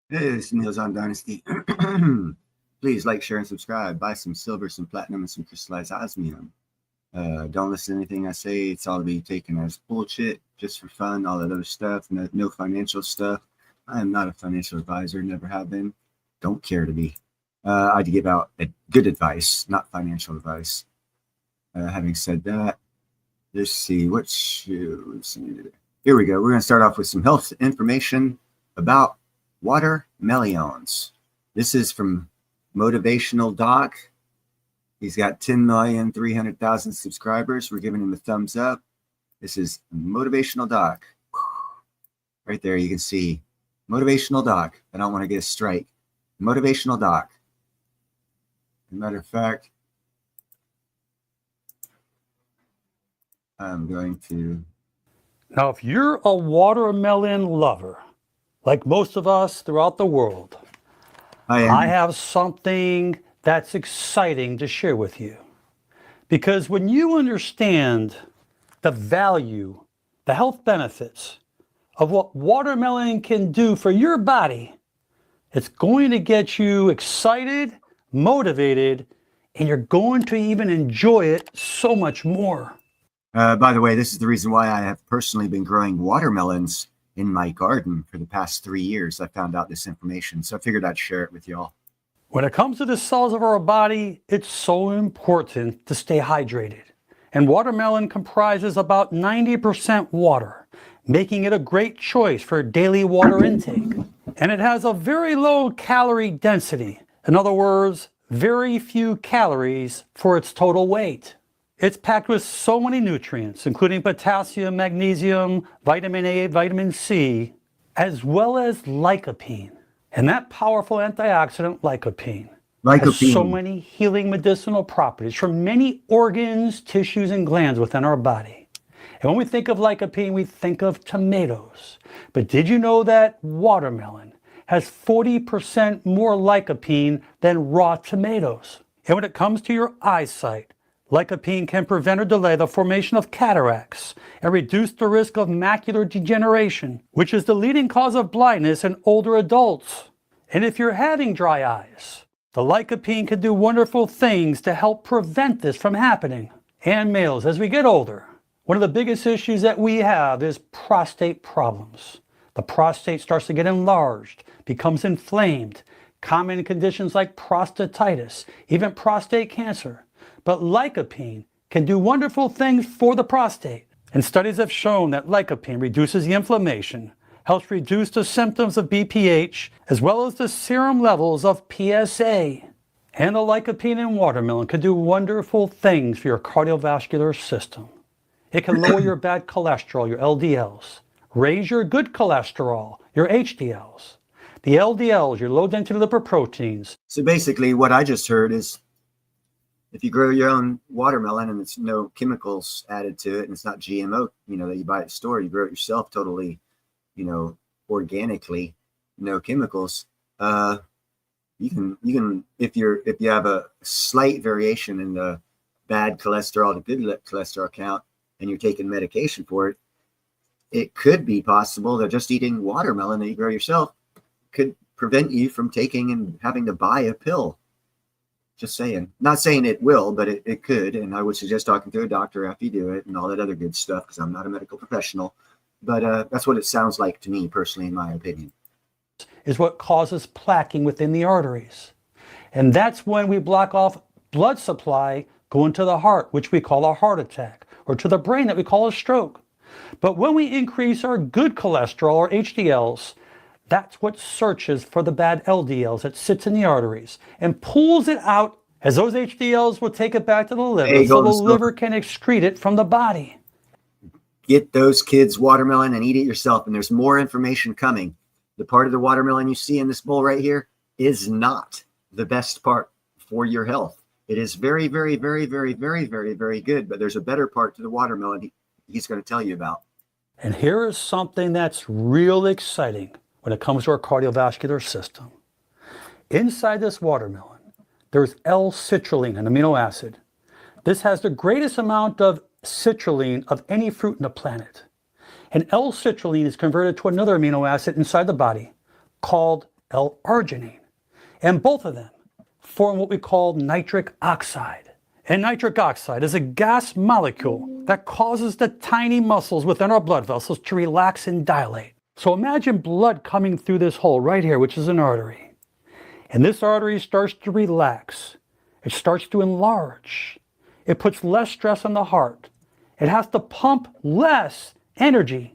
Hey, this is Neil's on Dynasty. Please like, share, and subscribe. Buy some silver, some platinum, and some crystallized osmium. Don't listen to anything I say. It's all to be taken as bullshit, just for fun, all that other stuff. No financial stuff. I am not a financial advisor, never have been. Don't care to be. I give out good advice, not financial advice. Having said that, let's see. Here we go. We're going to start off with some health information about watermelons. This is from Motivational Doc. He's got 10,300,000 subscribers. We're giving him a thumbs up. This is Motivational Doc. Right there, you can see Motivational Doc. I don't want to get a strike. Motivational Doc. As a matter of fact, I'm going to... Now, if you're a watermelon lover, like most of us throughout the world, I have something that's exciting to share with you. Because when you understand the value, the health benefits of what watermelon can do for your body, it's going to get you excited, motivated, and you're going to even enjoy it so much more. By the way, this is the reason why I have personally been growing watermelons in my garden for the past 3 years. I found out this information, so I figured I'd share it with y'all. When it comes to the cells of our body, it's so important to stay hydrated. And watermelon comprises about 90% water, making it a great choice for daily water intake. And it has a very low calorie density. In other words, very few calories for its total weight. It's packed with so many nutrients, including potassium, magnesium, vitamin A, vitamin C, as well as lycopene. And that powerful antioxidant, lycopene, has so many healing medicinal properties for many organs, tissues, and glands within our body. And when we think of lycopene, we think of tomatoes. But did you know that watermelon has 40% more lycopene than raw tomatoes? And when it comes to your eyesight, lycopene can prevent or delay the formation of cataracts and reduce the risk of macular degeneration, which is the leading cause of blindness in older adults. And if you're having dry eyes, the lycopene can do wonderful things to help prevent this from happening. And males, as we get older, one of the biggest issues that we have is prostate problems. The prostate starts to get enlarged, becomes inflamed, common conditions like prostatitis, even prostate cancer. But lycopene can do wonderful things for the prostate. And studies have shown that lycopene reduces the inflammation, helps reduce the symptoms of BPH, as well as the serum levels of PSA. And the lycopene in watermelon can do wonderful things for your cardiovascular system. It can lower your bad cholesterol, your LDLs, raise your good cholesterol, your HDLs. The LDLs, your low density lipoproteins. So basically what I just heard is, if you grow your own watermelon and it's no chemicals added to it and it's not GMO, that you buy at the store, you grow it yourself totally, organically, no chemicals. You can if you have a slight variation in the bad cholesterol to good cholesterol count and you're taking medication for it, it could be possible that just eating watermelon that you grow yourself could prevent you from taking and having to buy a pill. Just saying. Not saying it will, but it could. And I would suggest talking to a doctor after you do it and all that other good stuff, because I'm not a medical professional. But that's what it sounds like to me, personally, in my opinion. Is what causes plaquing within the arteries. And that's when we block off blood supply going to the heart, which we call a heart attack, or to the brain that we call a stroke. But when we increase our good cholesterol, or HDLs, that's what searches for the bad LDLs that sits in the arteries and pulls it out, as those HDLs will take it back to the liver so the liver can excrete it from the body. Get those kids watermelon and eat it yourself. And there's more information coming. The part of the watermelon you see in this bowl right here is not the best part for your health. It is very, very, very, very, very, very, very good. But there's a better part to the watermelon he's going to tell you about. And here is something that's real exciting when it comes to our cardiovascular system. Inside this watermelon, there's L-citrulline, an amino acid. This has the greatest amount of citrulline of any fruit in the planet. And L-citrulline is converted to another amino acid inside the body called L-arginine. And both of them form what we call nitric oxide. And nitric oxide is a gas molecule that causes the tiny muscles within our blood vessels to relax and dilate. So imagine blood coming through this hole right here, which is an artery. And this artery starts to relax. It starts to enlarge. It puts less stress on the heart. It has to pump less energy,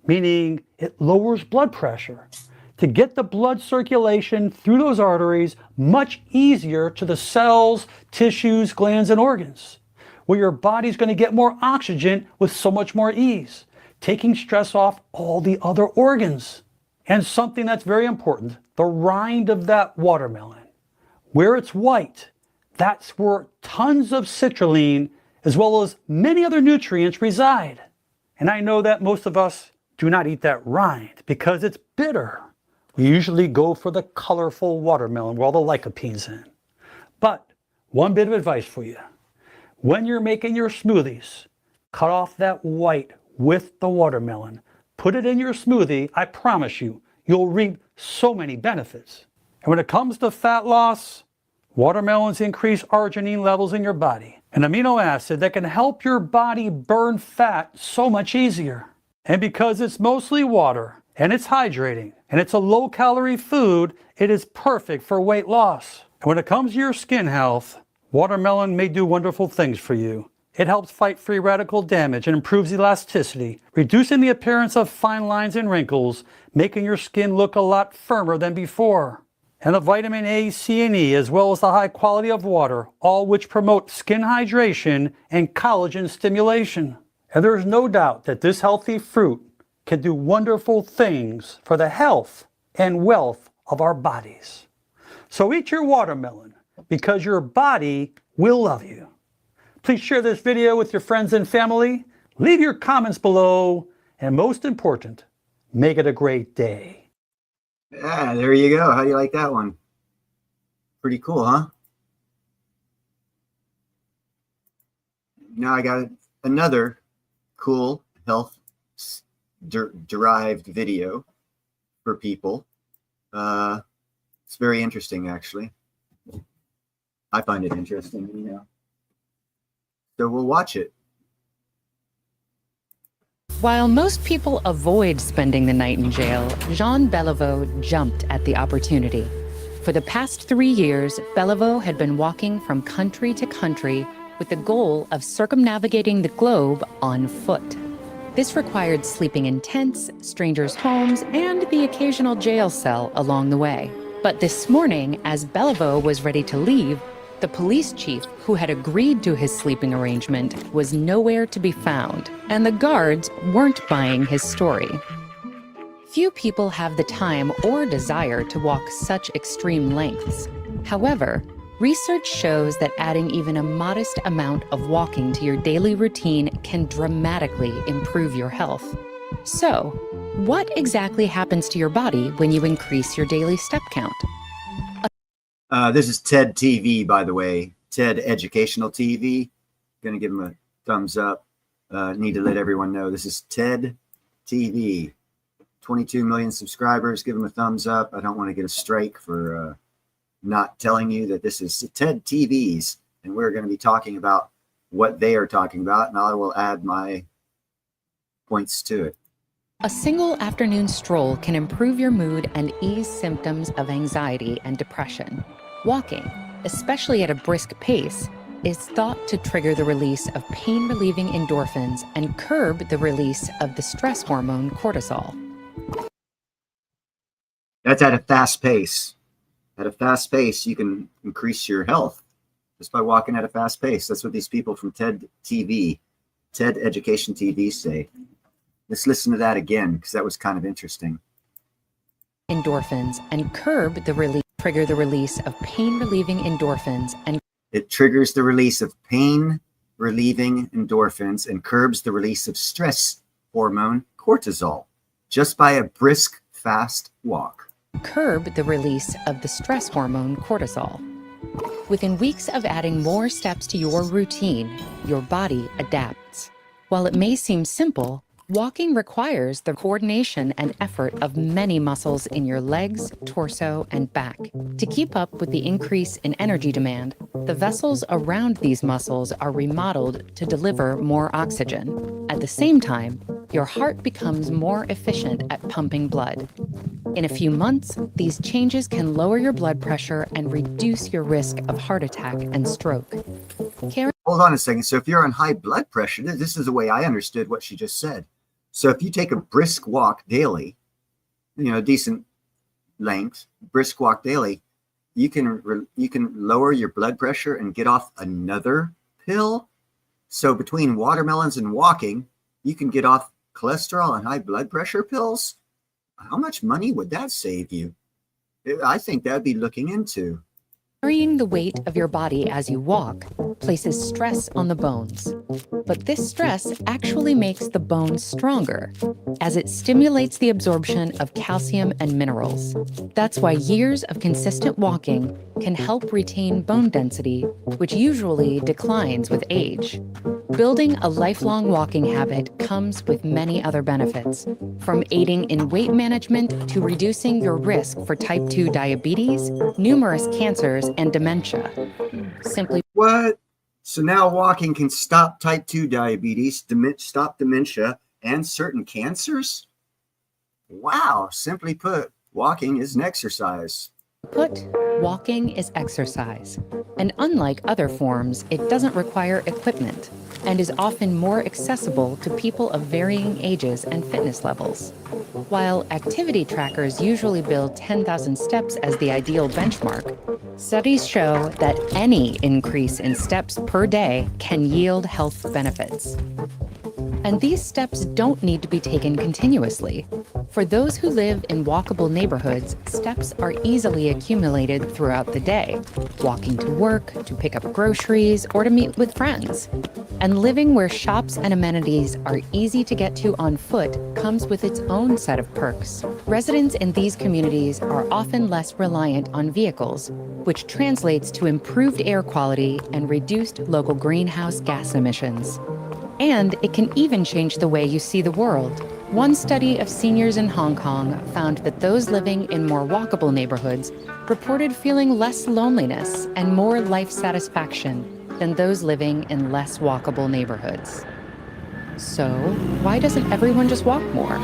meaning it lowers blood pressure to get the blood circulation through those arteries much easier to the cells, tissues, glands, and organs, where your body's going to get more oxygen with so much more ease, taking stress off all the other organs. And something that's very important, the rind of that watermelon, where it's white, that's where tons of citrulline as well as many other nutrients reside. And I know that most of us do not eat that rind because it's bitter. We usually go for the colorful watermelon where all the lycopene's in. But one bit of advice for you. When you're making your smoothies, cut off that white with the watermelon. Put it in your smoothie. I promise you, you'll reap so many benefits. And when it comes to fat loss, watermelons increase arginine levels in your body, an amino acid that can help your body burn fat so much easier. And because it's mostly water, and it's hydrating, and it's a low-calorie food, it is perfect for weight loss. And when it comes to your skin health, watermelon may do wonderful things for you. It helps fight free radical damage and improves elasticity, reducing the appearance of fine lines and wrinkles, making your skin look a lot firmer than before. And the vitamin A, C, and E, as well as the high quality of water, all which promote skin hydration and collagen stimulation. And there's no doubt that this healthy fruit can do wonderful things for the health and wealth of our bodies. So eat your watermelon because your body will love you. Please share this video with your friends and family. Leave your comments below. And most important, make it a great day. Yeah, there you go. How do you like that one? Pretty cool, huh? Now I got another cool health derived video for people. It's very interesting, actually. I find it interesting, you know. So we'll watch it. While most people avoid spending the night in jail, Jean Beliveau jumped at the opportunity. For the past 3 years, Beliveau had been walking from country to country with the goal of circumnavigating the globe on foot. This required sleeping in tents, strangers' homes, and the occasional jail cell along the way. But this morning, as Beliveau was ready to leave, the police chief, who had agreed to his sleeping arrangement, was nowhere to be found, and the guards weren't buying his story. Few people have the time or desire to walk such extreme lengths. However, research shows that adding even a modest amount of walking to your daily routine can dramatically improve your health. So, what exactly happens to your body when you increase your daily step count? This is TED TV, by the way. TED Educational TV. Gonna give them a thumbs up. Need to let everyone know this is TED TV. 22 million subscribers. Give them a thumbs up. I don't want to get a strike for not telling you that this is TED TVs, and we're going to be talking about what they are talking about, and I will add my points to it. A single afternoon stroll can improve your mood and ease symptoms of anxiety and depression. Walking, especially at a brisk pace, is thought to trigger the release of pain-relieving endorphins and curb the release of the stress hormone cortisol. That's at a fast pace. At a fast pace, you can increase your health just by walking at a fast pace. That's what these people from TED TV, TED Education TV say. Let's listen to that again, because that was kind of interesting. Endorphins and curb the release, trigger the release of pain-relieving endorphins and it triggers the release of pain-relieving endorphins and curbs the release of stress hormone cortisol just by a brisk, fast walk. Curb the release of the stress hormone cortisol. Within weeks of adding more steps to your routine, your body adapts. While it may seem simple, Walking requires the coordination and effort of many muscles in your legs, torso, and back. To keep up with the increase in energy demand, the vessels around these muscles are remodeled to deliver more oxygen. At the same time, your heart becomes more efficient at pumping blood. In a few months, these changes can lower your blood pressure and reduce your risk of heart attack and stroke. Hold on a second. So if you're on high blood pressure, this is the way I understood what she just said. So if you take a brisk walk daily, decent length, brisk walk daily, you can lower your blood pressure and get off another pill. So between watermelons and walking, you can get off cholesterol and high blood pressure pills. How much money would that save you? I think that'd be looking into. Carrying the weight of your body as you walk places stress on the bones. But this stress actually makes the bones stronger, as it stimulates the absorption of calcium and minerals. That's why years of consistent walking can help retain bone density, which usually declines with age. Building a lifelong walking habit comes with many other benefits, from aiding in weight management to reducing your risk for type 2 diabetes, numerous cancers, and dementia. Simply What? So now walking can stop type 2 diabetes, stop dementia, and certain cancers? Wow. Simply put, walking is an exercise. put, walking is exercise. And unlike other forms, it doesn't require equipment and is often more accessible to people of varying ages and fitness levels. While activity trackers usually build 10,000 steps as the ideal benchmark, studies show that any increase in steps per day can yield health benefits. And these steps don't need to be taken continuously. For those who live in walkable neighborhoods, steps are easily accumulated throughout the day, walking to work, to pick up groceries, or to meet with friends. And living where shops and amenities are easy to get to on foot comes with its own set of perks. Residents in these communities are often less reliant on vehicles, which translates to improved air quality and reduced local greenhouse gas emissions. And it can even change the way you see the world. One study of seniors in Hong Kong found that those living in more walkable neighborhoods reported feeling less loneliness and more life satisfaction than those living in less walkable neighborhoods. So, why doesn't everyone just walk more?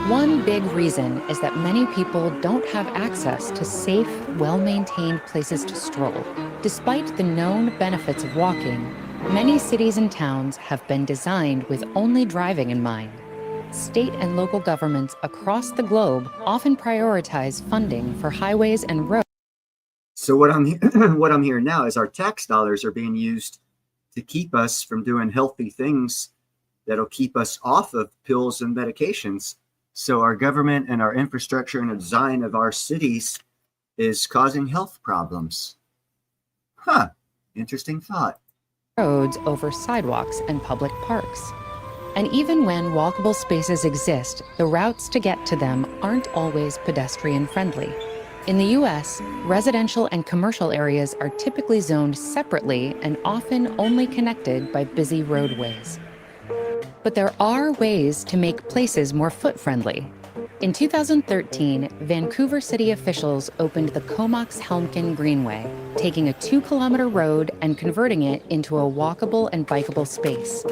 One big reason is that many people don't have access to safe, well-maintained places to stroll. Despite the known benefits of walking, many cities and towns have been designed with only driving in mind. State and local governments across the globe often prioritize funding for highways and roads. So what I'm hearing now is our tax dollars are being used to keep us from doing healthy things that'll keep us off of pills and medications. So our government and our infrastructure and the design of our cities is causing health problems. Huh, interesting thought. Roads over sidewalks and public parks. And even when walkable spaces exist, the routes to get to them aren't always pedestrian friendly. In the US, residential and commercial areas are typically zoned separately and often only connected by busy roadways. But there are ways to make places more foot-friendly. In 2013, Vancouver city officials opened the Comox-Helmkin Greenway, taking a 2-kilometer road and converting it into a walkable and bikeable space.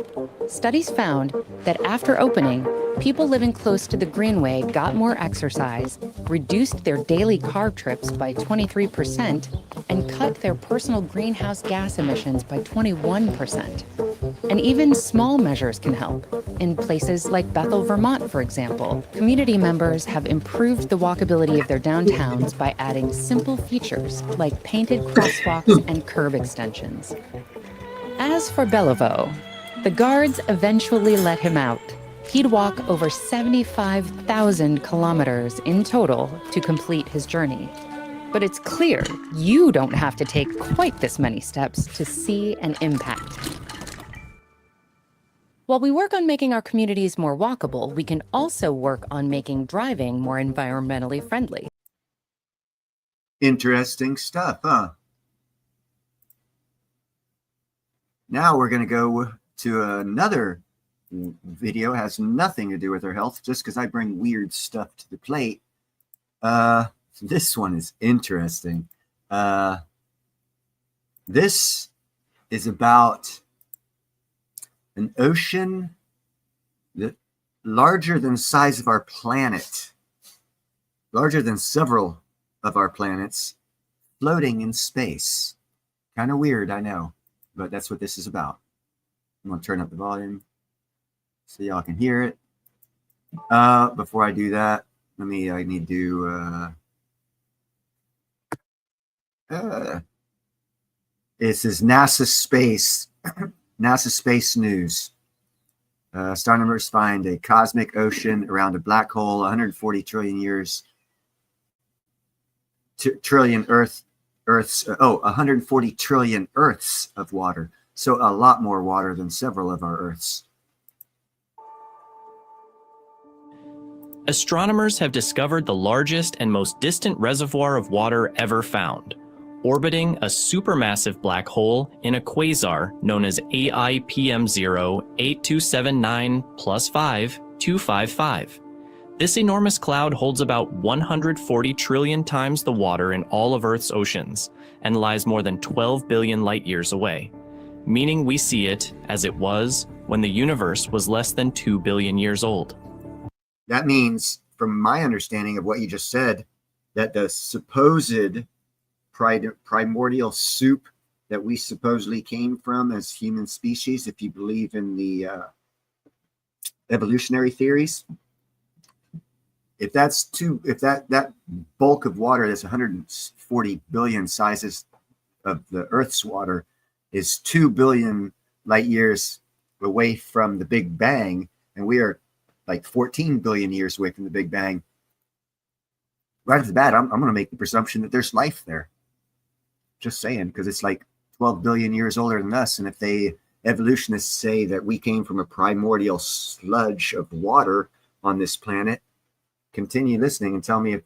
Studies found that after opening, people living close to the Greenway got more exercise, reduced their daily car trips by 23%, and cut their personal greenhouse gas emissions by 21%. And even small measures can help. In places like Bethel, Vermont, for example, community members have improved the walkability of their downtowns by adding simple features like painted crosswalks and curb extensions. As for Beliveau, the guards eventually let him out. He'd walk over 75,000 kilometers in total to complete his journey. But it's clear you don't have to take quite this many steps to see an impact. While we work on making our communities more walkable, we can also work on making driving more environmentally friendly. Interesting stuff, huh? Now we're going to go to another video has nothing to do with our health, just because I bring weird stuff to the plate. This one is interesting. This is about an ocean that larger than the size of our planet, larger than several of our planets, floating in space. Kind of weird, I know, but that's what this is about. I'm going to turn up the volume so y'all can hear it. Before I do that, I need to this is NASA Space News. Astronomers find a cosmic ocean around a black hole 140 trillion years, trillion Earths, 140 trillion Earths of water. So a lot more water than several of our Earths. Astronomers have discovered the largest and most distant reservoir of water ever found, orbiting a supermassive black hole in a quasar known as AIPM0 8279+5-255. This enormous cloud holds about 140 trillion times the water in all of Earth's oceans and lies more than 12 billion light years away, meaning we see it as it was when the universe was less than 2 billion years old. That means, from my understanding of what you just said, that the supposed primordial soup that we supposedly came from as human species, if you believe in the evolutionary theories, if that bulk of water that's 140 billion sizes of the Earth's water is 2 billion light years away from the Big Bang, and we are like 14 billion years away from the Big Bang, right off the bat, I'm going to make the presumption that there's life there. Just saying, because it's like 12 billion years older than us. And if evolutionists say that we came from a primordial sludge of water on this planet, continue listening and tell me if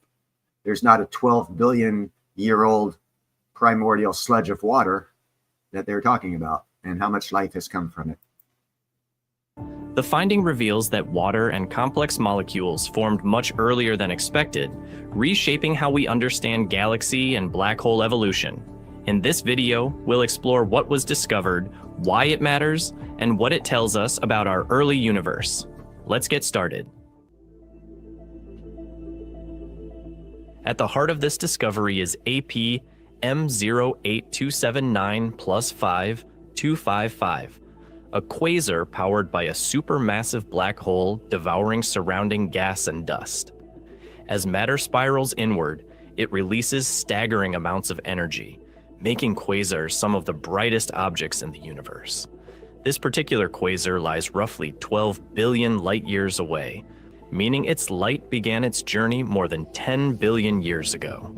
there's not a 12 billion year old primordial sludge of water that they're talking about, and how much life has come from it. The finding reveals that water and complex molecules formed much earlier than expected, reshaping how we understand galaxy and black hole evolution. In this video, we'll explore what was discovered, why it matters, and what it tells us about our early universe. Let's get started. At the heart of this discovery is AP M08279+5-255, a quasar powered by a supermassive black hole devouring surrounding gas and dust. As matter spirals inward, it releases staggering amounts of energy, making quasars some of the brightest objects in the universe. This particular quasar lies roughly 12 billion light years away, meaning its light began its journey more than 10 billion years ago.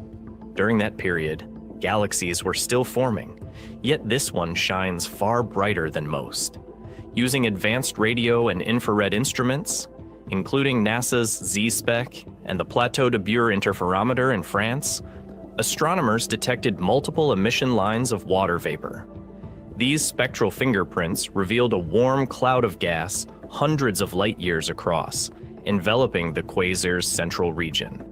During that period, galaxies were still forming, yet this one shines far brighter than most. Using advanced radio and infrared instruments, including NASA's Z-Spec and the Plateau de Bure interferometer in France, astronomers detected multiple emission lines of water vapor. These spectral fingerprints revealed a warm cloud of gas hundreds of light years across, enveloping the quasar's central region.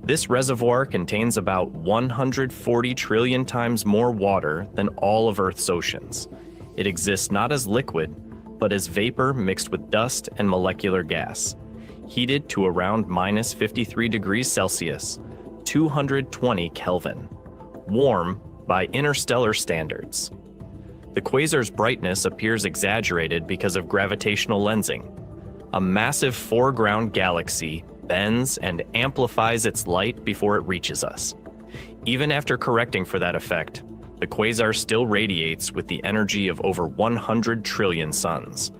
This reservoir contains about 140 trillion times more water than all of Earth's oceans. It exists not as liquid, but as vapor mixed with dust and molecular gas, heated to around -53 degrees Celsius, 220 Kelvin, warm by interstellar standards. The quasar's brightness appears exaggerated because of gravitational lensing. A massive foreground galaxy bends and amplifies its light before it reaches us. Even after correcting for that effect, the quasar still radiates with the energy of over 100 trillion suns.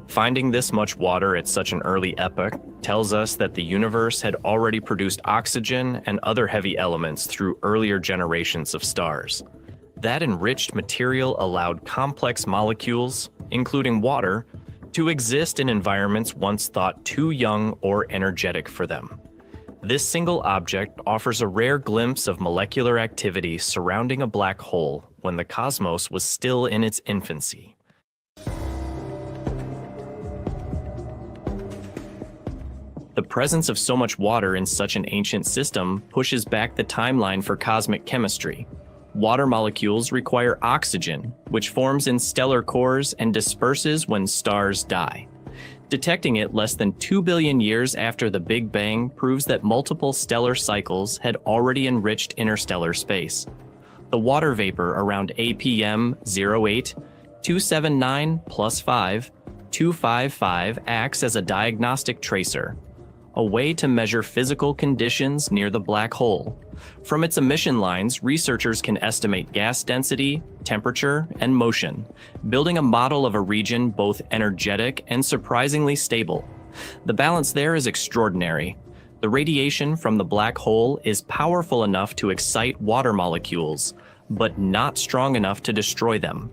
Finding this much water at such an early epoch tells us that the universe had already produced oxygen and other heavy elements through earlier generations of stars. That enriched material allowed complex molecules, including water, to exist in environments once thought too young or energetic for them. This single object offers a rare glimpse of molecular activity surrounding a black hole when the cosmos was still in its infancy. The presence of so much water in such an ancient system pushes back the timeline for cosmic chemistry. Water molecules require oxygen, which forms in stellar cores and disperses when stars die. Detecting it less than 2 billion years after the Big Bang proves that multiple stellar cycles had already enriched interstellar space. The water vapor around APM 08 279 plus 5 255 acts as a diagnostic tracer, a way to measure physical conditions near the black hole. From its emission lines, researchers can estimate gas density, temperature, and motion, building a model of a region both energetic and surprisingly stable. The balance there is extraordinary. The radiation from the black hole is powerful enough to excite water molecules, but not strong enough to destroy them.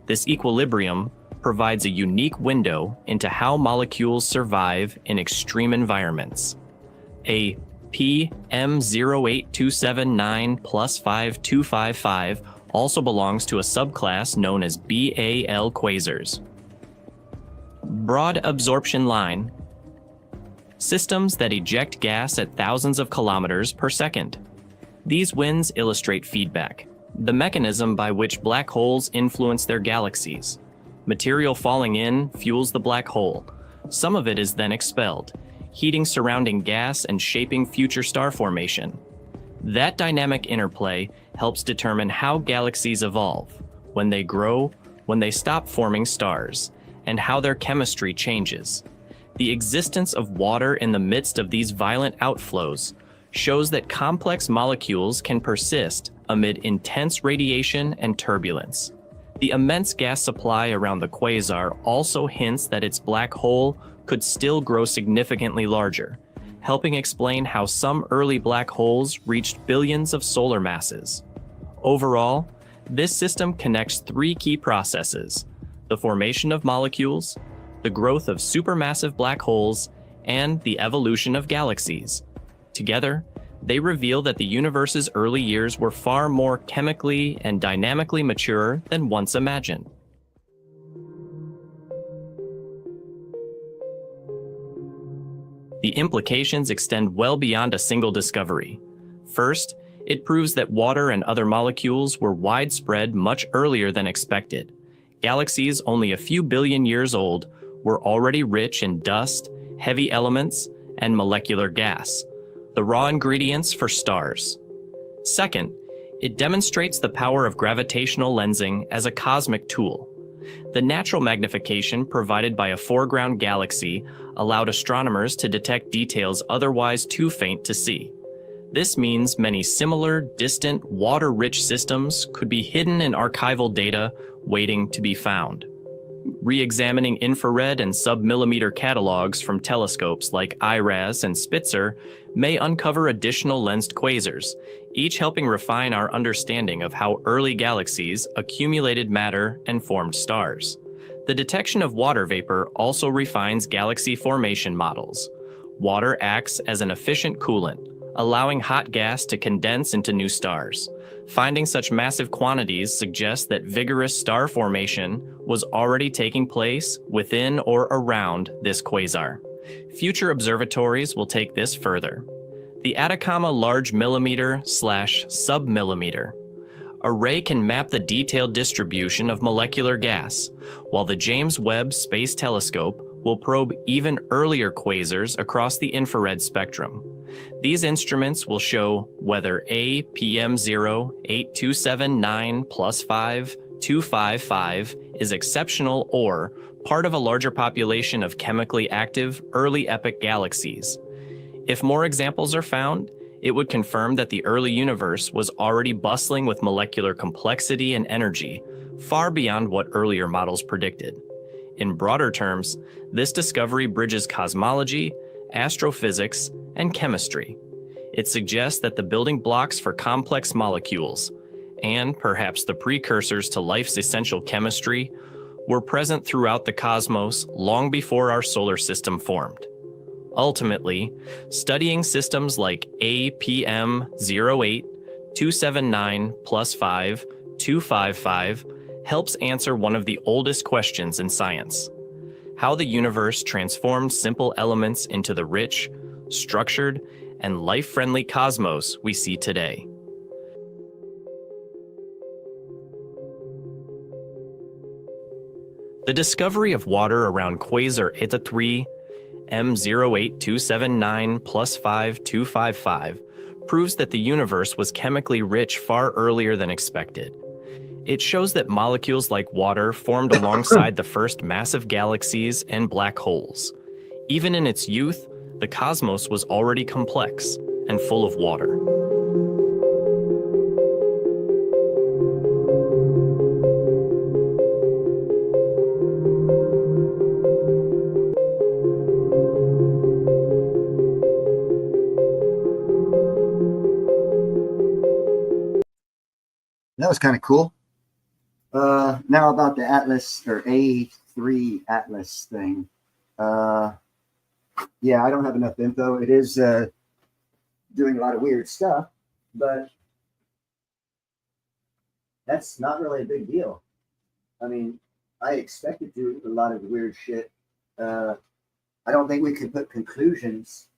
This equilibrium provides a unique window into how molecules survive in extreme environments. A PM08279 plus 5255 also belongs to a subclass known as BAL quasars. Broad absorption line. Systems that eject gas at thousands of kilometers per second. These winds illustrate feedback, the mechanism by which black holes influence their galaxies. Material falling in fuels the black hole. Some of it is then expelled, heating surrounding gas and shaping future star formation. That dynamic interplay helps determine how galaxies evolve, when they grow, when they stop forming stars, and how their chemistry changes. The existence of water in the midst of these violent outflows shows that complex molecules can persist amid intense radiation and turbulence. The immense gas supply around the quasar also hints that its black hole could still grow significantly larger, helping explain how some early black holes reached billions of solar masses. Overall, this system connects three key processes: the formation of molecules, the growth of supermassive black holes, and the evolution of galaxies. Together, they reveal that the universe's early years were far more chemically and dynamically mature than once imagined. The implications extend well beyond a single discovery. First, it proves that water and other molecules were widespread much earlier than expected. Galaxies only a few billion years old were already rich in dust, heavy elements, and molecular gas, the raw ingredients for stars. Second, it demonstrates the power of gravitational lensing as a cosmic tool. The natural magnification provided by a foreground galaxy allowed astronomers to detect details otherwise too faint to see. This means many similar, distant, water-rich systems could be hidden in archival data waiting to be found. Re-examining infrared and sub-millimeter catalogs from telescopes like IRAS and Spitzer may uncover additional lensed quasars, each helping refine our understanding of how early galaxies accumulated matter and formed stars. The detection of water vapor also refines galaxy formation models. Water acts as an efficient coolant, allowing hot gas to condense into new stars. Finding such massive quantities suggests that vigorous star formation was already taking place within or around this quasar. Future observatories will take this further. The Atacama Large Millimeter/Submillimeter array can map the detailed distribution of molecular gas, while the James Webb Space Telescope will probe even earlier quasars across the infrared spectrum. These instruments will show whether APM08279 plus 5255 is exceptional or part of a larger population of chemically active early epoch galaxies. If more examples are found, it would confirm that the early universe was already bustling with molecular complexity and energy, far beyond what earlier models predicted. In broader terms, this discovery bridges cosmology, astrophysics, and chemistry. It suggests that the building blocks for complex molecules, and perhaps the precursors to life's essential chemistry, were present throughout the cosmos long before our solar system formed. Ultimately, studying systems like APM08 279 plus 5 255 helps answer one of the oldest questions in science: how the universe transformed simple elements into the rich, structured, and life-friendly cosmos we see today. The discovery of water around quasar Eta 3 M08279 plus 5255 proves that the universe was chemically rich far earlier than expected. It shows that molecules like water formed alongside the first massive galaxies and black holes. Even in its youth, the cosmos was already complex and full of water. That was kind of cool. Now about the Atlas or A3 Atlas thing. Yeah, I don't have enough info. It is doing a lot of weird stuff, but that's not really a big deal. I mean, I expect it to do a lot of weird shit. I don't think we can put conclusions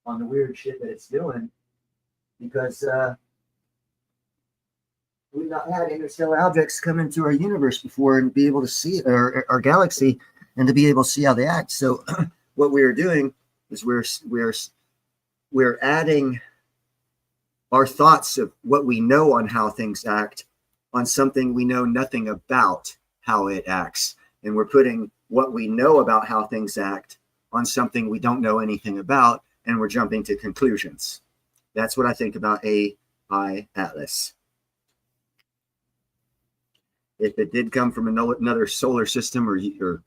on the weird shit that it's doing because we've not had interstellar objects come into our universe before and be able to see our galaxy and to be able to see how they act. So what we're doing is we're adding our thoughts of what we know on how things act on something we know nothing about how it acts. And we're putting what we know about how things act on something we don't know anything about, and we're jumping to conclusions. That's what I think about AI Atlas. If it did come from another solar system or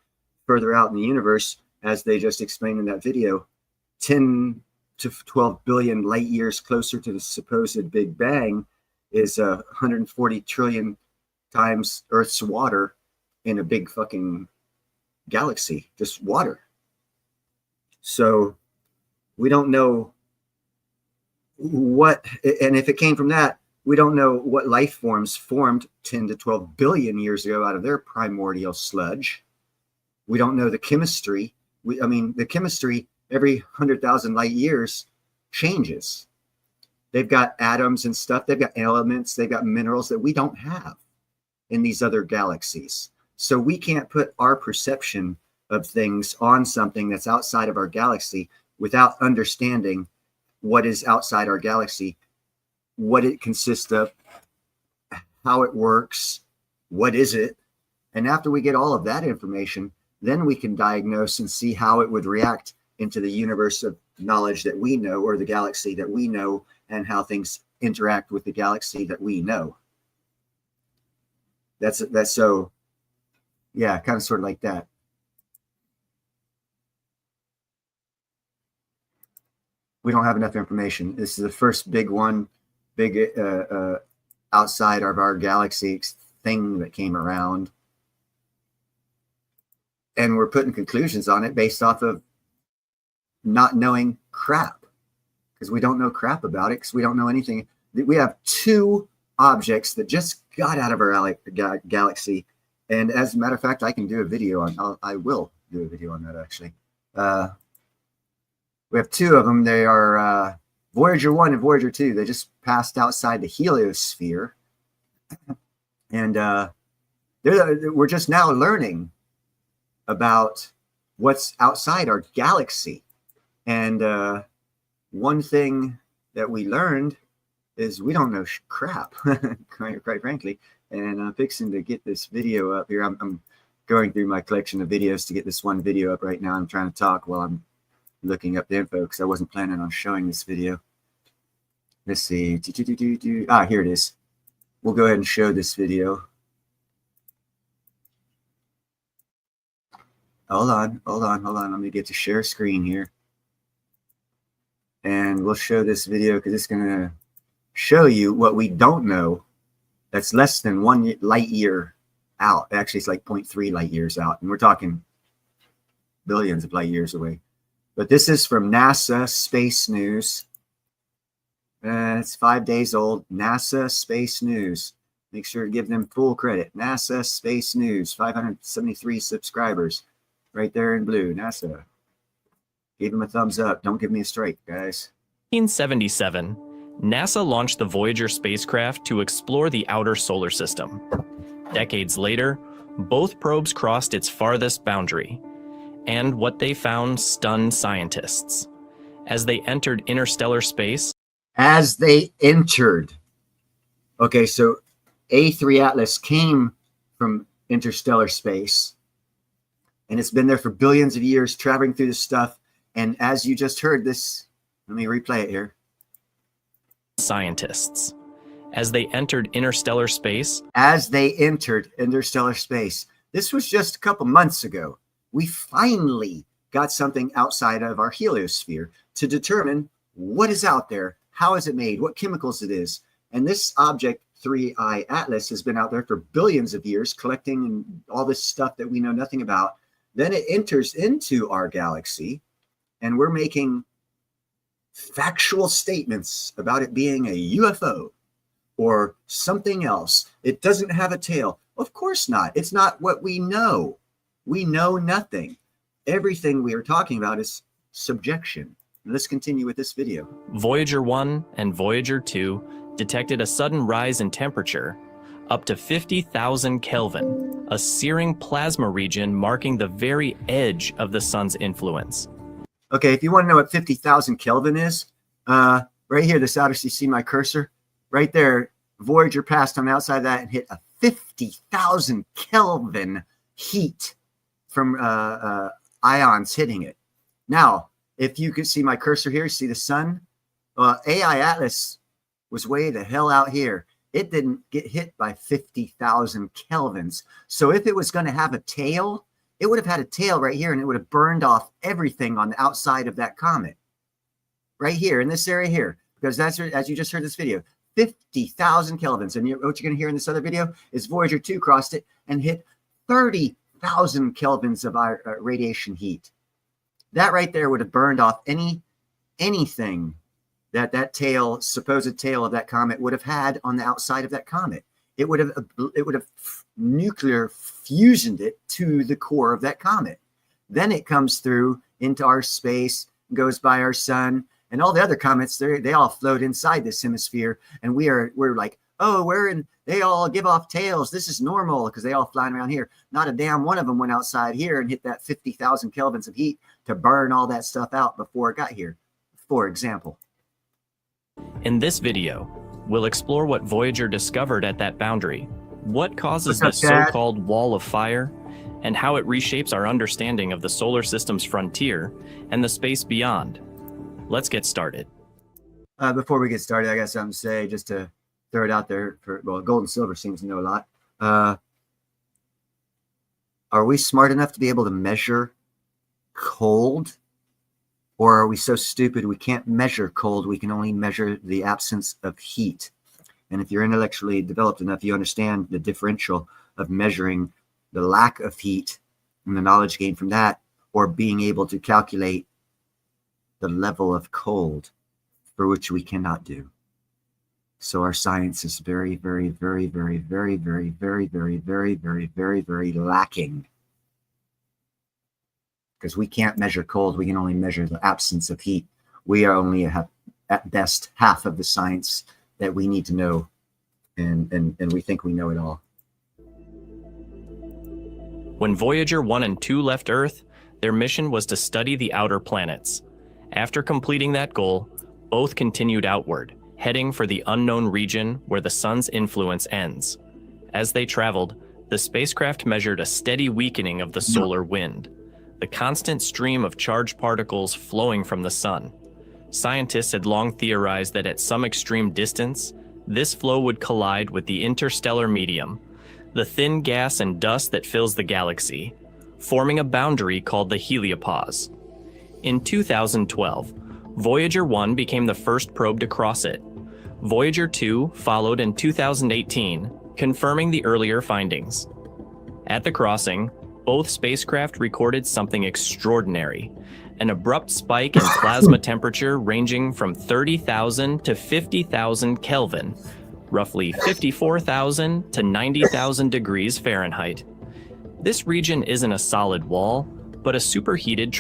further out in the universe, as they just explained in that video, 10 to 12 billion light years closer to the supposed Big Bang is 140 trillion times Earth's water in a big fucking galaxy, just water. So we don't know what, and if it came from that, we don't know what life forms formed 10 to 12 billion years ago out of their primordial sludge. We don't know the chemistry. The chemistry every 100,000 light years changes. They've got atoms and stuff. They've got elements. They've got minerals that we don't have in these other galaxies. So we can't put our perception of things on something that's outside of our galaxy without understanding what is outside our galaxy, what it consists of, how it works, what is it. And after we get all of that information, then we can diagnose and see how it would react into the universe of knowledge that we know, or the galaxy that we know, and how things interact with the galaxy that we know. That's so, yeah, kind of sort of like that. We don't have enough information. This is the first big one, outside of our galaxy thing that came around. And we're putting conclusions on it based off of not knowing crap, because we don't know crap about it, because we don't know anything. We have two objects that just got out of our galaxy. And as a matter of fact, I can do a video on, I will do a video on that actually. We have two of them. They are Voyager 1 and Voyager 2. They just passed outside the heliosphere. And we're just now learning about what's outside our galaxy. And one thing that we learned is we don't know crap, quite frankly. And I'm fixing to get this video up here. I'm going through my collection of videos to get this one video up right now. I'm trying to talk while I'm looking up the info because I wasn't planning on showing this video. Let's see. Here it is. We'll go ahead and show this video. Hold on. Let me get to share screen here. And we'll show this video because it's going to show you what we don't know that's less than 1 light year out. Actually, it's like 0.3 light years out. And we're talking billions of light years away. But this is from NASA Space News. It's 5 days old. NASA Space News. Make sure to give them full credit. NASA Space News. 573 subscribers. Right there in blue. NASA. Give him a thumbs up. Don't give me a strike, guys. 1977, NASA launched the Voyager spacecraft to explore the outer solar system. Decades later, both probes crossed its farthest boundary, and what they found stunned scientists. As they entered interstellar space, As they entered. Okay, so A3 Atlas came from interstellar space, and it's been there for billions of years, traveling through this stuff. And as you just heard this, let me replay it here. scientists. As they entered interstellar space, As they entered interstellar space, this was just a couple months ago. We finally got something outside of our heliosphere to determine what is out there, how is it made, what chemicals it is. And this object, 3I Atlas, has been out there for billions of years, collecting all this stuff that we know nothing about. Then it enters into our galaxy, and we're making factual statements about it being a UFO or something else. It doesn't have a tail. Of course not. It's not what we know. We know nothing. Everything we are talking about is subjection. Let's continue with this video. Voyager 1 and Voyager 2 detected a sudden rise in temperature, up to 50,000 Kelvin, a searing plasma region marking the very edge of the sun's influence. Okay, if you want to know what 50,000 Kelvin is, right here, this outer, you see my cursor? Right there, Voyager passed on the outside of that and hit a 50,000 Kelvin heat from ions hitting it. Now, if you could see my cursor here, see the sun? AI Atlas was way the hell out here. It didn't get hit by 50,000 kelvins. So if it was going to have a tail, it would have had a tail right here, and it would have burned off everything on the outside of that comet. Right here, in this area here. Because that's, as you just heard this video, 50,000 kelvins. And what you're going to hear in this other video is Voyager 2 crossed it and hit 30,000 kelvins of radiation heat. That right there would have burned off anything that tail, supposed tail of that comet would have had on the outside of that comet. It would have nuclear fusioned it to the core of that comet. Then it comes through into our space, goes by our sun, and all the other comets, they all float inside this hemisphere, and we're like, oh, they all give off tails. This is normal because they all flying around here. Not a damn one of them went outside here and hit that 50,000 kelvins of heat to burn all that stuff out before it got here, for example. In this video, we'll explore what Voyager discovered at that boundary, what causes What's this up, Dad? so-called wall of fire, and how it reshapes our understanding of the solar system's frontier and the space beyond. Let's get started. Before we get started, I got something to say just to throw it out there. Gold and Silver seems to know a lot. Are we smart enough to be able to measure cold? Or are we so stupid we can't measure cold? We can only measure the absence of heat. And if you're intellectually developed enough, you understand the differential of measuring the lack of heat and the knowledge gained from that, or being able to calculate the level of cold, for which we cannot do. So our science is very, very, very, very, very, very, very, very, very, very, very, very lacking. Because we can't measure cold, we can only measure the absence of heat. We are only at best half of the science that we need to know, and we think we know it all. When Voyager 1 and 2 left Earth, their mission was to study the outer planets. After completing that goal, both continued outward, heading for the unknown region where the sun's influence ends. As they traveled, the spacecraft measured a steady weakening of the solar wind, the constant stream of charged particles flowing from the sun. Scientists had long theorized that at some extreme distance, this flow would collide with the interstellar medium, the thin gas and dust that fills the galaxy, forming a boundary called the heliopause. In 2012, Voyager 1 became the first probe to cross it. Voyager 2 followed in 2018, confirming the earlier findings. At the crossing, both spacecraft recorded something extraordinary, an abrupt spike in plasma temperature ranging from 30,000 to 50,000 Kelvin, roughly 54,000 to 90,000 degrees Fahrenheit. This region isn't a solid wall, but a superheated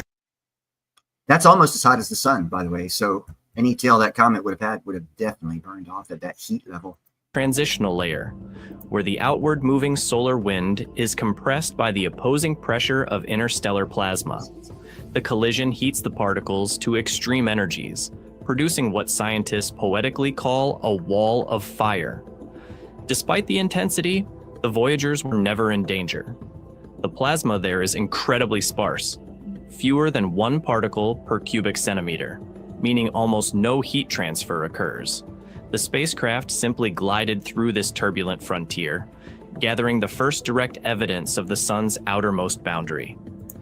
That's almost as hot as the sun, by the way. So any tail that comet would have had would have definitely burned off at that heat level. Transitional layer, where the outward moving solar wind is compressed by the opposing pressure of interstellar plasma. The collision heats the particles to extreme energies, producing what scientists poetically call a wall of fire. Despite the intensity, the Voyagers were never in danger. The plasma there is incredibly sparse, fewer than 1 particle per cubic centimeter, meaning almost no heat transfer occurs. The spacecraft simply glided through this turbulent frontier, gathering the first direct evidence of the sun's outermost boundary.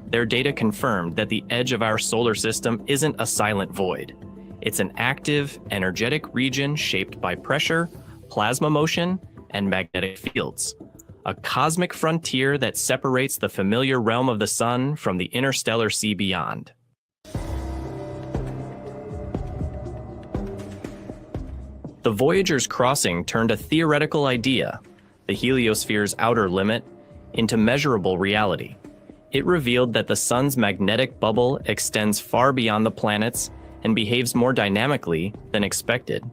Their data confirmed that the edge of our solar system isn't a silent void. It's an active, energetic region shaped by pressure, plasma motion, and magnetic fields. A cosmic frontier that separates the familiar realm of the sun from the interstellar sea beyond. The Voyager's crossing turned a theoretical idea, the heliosphere's outer limit, into measurable reality. It revealed that the sun's magnetic bubble extends far beyond the planets and behaves more dynamically than expected.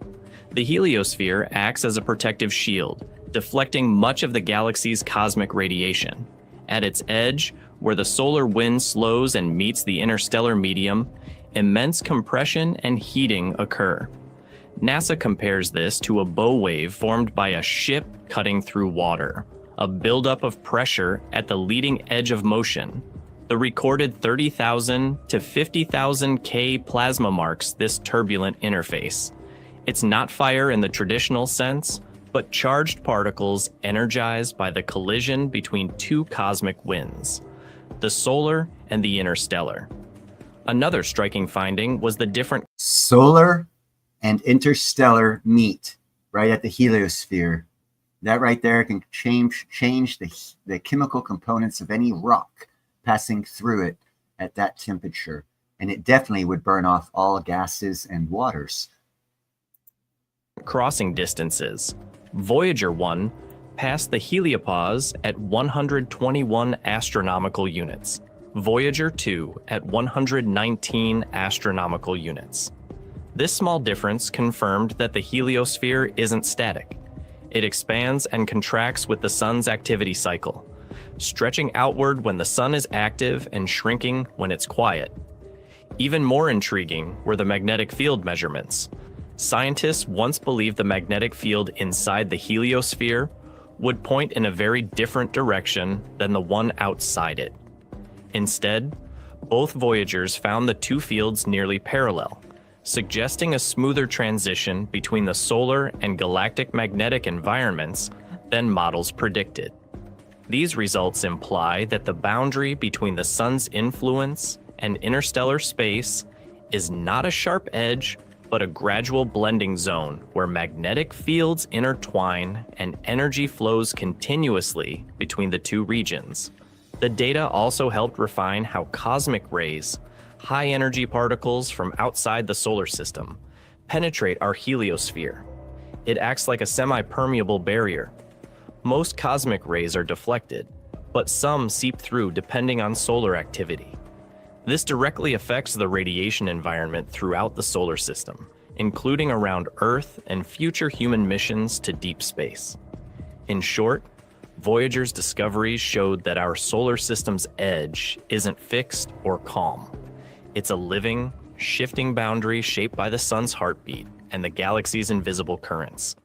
The heliosphere acts as a protective shield, deflecting much of the galaxy's cosmic radiation. At its edge, where the solar wind slows and meets the interstellar medium, immense compression and heating occur. NASA compares this to a bow wave formed by a ship cutting through water, a buildup of pressure at the leading edge of motion. The recorded 30,000 to 50,000 K plasma marks this turbulent interface. It's not fire in the traditional sense, but charged particles energized by the collision between 2 cosmic winds, the solar and the interstellar. Another striking finding was the different solar and interstellar meet right at the heliosphere. That right there can change the chemical components of any rock passing through it at that temperature. And it definitely would burn off all gases and waters. crossing distances. Voyager 1 passed the heliopause at 121 astronomical units. Voyager 2 at 119 astronomical units. This small difference confirmed that the heliosphere isn't static. It expands and contracts with the sun's activity cycle, stretching outward when the sun is active and shrinking when it's quiet. Even more intriguing were the magnetic field measurements. Scientists once believed the magnetic field inside the heliosphere would point in a very different direction than the one outside it. Instead, both Voyagers found the two fields nearly parallel, suggesting a smoother transition between the solar and galactic magnetic environments than models predicted. These results imply that the boundary between the sun's influence and interstellar space is not a sharp edge, but a gradual blending zone where magnetic fields intertwine and energy flows continuously between the two regions. The data also helped refine how cosmic rays, high-energy particles from outside the solar system, penetrate our heliosphere. It acts like a semi-permeable barrier. Most cosmic rays are deflected, but some seep through depending on solar activity. This directly affects the radiation environment throughout the solar system, including around Earth and future human missions to deep space. In short, Voyager's discoveries showed that our solar system's edge isn't fixed or calm. It's a living, shifting boundary shaped by the sun's heartbeat and the galaxy's invisible currents.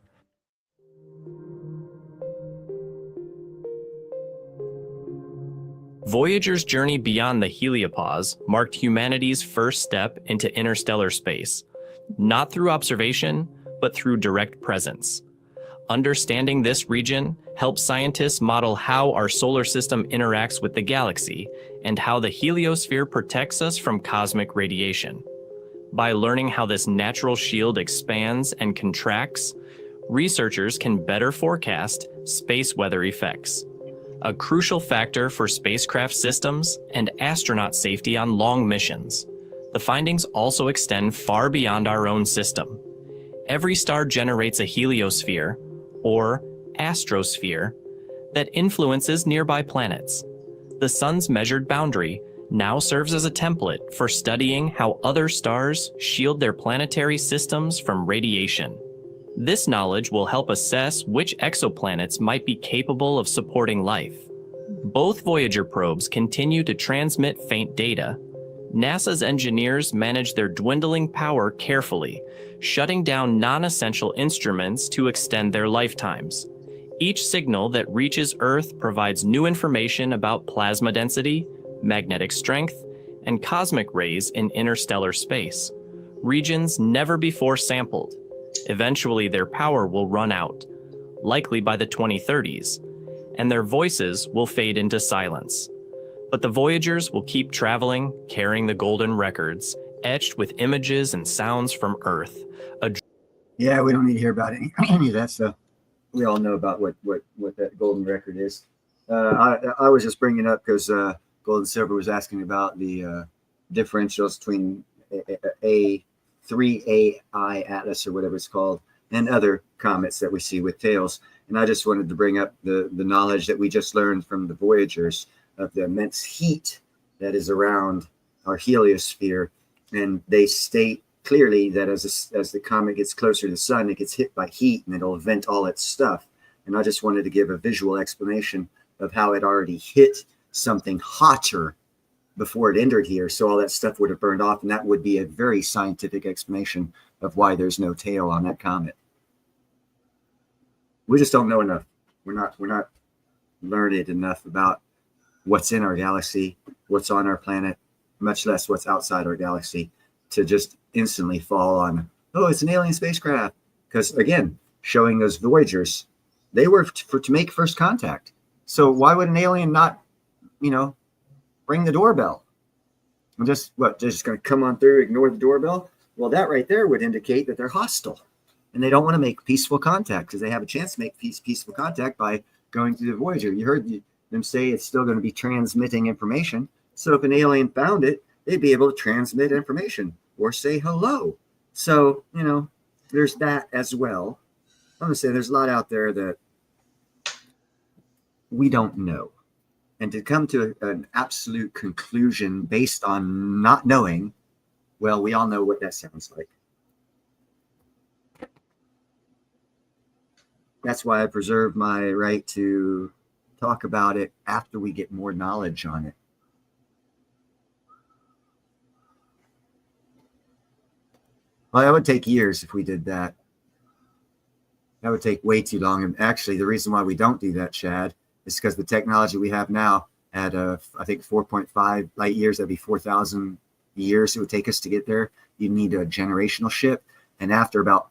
Voyager's journey beyond the heliopause marked humanity's first step into interstellar space, not through observation, but through direct presence. Understanding this region helps scientists model how our solar system interacts with the galaxy and how the heliosphere protects us from cosmic radiation. By learning how this natural shield expands and contracts, researchers can better forecast space weather effects, a crucial factor for spacecraft systems and astronaut safety on long missions. The findings also extend far beyond our own system. Every star generates a heliosphere, or astrosphere, that influences nearby planets. The sun's measured boundary now serves as a template for studying how other stars shield their planetary systems from radiation. This knowledge will help assess which exoplanets might be capable of supporting life. Both Voyager probes continue to transmit faint data. NASA's engineers manage their dwindling power carefully, shutting down non-essential instruments to extend their lifetimes. Each signal that reaches Earth provides new information about plasma density, magnetic strength, and cosmic rays in interstellar space, regions never before sampled. Eventually, their power will run out, likely by the 2030s, and their voices will fade into silence. But the Voyagers will keep traveling, carrying the golden records, etched with images and sounds from Earth. Yeah, we don't need to hear about any of that stuff. We all know about what that golden record is. I was just bringing it up because Golden Silver was asking about the differentials between A3AI Atlas or whatever it's called and other comets that we see with tails. And I just wanted to bring up the knowledge that we just learned from the Voyagers of the immense heat that is around our heliosphere. And they state clearly that as the comet gets closer to the sun, it gets hit by heat and it'll vent all its stuff. And I just wanted to give a visual explanation of how it already hit something hotter before it entered here. So all that stuff would have burned off. And that would be a very scientific explanation of why there's no tail on that comet. We just don't know enough. We're not learned enough about what's in our galaxy, what's on our planet, much less what's outside our galaxy, to just instantly fall on, oh, it's an alien spacecraft. Because again, showing those Voyagers, they were to make first contact. So why would an alien not, ring the doorbell? And just going to come on through, ignore the doorbell? Well, that right there would indicate that they're hostile. And they don't want to make peaceful contact because they have a chance to make peaceful contact by going through the Voyager. You heard them say it's still going to be transmitting information. So if an alien found it, they'd be able to transmit information or say hello. So, there's that as well. I'm going to say there's a lot out there that we don't know. And to come to an absolute conclusion based on not knowing, well, we all know what that sounds like. That's why I preserve my right to talk about it after we get more knowledge on it. Well, that would take years if we did that. That would take way too long. And actually, the reason why we don't do that, Chad, is because the technology we have now at, I think, 4.5 light years, that'd be 4,000 years it would take us to get there. You need a generational ship. And after about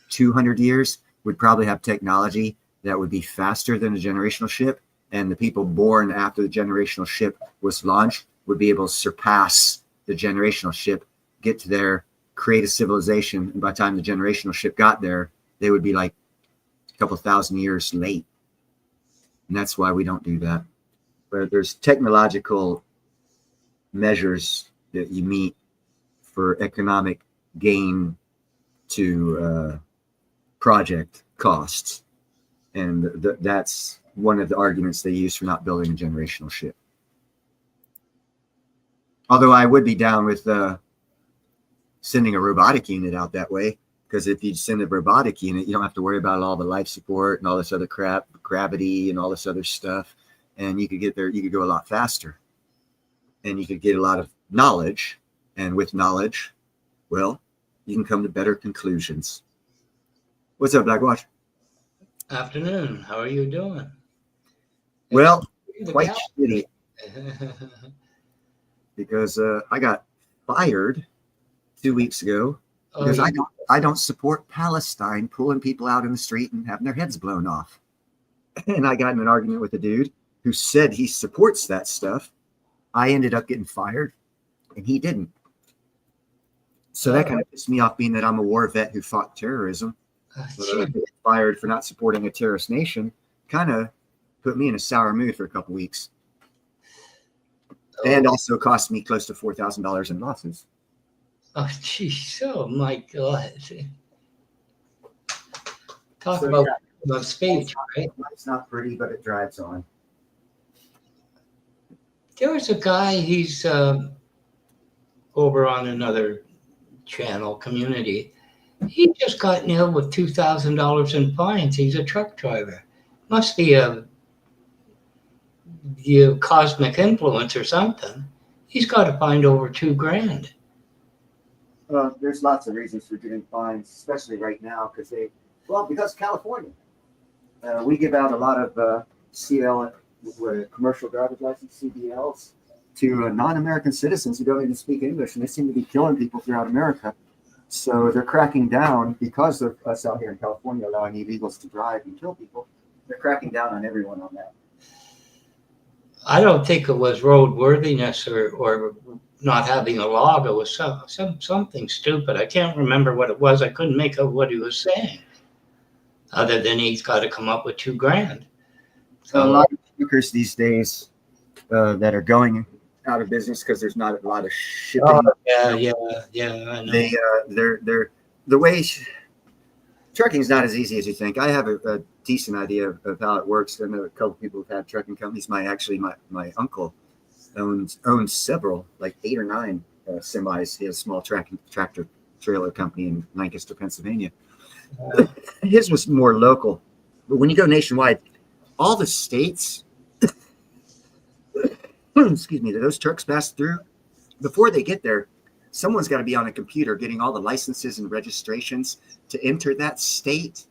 200 years, we'd probably have technology that would be faster than a generational ship. And the people born after the generational ship was launched would be able to surpass the generational ship, get to there, create a civilization. And by the time the generational ship got there, they would be like a couple thousand years late. And that's why we don't do that. But there's technological measures that you meet for economic gain to project costs. And that's one of the arguments they use for not building a generational ship. Although I would be down with sending a robotic unit out that way, because if you send a robotic unit, you don't have to worry about all the life support and all this other crap, gravity and all this other stuff. And you could get there, you could go a lot faster. And you could get a lot of knowledge. And with knowledge, well, you can come to better conclusions. What's up, Blackwatch? Afternoon. How are you doing? Well, quite shitty. Because I got fired 2 weeks ago because I don't support Palestine pulling people out in the street and having their heads blown off. And I got in an argument with a dude who said he supports that stuff. I ended up getting fired and he didn't. So that kind of pissed me off, being that I'm a war vet who fought terrorism. So I get fired for not supporting a terrorist nation kind of put me in a sour mood for a couple weeks. And also cost me close to $4,000 in losses. Oh, geez. Oh, my God. Talk about space, right? It's not pretty, but it drives on. There was a guy, he's over on another channel, Community. He just got nailed with $2,000 in fines. He's a truck driver. Must be a cosmic influence or something. He's got to find over $2,000. There's lots of reasons for getting fines, especially right now, because California. We give out a lot of CL, commercial driver's license, CDLs, to non-American citizens who don't even speak English, and they seem to be killing people throughout America. So they're cracking down because of us out here in California allowing illegals to drive and kill people. They're cracking down on everyone on that. I don't think it was roadworthiness or not having a log. It was something stupid. I can't remember what it was. I couldn't make out what he was saying, other than he's got to come up with $2,000. So a lot of truckers these days that are going out of business because there's not a lot of shipping. Yeah. I know. They're the way trucking is not as easy as you think. I have a decent idea of how it works. I know a couple people who've had trucking companies. My uncle owns several, like 8 or 9 semis. He has a small tractor trailer company in Lancaster, Pennsylvania. His was more local, but when you go nationwide, all the states, excuse me, that those trucks pass through, before they get there, someone's got to be on a computer getting all the licenses and registrations to enter that state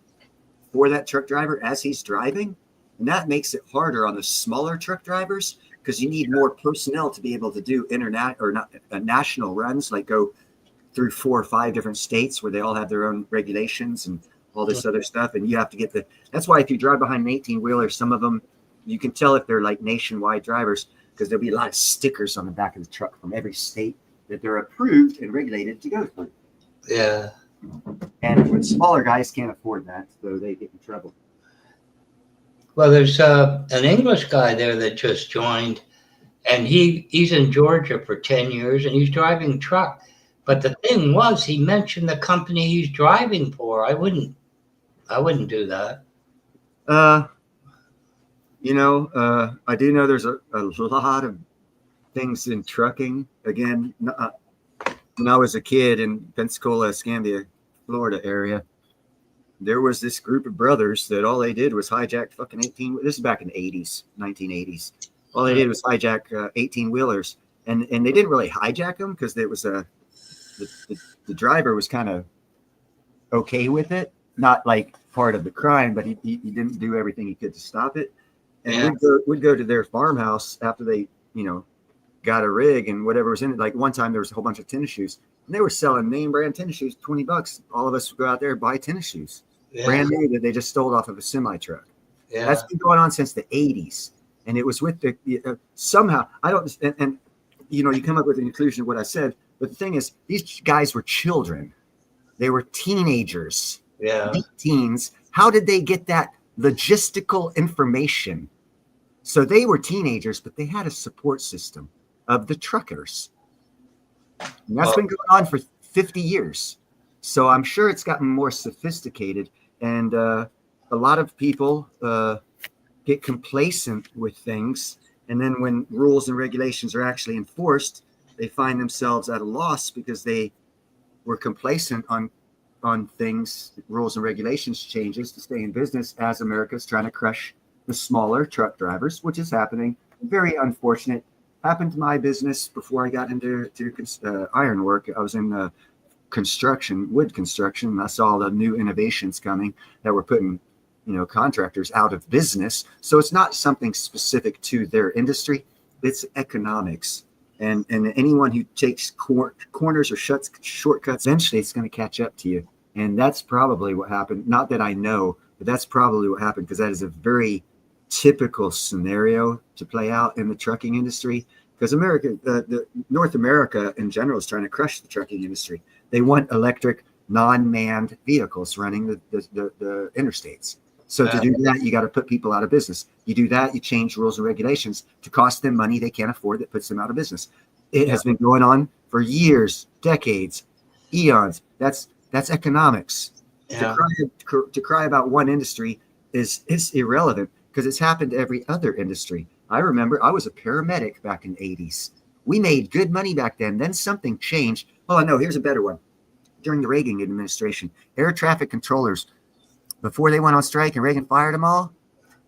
for that truck driver as he's driving. And that makes it harder on the smaller truck drivers because you need more personnel to be able to do national runs, like go through 4 or 5 different states where they all have their own regulations and all this other stuff. And you have to get that's why if you drive behind an 18-wheeler, some of them, you can tell if they're like nationwide drivers because there'll be a lot of stickers on the back of the truck from every state that they're approved and regulated to go through. Yeah. And when smaller guys can't afford that, so they get in trouble. Well, there's an English guy there that just joined, and he's in Georgia for 10 years, and he's driving truck. But the thing was, he mentioned the company he's driving for. I wouldn't do that. I do know there's a lot of things in trucking. Again, when I was a kid in Pensacola, Escambia, Florida area, there was this group of brothers that all they did was hijack fucking 18. This is back in the 80s, 1980s. All they did was hijack 18-wheelers, and they didn't really hijack them because it was the driver was kind of okay with it, not like part of the crime, but he didn't do everything he could to stop it. And we'd go to their farmhouse after they, got a rig and whatever was in it. Like one time there was a whole bunch of tennis shoes and they were selling name brand tennis shoes, $20. All of us would go out there and buy tennis shoes, brand new, that they just stole off of a semi truck. Yeah. That's been going on since the 80s. And it was with somehow, I don't, and you come up with an conclusion of what I said, but the thing is, these guys were children. They were teenagers, late teens. How did they get that logistical information? So they were teenagers, but they had a support system of the truckers. And that's been going on for 50 years. So I'm sure it's gotten more sophisticated. And a lot of people get complacent with things. And then when rules and regulations are actually enforced, they find themselves at a loss because they were complacent on things, rules and regulations changes to stay in business as America's trying to crush the smaller truck drivers, which is happening. Very unfortunate. Happened to my business before I got into iron work. I was in wood construction, and I saw the new innovations coming that were putting, contractors out of business. So it's not something specific to their industry. It's economics. And anyone who takes corners or shortcuts, eventually it's going to catch up to you. And that's probably what happened. Not that I know, but that's probably what happened, because that is a very typical scenario to play out in the trucking industry. Because the North America in general is trying to crush the trucking industry. They want electric, non-manned vehicles running the interstates. So to do that, you got to put people out of business. You do that, you change rules and regulations to cost them money they can't afford, that puts them out of business. It has been going on for years, decades, eons. That's economics. Yeah. To cry about one industry is irrelevant, because it's happened to every other industry. I remember I was a paramedic back in the 80s. We made good money back then. Then something changed. Oh, no, here's a better one. During the Reagan administration, air traffic controllers, before they went on strike and Reagan fired them all,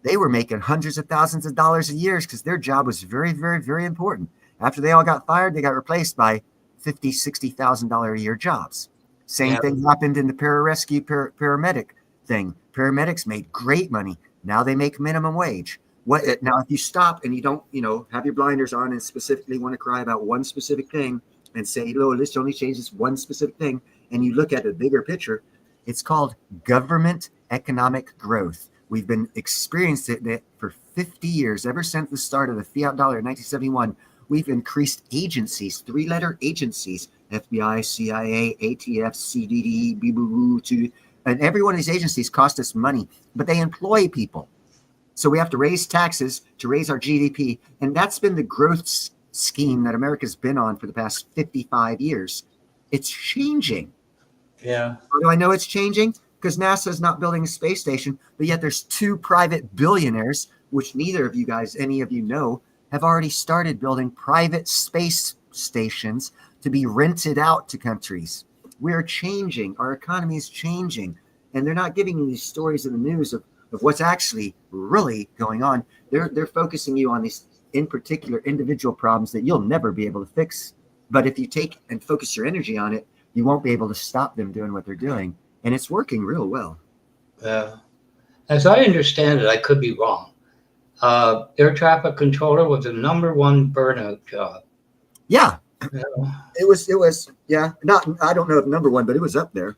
they were making hundreds of thousands of dollars a year because their job was very, very, very important. After they all got fired, they got replaced by $50,000, $60,000 a year jobs. Same thing happened in the pararescue paramedic thing. Paramedics made great money. Now they make minimum wage. Now, if you stop and you don't, have your blinders on and specifically want to cry about one specific thing and say, "Oh, let's only change this one specific thing," and you look at the bigger picture, it's called government economic growth. We've been experiencing it for 50 years, ever since the start of the fiat dollar in 1971. We've increased agencies, 3-letter agencies, FBI, CIA, ATF, CDD, BBU, and every one of these agencies cost us money, but they employ people. So we have to raise taxes to raise our GDP. And that's been the growth scheme that America's been on for the past 55 years. It's changing. Yeah. How do I know it's changing? Because NASA's not building a space station, but yet there's 2 private billionaires, which neither of you guys, any of you know, have already started building private space stations to be rented out to countries. We are changing. Our economy is changing. And they're not giving you these stories in the news of what's actually really going on. They're focusing you on these, in particular, individual problems that you'll never be able to fix. But if you take and focus your energy on it, you won't be able to stop them doing what they're doing. And it's working real well. As I understand it, I could be wrong. Air traffic controller was the #1 burnout job. Yeah. It was. Yeah. I don't know if #1, but it was up there.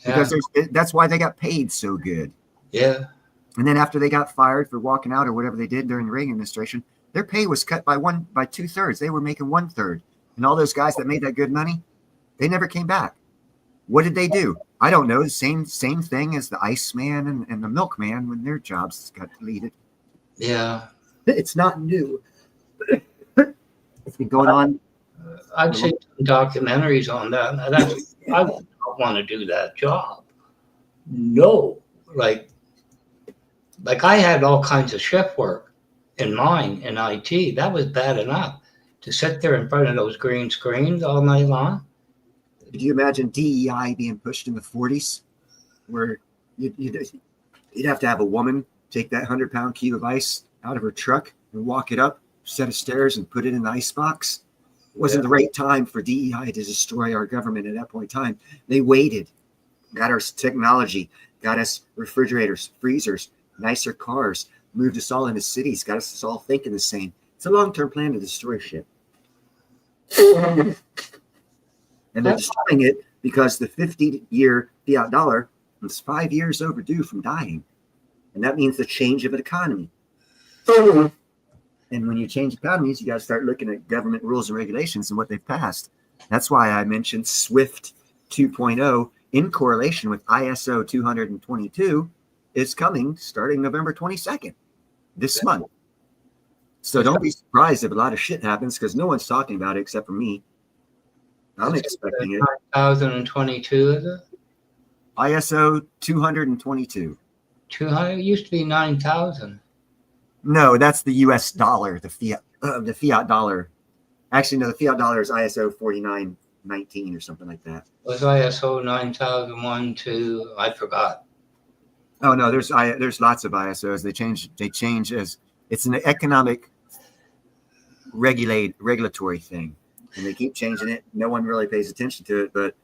Because that's why they got paid so good. Yeah. And then after they got fired for walking out or whatever they did during the Reagan administration, their pay was cut by 2/3. They were making 1/3. And all those guys that made that good money, they never came back. What did they do? I don't know. The same thing as the Iceman and the Milkman when their jobs got deleted. Yeah. It's not new. It's been going on. I've seen some documentaries on that. I don't want to do that job. No. Like I had all kinds of shift work in mine in IT. That was bad enough to sit there in front of those green screens all night long. Could you imagine DEI being pushed in the 40s where you'd have to have a woman take that 100-pound cube of ice out of her truck and walk it up a set of stairs and put it in the ice box? It wasn't the right time for DEI to destroy our government at that point in time. They waited, got us technology, got us refrigerators, freezers, nicer cars, moved us all into cities, got us all thinking the same. It's a long-term plan to destroy shit. And they're destroying it because the 50-year fiat dollar was 5 years overdue from dying. And that means the change of an economy. And when you change economies, you got to start looking at government rules and regulations and what they've passed. That's why I mentioned SWIFT 2.0 in correlation with ISO 222 is coming starting November 22nd this month. So don't be surprised if a lot of shit happens because no one's talking about it except for me. I'm expecting it. 2022, is it? ISO 222. 200. It used to be 9,000. No, that's the U.S. dollar, the fiat dollar. Actually, no, the fiat dollar is ISO 4919 or something like that. Was ISO 9001 to? I forgot. Oh no, there's lots of ISOs. They change as it's an economic regulatory thing. And they keep changing it. No one really pays attention to it. But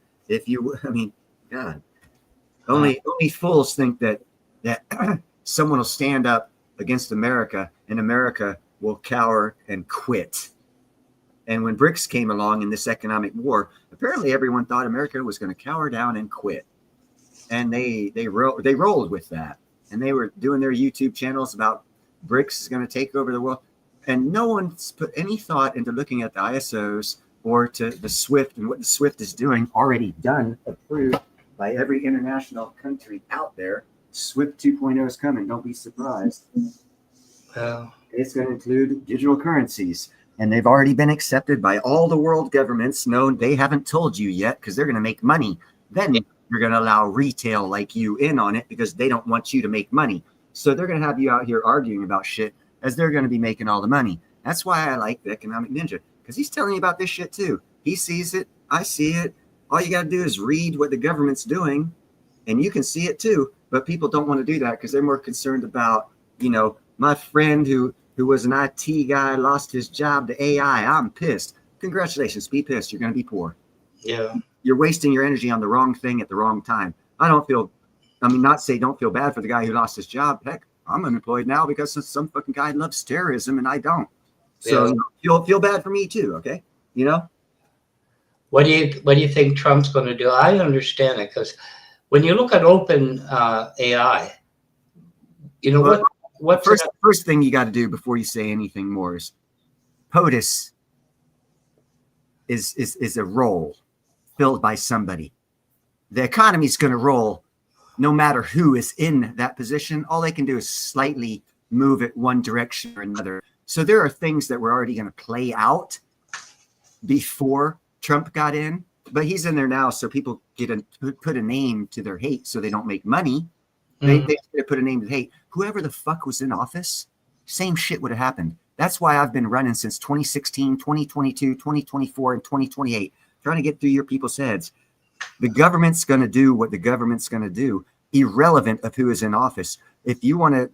God, only fools think that someone will stand up against America and America will cower and quit. And when BRICS came along in this economic war, apparently everyone thought America was going to cower down and quit. And they rolled with that. And they were doing their YouTube channels about BRICS is going to take over the world. And no one's put any thought into looking at the ISOs or to the SWIFT and what the SWIFT is doing, already done, approved by every international country out there. SWIFT 2.0 is coming. Don't be surprised. It's going to include digital currencies. And they've already been accepted by all the world governments. No, they haven't told you yet because they're going to make money. Then you're going to allow retail like you in on it because they don't want you to make money. So they're going to have you out here arguing about shit as they're going to be making all the money. That's why I like the Economic Ninja, because he's telling you about this shit too. He sees it. I see it. All you got to do is read what the government's doing, and you can see it too. But people don't want to do that because they're more concerned about, my friend who was an IT guy lost his job to AI. I'm pissed. Congratulations. Be pissed. You're going to be poor. Yeah. You're wasting your energy on the wrong thing at the wrong time. Don't feel bad for the guy who lost his job. Heck, I'm unemployed now because some fucking guy loves terrorism and I don't. So feel bad for me too. Okay. What do you think Trump's going to do? I understand it, because when you look at open AI, what first thing you got to do before you say anything more is POTUS is a role filled by somebody. The economy is going to roll no matter who is in that position. All they can do is slightly move it one direction or another. So there are things that were already going to play out before Trump got in, but he's in there now, so people put a name to their hate so they don't make money. They put a name to hate. Whoever the fuck was in office, same shit would have happened. That's why I've been running since 2016, 2022, 2024, and 2028, trying to get through your people's heads. The government's going to do what the government's going to do, irrelevant of who is in office. If you want to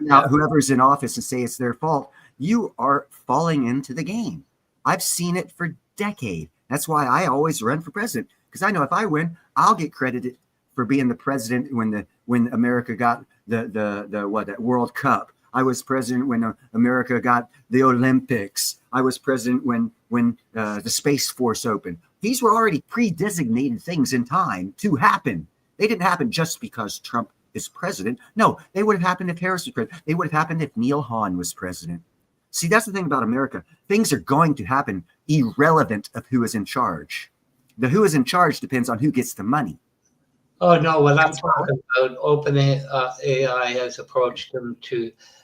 out whoever's in office and say it's their fault, you are falling into the game. I've seen it for decades. That's why I always run for president, because I know if I win, I'll get credited for being the president when America got the World Cup. I was president when America got the Olympics. I was president when the Space Force opened. These were already pre-designated things in time to happen. They didn't happen just because Trump is president. No, they would have happened if Harris was president. They would have happened if Neil Hahn was president. See, that's the thing about America. Things are going to happen irrelevant of who is in charge. The who is in charge depends on who gets the money. Oh, no, what I'm talking about, OpenAI has approached them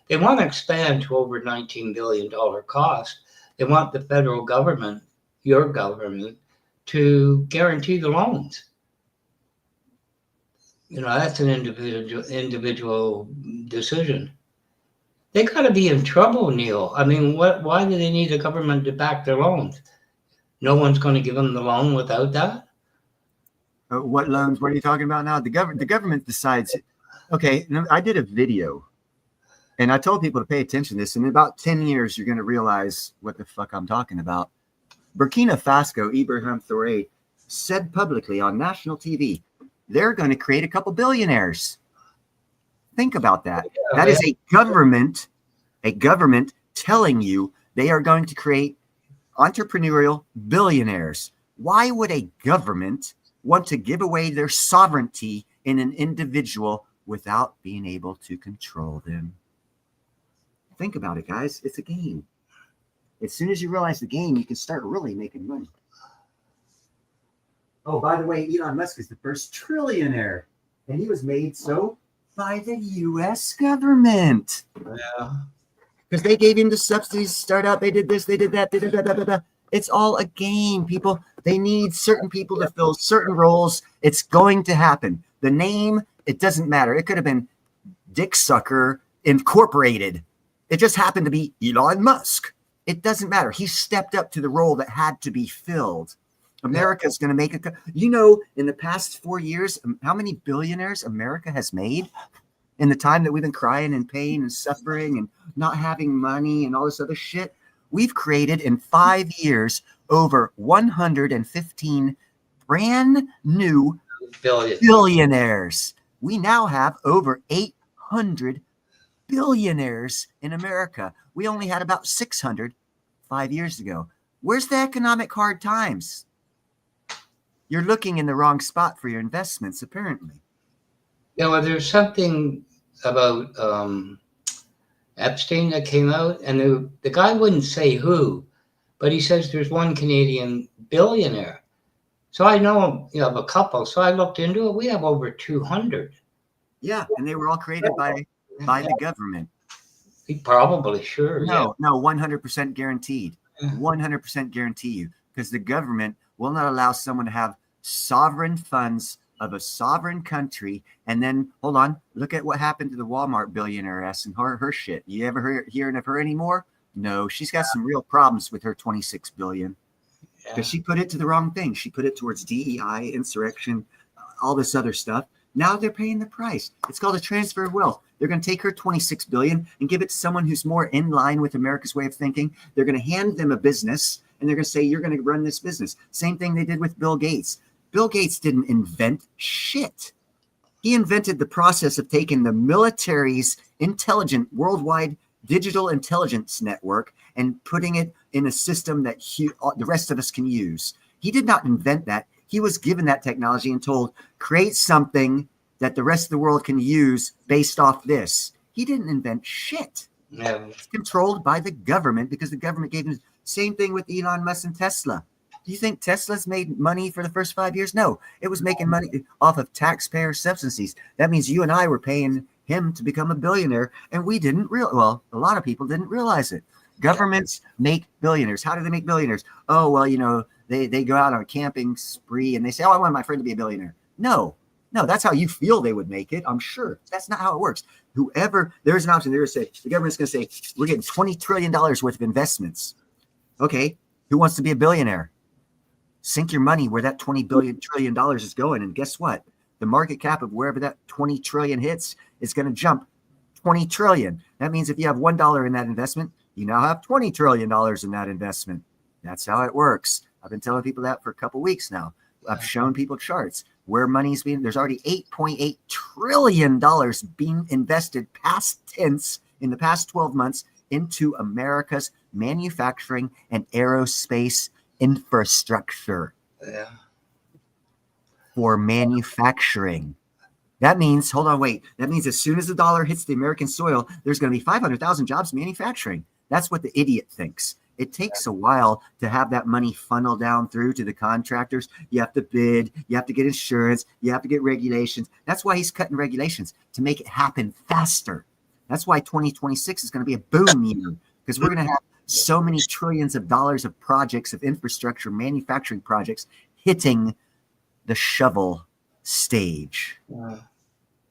they want to expand to over $19 billion cost. They want the federal government, your government, to guarantee the loans. That's an individual decision. They got to be in trouble, Neil. I mean, why do they need the government to back their loans? No one's going to give them the loan without that? What loans? What are you talking about now? The government decides. Okay, I did a video, and I told people to pay attention to this. And in about 10 years, you're going to realize what the fuck I'm talking about. Burkina Faso, Ibrahim Traoré, said publicly on national TV, they're going to create a couple billionaires. Think about that. That is a government telling you they are going to create entrepreneurial billionaires. Why would a government want to give away their sovereignty in an individual without being able to control them? Think about it, guys. It's a game. As soon as you realize the game, you can start really making money. Oh, by the way, Elon Musk is the first trillionaire, and he was made so by the U.S. government. Yeah. Because they gave him the subsidies to start out. They did this, they did that, It's all a game, people. They need certain people to fill certain roles. It's going to happen. The name, it doesn't matter. It could have been Dick Sucker Incorporated. It just happened to be Elon Musk. It doesn't matter. He stepped up to the role that had to be filled. America's going to make in the past 4 years, how many billionaires America has made in the time that we've been crying and pain and suffering and not having money and all this other shit. We've created in 5 years over 115 brand new billionaires. We now have over 800 billionaires in America. We only had about 600 5 years ago. Where's the economic hard times? You're looking in the wrong spot for your investments, apparently. Yeah, well, there's something about Epstein that came out, and the guy wouldn't say who, but he says there's one Canadian billionaire. So I know of a couple. So I looked into it. We have over 200. Yeah, and they were all created by the government. Probably, sure. No, 100% guaranteed. 100% guarantee you, because the government will not allow someone to have sovereign funds of a sovereign country. And then, hold on, look at what happened to the Walmart billionaireess and her shit. You ever hearing of her anymore? No, she's got some real problems with her 26 billion because she put it to the wrong thing. She put it towards DEI, insurrection, all this other stuff. Now they're paying the price. It's called a transfer of wealth. They're going to take her 26 billion and give it to someone who's more in line with America's way of thinking. They're going to hand them a business and they're going to say, you're going to run this business. Same thing they did with Bill Gates. Bill Gates didn't invent shit. He invented the process of taking the military's intelligent worldwide digital intelligence network and putting it in a system that the rest of us can use. He did not invent that. He was given that technology and told, create something that the rest of the world can use based off this. He didn't invent shit. Yeah. It's controlled by the government because the government gave him. Same thing with Elon Musk and Tesla. Do you think Tesla's made money for the first 5 years? No, it was making money off of taxpayer subsidies. That means you and I were paying him to become a billionaire, and we didn't realize. Well, a lot of people didn't realize it. Governments make billionaires. How do they make billionaires? Oh, well, they go out on a camping spree and they say, oh, I want my friend to be a billionaire. No, that's how you feel they would make it. I'm sure that's not how it works. There's an option. The government's going to say, we're getting $20 trillion worth of investments. Okay, who wants to be a billionaire? Sink your money where that $20 trillion is going. And guess what? The market cap of wherever that 20 trillion hits is going to jump 20 trillion. That means if you have $1 in that investment, you now have $20 trillion in that investment. That's how it works. I've been telling people that for a couple of weeks now. I've shown people charts where money's being, there's already $8.8 trillion being invested past tense in the past 12 months into America's manufacturing and aerospace infrastructure. Yeah. For manufacturing. That means, that means as soon as the dollar hits the American soil, there's going to be 500,000 jobs manufacturing. That's what the idiot thinks. It takes a while to have that money funnel down through to the contractors. You have to bid, you have to get insurance, you have to get regulations. That's why he's cutting regulations, to make it happen faster. That's why 2026 is going to be a boom year, because we're going to have so many trillions of dollars of projects, of infrastructure, manufacturing projects hitting the shovel stage. And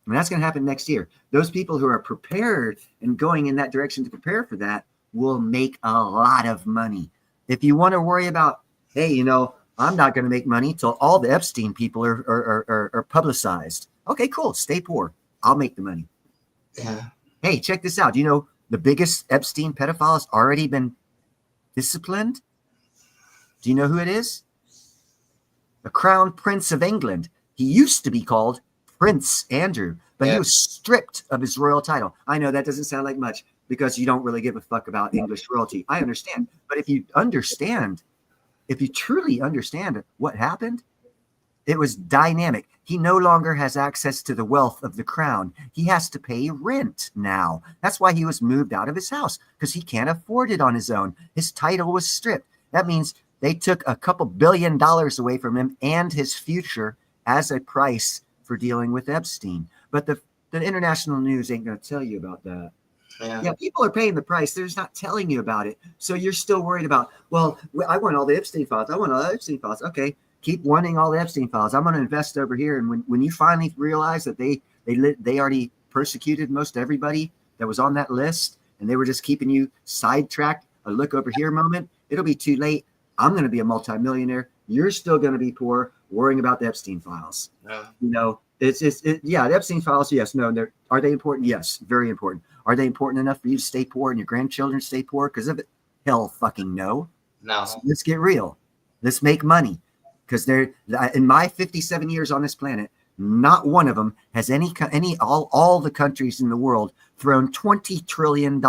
that's going to happen next year. Those people who are prepared and going in that direction to prepare for that will make a lot of money. If you want to worry about, hey, I'm not going to make money till all the Epstein people are publicized. Okay, cool. Stay poor. I'll make the money. Yeah. Hey, check this out. Do you know the biggest Epstein pedophile has already been disciplined? Do you know who it is? The Crown Prince of England. He used to be called Prince Andrew, but he was stripped of his royal title. I know that doesn't sound like much because you don't really give a fuck about English royalty. I understand. But if you truly understand what happened, it was dynamic. He no longer has access to the wealth of the crown. He has to pay rent now. That's why he was moved out of his house, because he can't afford it on his own. His title was stripped. That means they took a couple $1 billion away from him and his future as a price for dealing with Epstein. But the international news ain't going to tell you about that. Yeah, people are paying the price. They're just not telling you about it. So you're still worried about, well, I want all the Epstein files. I want all the Epstein files. Okay, keep wanting all the Epstein files. I'm going to invest over here. And when you finally realize that they already persecuted most everybody that was on that list, and they were just keeping you sidetracked, a look over here moment, it'll be too late. I'm going to be a multimillionaire. You're still going to be poor, worrying about the Epstein files. The Epstein files. Yes, no. Are they important? Yes, very important. Are they important enough for you to stay poor and your grandchildren stay poor because of it? Hell, fucking no. No. So let's get real. Let's make money, because in my 57 years on this planet, not one of them has all the countries in the world thrown $20 trillion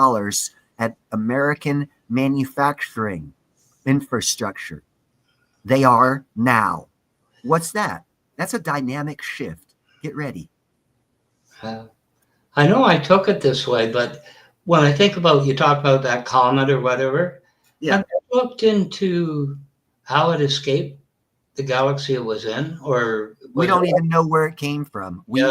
at American manufacturing infrastructure. They are now. What's that? That's a dynamic shift. Get ready. I know I took it this way, but when I think about, you talk about that comet or whatever, have you looked into how it escaped the galaxy it was in? Or we don't even know where it came from. We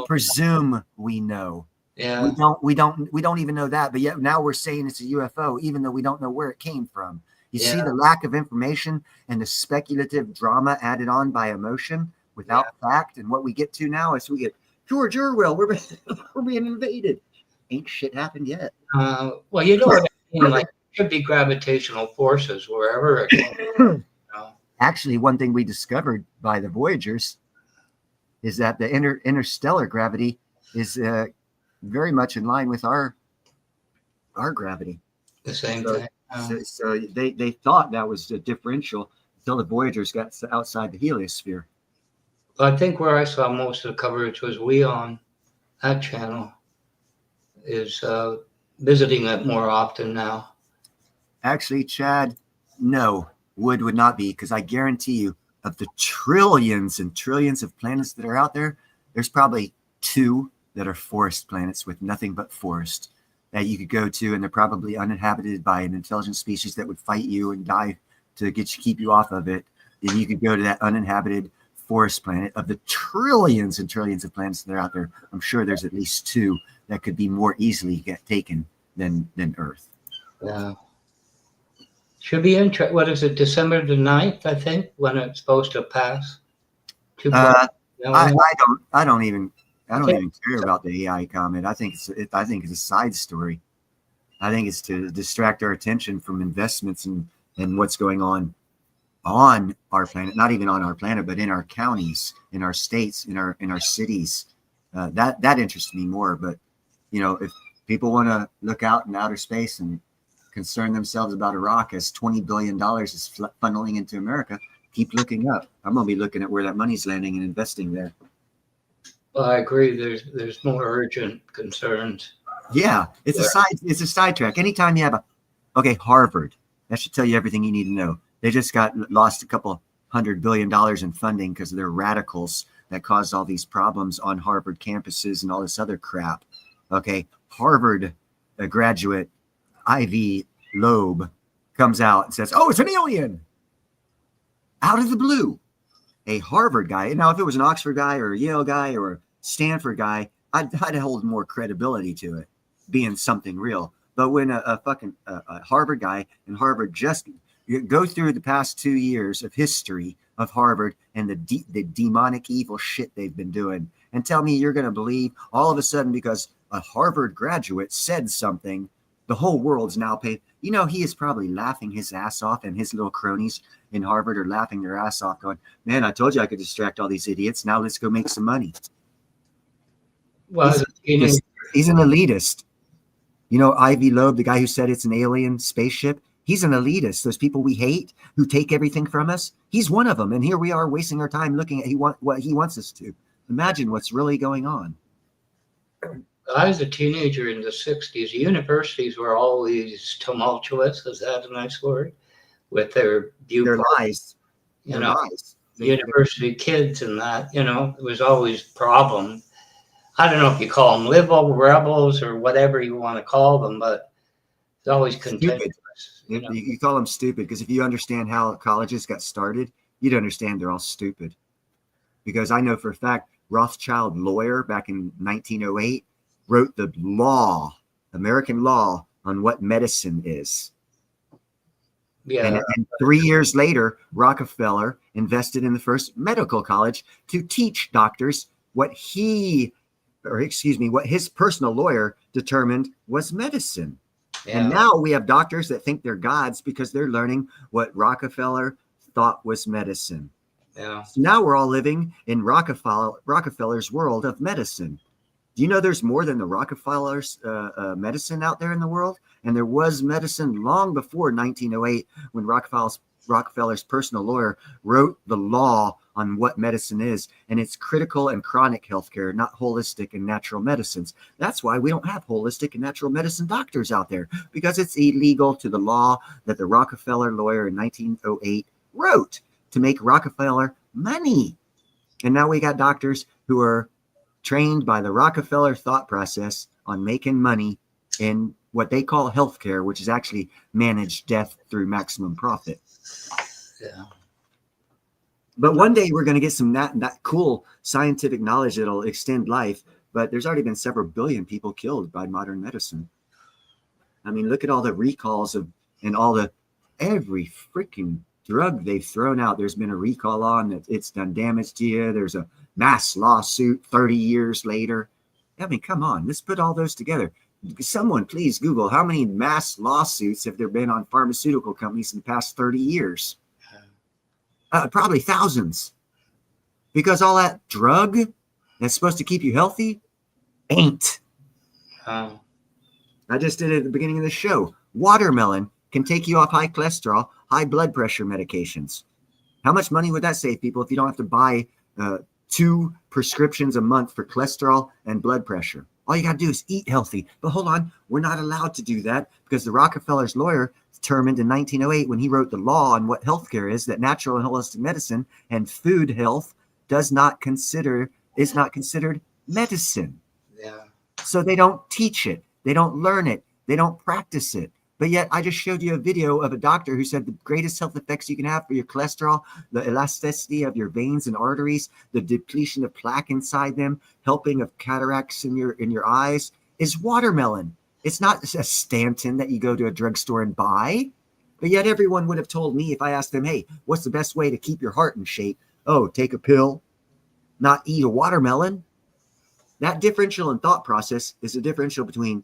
presume we know. Yeah. We don't even know that, but yet now we're saying it's a UFO, even though we don't know where it came from. You see the lack of information and the speculative drama added on by emotion. without fact. And what we get to now is we get George Orwell. We're being invaded. Ain't shit happened yet. Well, you know what I mean. Like, it could be gravitational forces wherever it comes. You know? Actually, one thing we discovered by the Voyagers is that the interstellar gravity is very much in line with our gravity. The same thing. So they thought that was a differential until the Voyagers got outside the heliosphere. I think where I saw most of the coverage was We on that channel is visiting it more often now. Actually, Chad, no, would not be, because I guarantee you, of the trillions and trillions of planets that are out there, there's probably 2 that are forest planets with nothing but forest that you could go to, and they're probably uninhabited by an intelligent species that would fight you and die to keep you off of it. Then you could go to that uninhabited forest planet. Of the trillions and trillions of planets that are out there, I'm sure there's at least 2 that could be more easily taken than Earth. Yeah. Should be interesting. What is it, December the 9th, I think, when it's supposed to pass? I don't even care about the AI comment. I think it's a side story. I think it's to distract our attention from investments and what's going on our planet, not even on our planet, but in our counties, in our states, in our cities. That interests me more. But if people want to look out in outer space and concern themselves about Iraq as $20 billion is funneling into America, keep looking up. I'm going to be looking at where that money's landing and investing there. Well, I agree. There's more urgent concerns. Yeah, it's a sidetrack. Anytime you have Harvard, that should tell you everything you need to know. They just lost a couple $100 billion in funding because of their radicals that caused all these problems on Harvard campuses and all this other crap. Okay, Harvard graduate Ivy Loeb comes out and says, "Oh, it's an alien," out of the blue. A Harvard guy. Now, if it was an Oxford guy or a Yale guy or a Stanford guy, I'd hold more credibility to it being something real. But when a Harvard guy, and Harvard just go through the past 2 years of history of Harvard and the demonic evil shit they've been doing, and tell me you're going to believe all of a sudden because a Harvard graduate said something, the whole world's now paid. He is probably laughing his ass off, and his little cronies in Harvard are laughing their ass off going, "Man, I told you I could distract all these idiots. Now let's go make some money." Well, he's an elitist. Ivy Loeb, the guy who said it's an alien spaceship, he's an elitist. Those people we hate who take everything from us, he's one of them. And here we are wasting our time looking at what he wants us to. Imagine what's really going on. I was a teenager in the 60s. Universities were always tumultuous, is that a nice word? With their viewpoint. Their lies. Lies. University kids and that, it was always a problem. I don't know if you call them liberal rebels or whatever you want to call them, but it's always contentious. You call them stupid because if you understand how colleges got started, you'd understand they're all stupid. Because I know for a fact, Rothschild lawyer back in 1908 wrote the American law on what medicine is. Yeah. And 3 years later, Rockefeller invested in the first medical college to teach doctors what his personal lawyer determined was medicine. Yeah. And now we have doctors that think they're gods because they're learning what Rockefeller thought was medicine. Yeah. So now we're all living in Rockefeller's world of medicine. Do you know there's more than the Rockefeller's medicine out there in the world? And there was medicine long before 1908 when Rockefeller's personal lawyer wrote the law on what medicine is. And it's critical and chronic healthcare, not holistic and natural medicines. That's why we don't have holistic and natural medicine doctors out there, because it's illegal to the law that the Rockefeller lawyer in 1908 wrote to make Rockefeller money. And now we got doctors who are trained by the Rockefeller thought process on making money in what they call healthcare, which is actually managed death through maximum profit. Yeah. But one day we're going to get some that cool scientific knowledge that'll extend life. But there's already been several billion people killed by modern medicine. I mean, look at all the recalls and every freaking drug they've thrown out, there's been a recall on that it's done damage to you. There's a mass lawsuit 30 years later. I mean, come on, let's put all those together. Someone please Google how many mass lawsuits have there been on pharmaceutical companies in the past 30 years? Probably thousands. Because all that drug that's supposed to keep you healthy ain't. I just did it at the beginning of the show. Watermelon can take you off high cholesterol, high blood pressure medications. How much money would that save people if you don't have to buy 2 prescriptions a month for cholesterol and blood pressure? All you got to do is eat healthy. But hold on, we're not allowed to do that because the Rockefeller's lawyer determined in 1908 when he wrote the law on what healthcare is that natural and holistic medicine and food health is not considered medicine. Yeah. So they don't teach it. They don't learn it. They don't practice it. But yet I just showed you a video of a doctor who said the greatest health effects you can have for your cholesterol, the elasticity of your veins and arteries, the depletion of plaque inside them, helping of cataracts in your eyes, is watermelon. It's not a Stanton that you go to a drugstore and buy. But yet everyone would have told me if I asked them, hey, what's the best way to keep your heart in shape? Oh, take a pill, not eat a watermelon. That differential in thought process is a differential between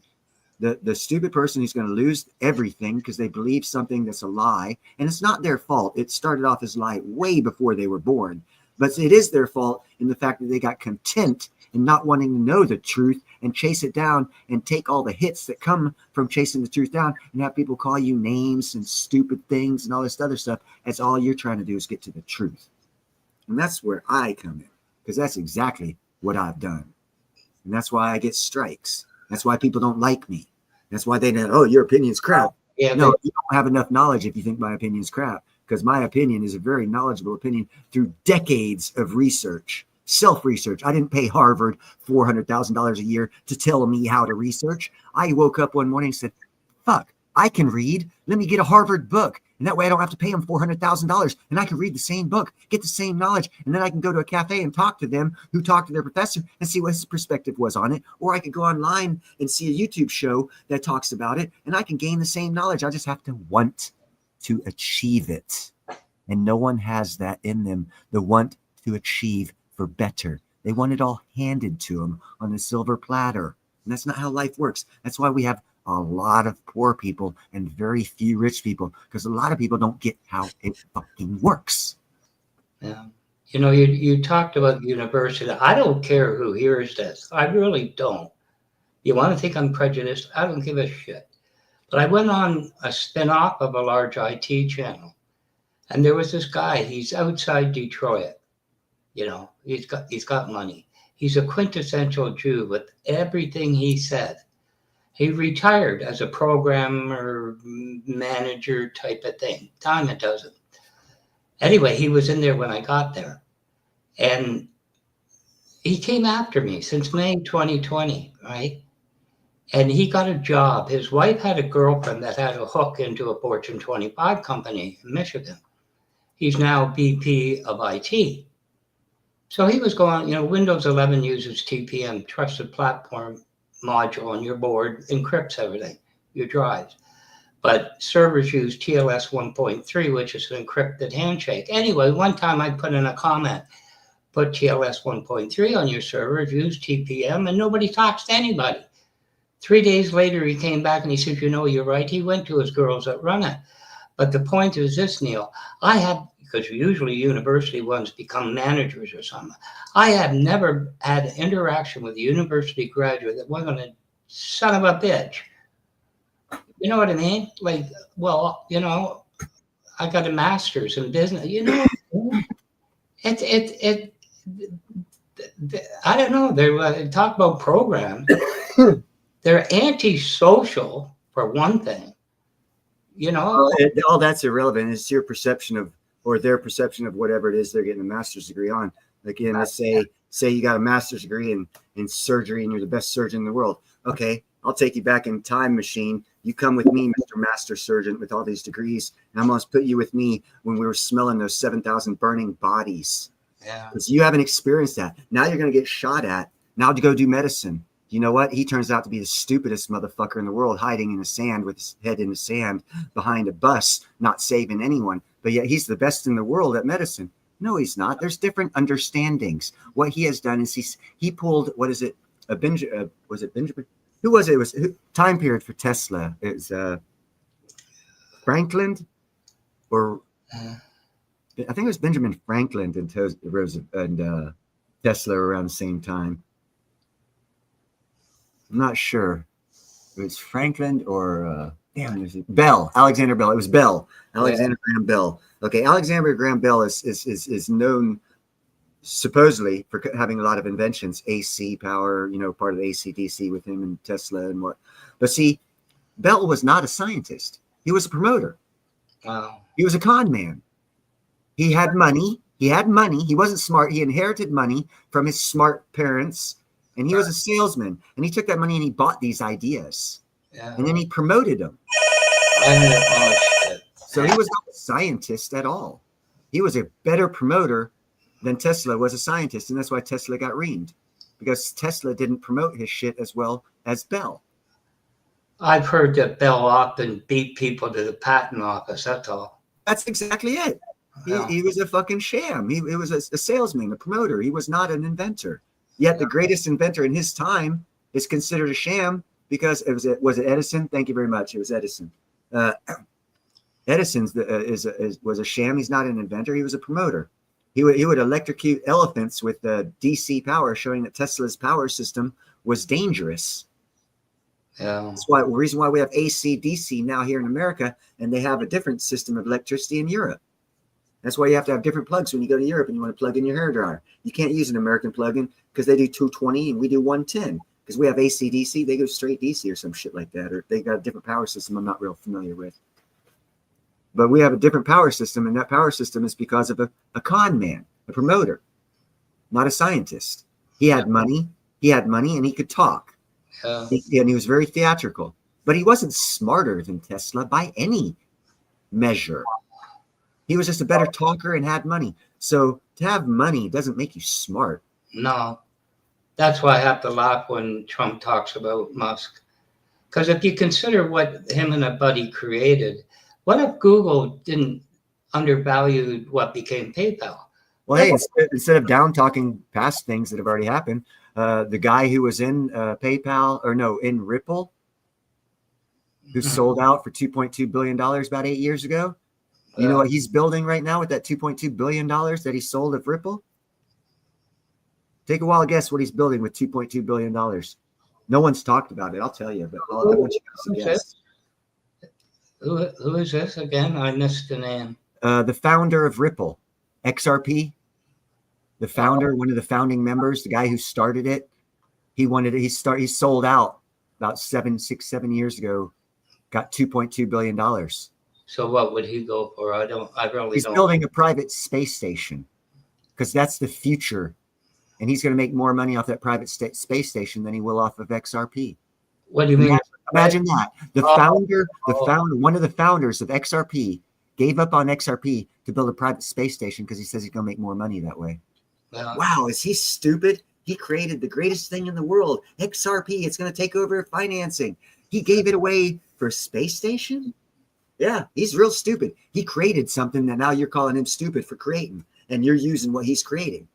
the stupid person who's going to lose everything because they believe something that's a lie. And it's not their fault. It started off as a lie way before they were born. But it is their fault in the fact that they got content in not wanting to know the truth and chase it down and take all the hits that come from chasing the truth down and have people call you names and stupid things and all this other stuff. That's all you're trying to do is get to the truth. And that's where I come in, because that's exactly what I've done. And that's why I get strikes. That's why people don't like me. That's why they know, oh, your opinion's crap. Yeah, no, you don't have enough knowledge if you think my opinion's crap, because my opinion is a very knowledgeable opinion through decades of research, self-research. I didn't pay Harvard $400,000 a year to tell me how to research. I woke up one morning and said, fuck, I can read. Let me get a Harvard book. And that way I don't have to pay them $400,000 and I can read the same book, get the same knowledge. And then I can go to a cafe and talk to them who talk to their professor and see what his perspective was on it. Or I could go online and see a YouTube show that talks about it and I can gain the same knowledge. I just have to want to achieve it. And no one has that in them. The want to achieve for better. They want it all handed to them on a silver platter. And that's not how life works. That's why we have a lot of poor people and very few rich people, because a lot of people don't get how it fucking works. Yeah. You know, you talked about university. I don't care who hears this. I really don't. You want to think I'm prejudiced? I don't give a shit. But I went on a spin-off of a large IT channel, and there was this guy. He's outside Detroit. You know, he's got money. He's a quintessential Jew with everything he said. He retired as a programmer, manager type of thing. Time it doesn't. Anyway, he was in there when I got there. And he came after me since May 2020, right? And he got a job. His wife had a girlfriend that had a hook into a Fortune 25 company in Michigan. He's now VP of IT. So he was going, you know, Windows 11 uses TPM, Trusted Platform Module on your board, encrypts everything, your drives. But servers use TLS 1.3, which is an encrypted handshake. Anyway, one time I put in a comment, put TLS 1.3 on your servers, use TPM, and nobody talks to anybody. 3 days later, he came back and he said, you know, you're right. He went to his girls that run it. But the point is this, Neil, because usually university ones become managers or something. I have never had an interaction with a university graduate that wasn't a son of a bitch. You know what I mean? Like, well, you know, I got a master's in business. You know, I don't know. They talk about programs. They're antisocial for one thing. You know, all that's irrelevant. It's your perception of, or their perception of whatever it is they're getting a master's degree on. Again, let's say you got a master's degree in surgery and you're the best surgeon in the world. Okay, I'll take you back in time machine. You come with me, Mr. Master Surgeon, with all these degrees, and I'm going to put you with me when we were smelling those 7,000 burning bodies. Yeah. Because you haven't experienced that. Now you're going to get shot at. Now to go do medicine. You know what? He turns out to be the stupidest motherfucker in the world, hiding in the sand with his head in the sand behind a bus, not saving anyone. but yet he's the best in the world at medicine. No, he's not. There's different understandings. What he has done is he pulled, what is it? Was it Benjamin? Who was it? It was time period for Tesla. It's Franklin, or I think it was Benjamin Franklin and Tesla around the same time. I'm not sure. It was Franklin or Bell, Alexander Bell. It was Bell, Alexander Graham Bell. Okay, Alexander Graham Bell is known supposedly for having a lot of inventions, AC power, part of AC/DC with him and Tesla and what. But see, Bell was not a scientist. He was a promoter. Wow. He was a con man. He had money. He wasn't smart. He inherited money from his smart parents, and he was a salesman. And he took that money and he bought these ideas, and then he promoted them. So he was not a scientist at all. He was a better promoter than Tesla was a scientist, and that's why Tesla got reamed, because Tesla didn't promote his shit as well as Bell. I've heard that Bell often beat people to the patent office. That's all. That's exactly it. He was a fucking sham. He was a salesman, a promoter. He was not an inventor. Yet the greatest inventor in his time is considered a sham because was it Edison? Thank you very much. It was Edison. Edison was a sham. He's not an inventor. He was a promoter. He would electrocute elephants with DC power, showing that Tesla's power system was dangerous. Yeah. That's why the reason why we have AC/DC now here in America, and they have a different system of electricity in Europe. That's why you have to have different plugs when you go to Europe and you want to plug in your hairdryer. You can't use an American plug-in because they do 220 and we do 110. Because we have AC/DC, they go straight DC or some shit like that, or they got a different power system I'm not real familiar with. But we have a different power system, and that power system is because of a con man, a promoter, not a scientist. He had money, and he could talk. Yeah. And he was very theatrical. But he wasn't smarter than Tesla by any measure. He was just a better talker and had money. So to have money doesn't make you smart. No. That's why I have to laugh when Trump talks about Musk. Because if you consider what him and a buddy created, what if Google didn't undervalue what became PayPal? Well, hey, instead of down talking past things that have already happened, the guy who was in in Ripple, who sold out for $2.2 billion about 8 years ago, you know what he's building right now with that $2.2 billion that he sold of Ripple? Take a wild guess what he's building with $2.2 billion. No one's talked about it. I'll tell you, but I want you guys to guess. Who is this again? I missed the name. The founder of Ripple, XRP. The founder, one of the founding members, the guy who started it. He sold out about 7 years ago. Got $2.2 billion. So what would he go for? He's building a private space station because that's the future. And he's going to make more money off that private space station than he will off of XRP. What do you mean? Imagine that. One of the founders of XRP gave up on XRP to build a private space station because he says he's going to make more money that way. Yeah. Wow, is he stupid? He created the greatest thing in the world, XRP. It's going to take over financing. He gave it away for a space station? Yeah, he's real stupid. He created something that now you're calling him stupid for creating, and you're using what he's creating.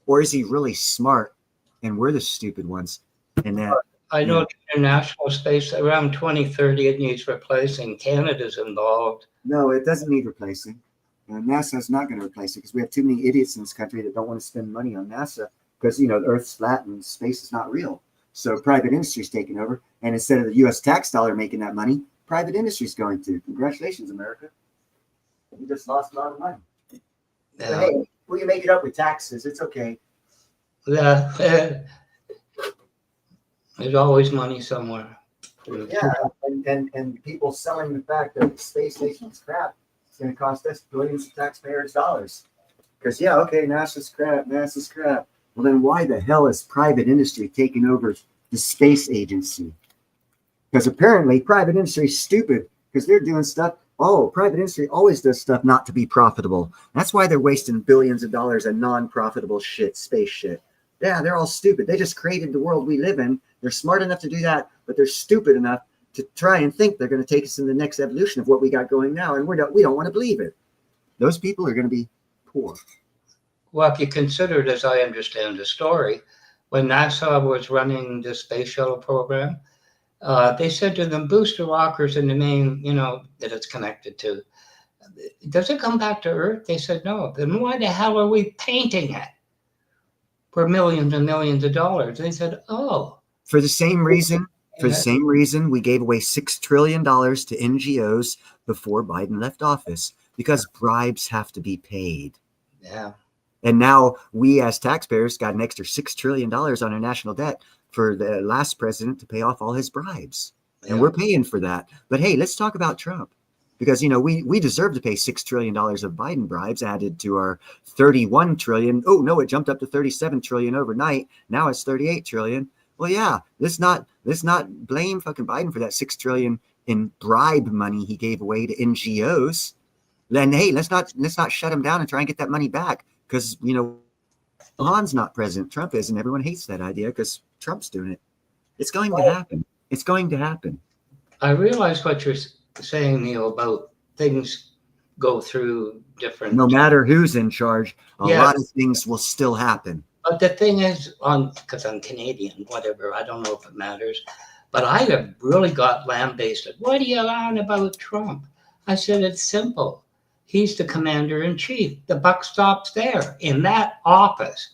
Or is he really smart and we're the stupid ones? And that I know the international space around 2030 it needs replacing. Canada's involved. No, it doesn't need replacing. NASA's not going to replace it because we have too many idiots in this country that don't want to spend money on NASA because the Earth's flat and space is not real. So private industry's taking over, and instead of the U.S. tax dollar making that money, private industry's going to. Congratulations, America! You just lost a lot of money. Yeah. But hey, we can make it up with taxes. It's okay. Yeah. There's always money somewhere. Yeah, and people selling the fact that the space station's crap. It's going to cost us billions of taxpayers' dollars. Because NASA's crap. Well, then why the hell is private industry taking over the space agency? Because apparently private industry is stupid because they're doing stuff. Oh, private industry always does stuff not to be profitable. That's why they're wasting billions of dollars on non-profitable shit, space shit. Yeah, they're all stupid. They just created the world we live in. They're smart enough to do that, but they're stupid enough to try and think they're going to take us in the next evolution of what we got going now. And we don't want to believe it those people are going to be poor. Well, if you consider it, as I understand the story, when NASA was running the space shuttle program, they said to them, booster rockers in the main, that it's connected to, does it come back to Earth? They said no. Then why the hell are we painting it for millions and millions of dollars? They said, oh. For the same reason, we gave away $6 trillion to NGOs before Biden left office, because bribes have to be paid. Yeah. And now we as taxpayers got an extra $6 trillion on our national debt for the last president to pay off all his bribes. And we're paying for that. But hey, let's talk about Trump. Because, we deserve to pay $6 trillion of Biden bribes added to our 31 trillion. Oh, no, it jumped up to 37 trillion overnight. Now it's 38 trillion. Well, yeah, let's not blame fucking Biden for that $6 trillion in bribe money he gave away to NGOs. Then, hey, let's not shut him down and try and get that money back. Because, Han's not president, Trump is, and everyone hates that idea because Trump's doing it. It's going to happen. It's going to happen. I realize what you're saying, Neil, about things go through different... No matter who's in charge, a lot of things will still happen. But the thing is, because I'm Canadian, whatever, I don't know if it matters, but I have really got lambasted. What are you on about Trump? I said, it's simple. He's the commander-in-chief. The buck stops there in that office.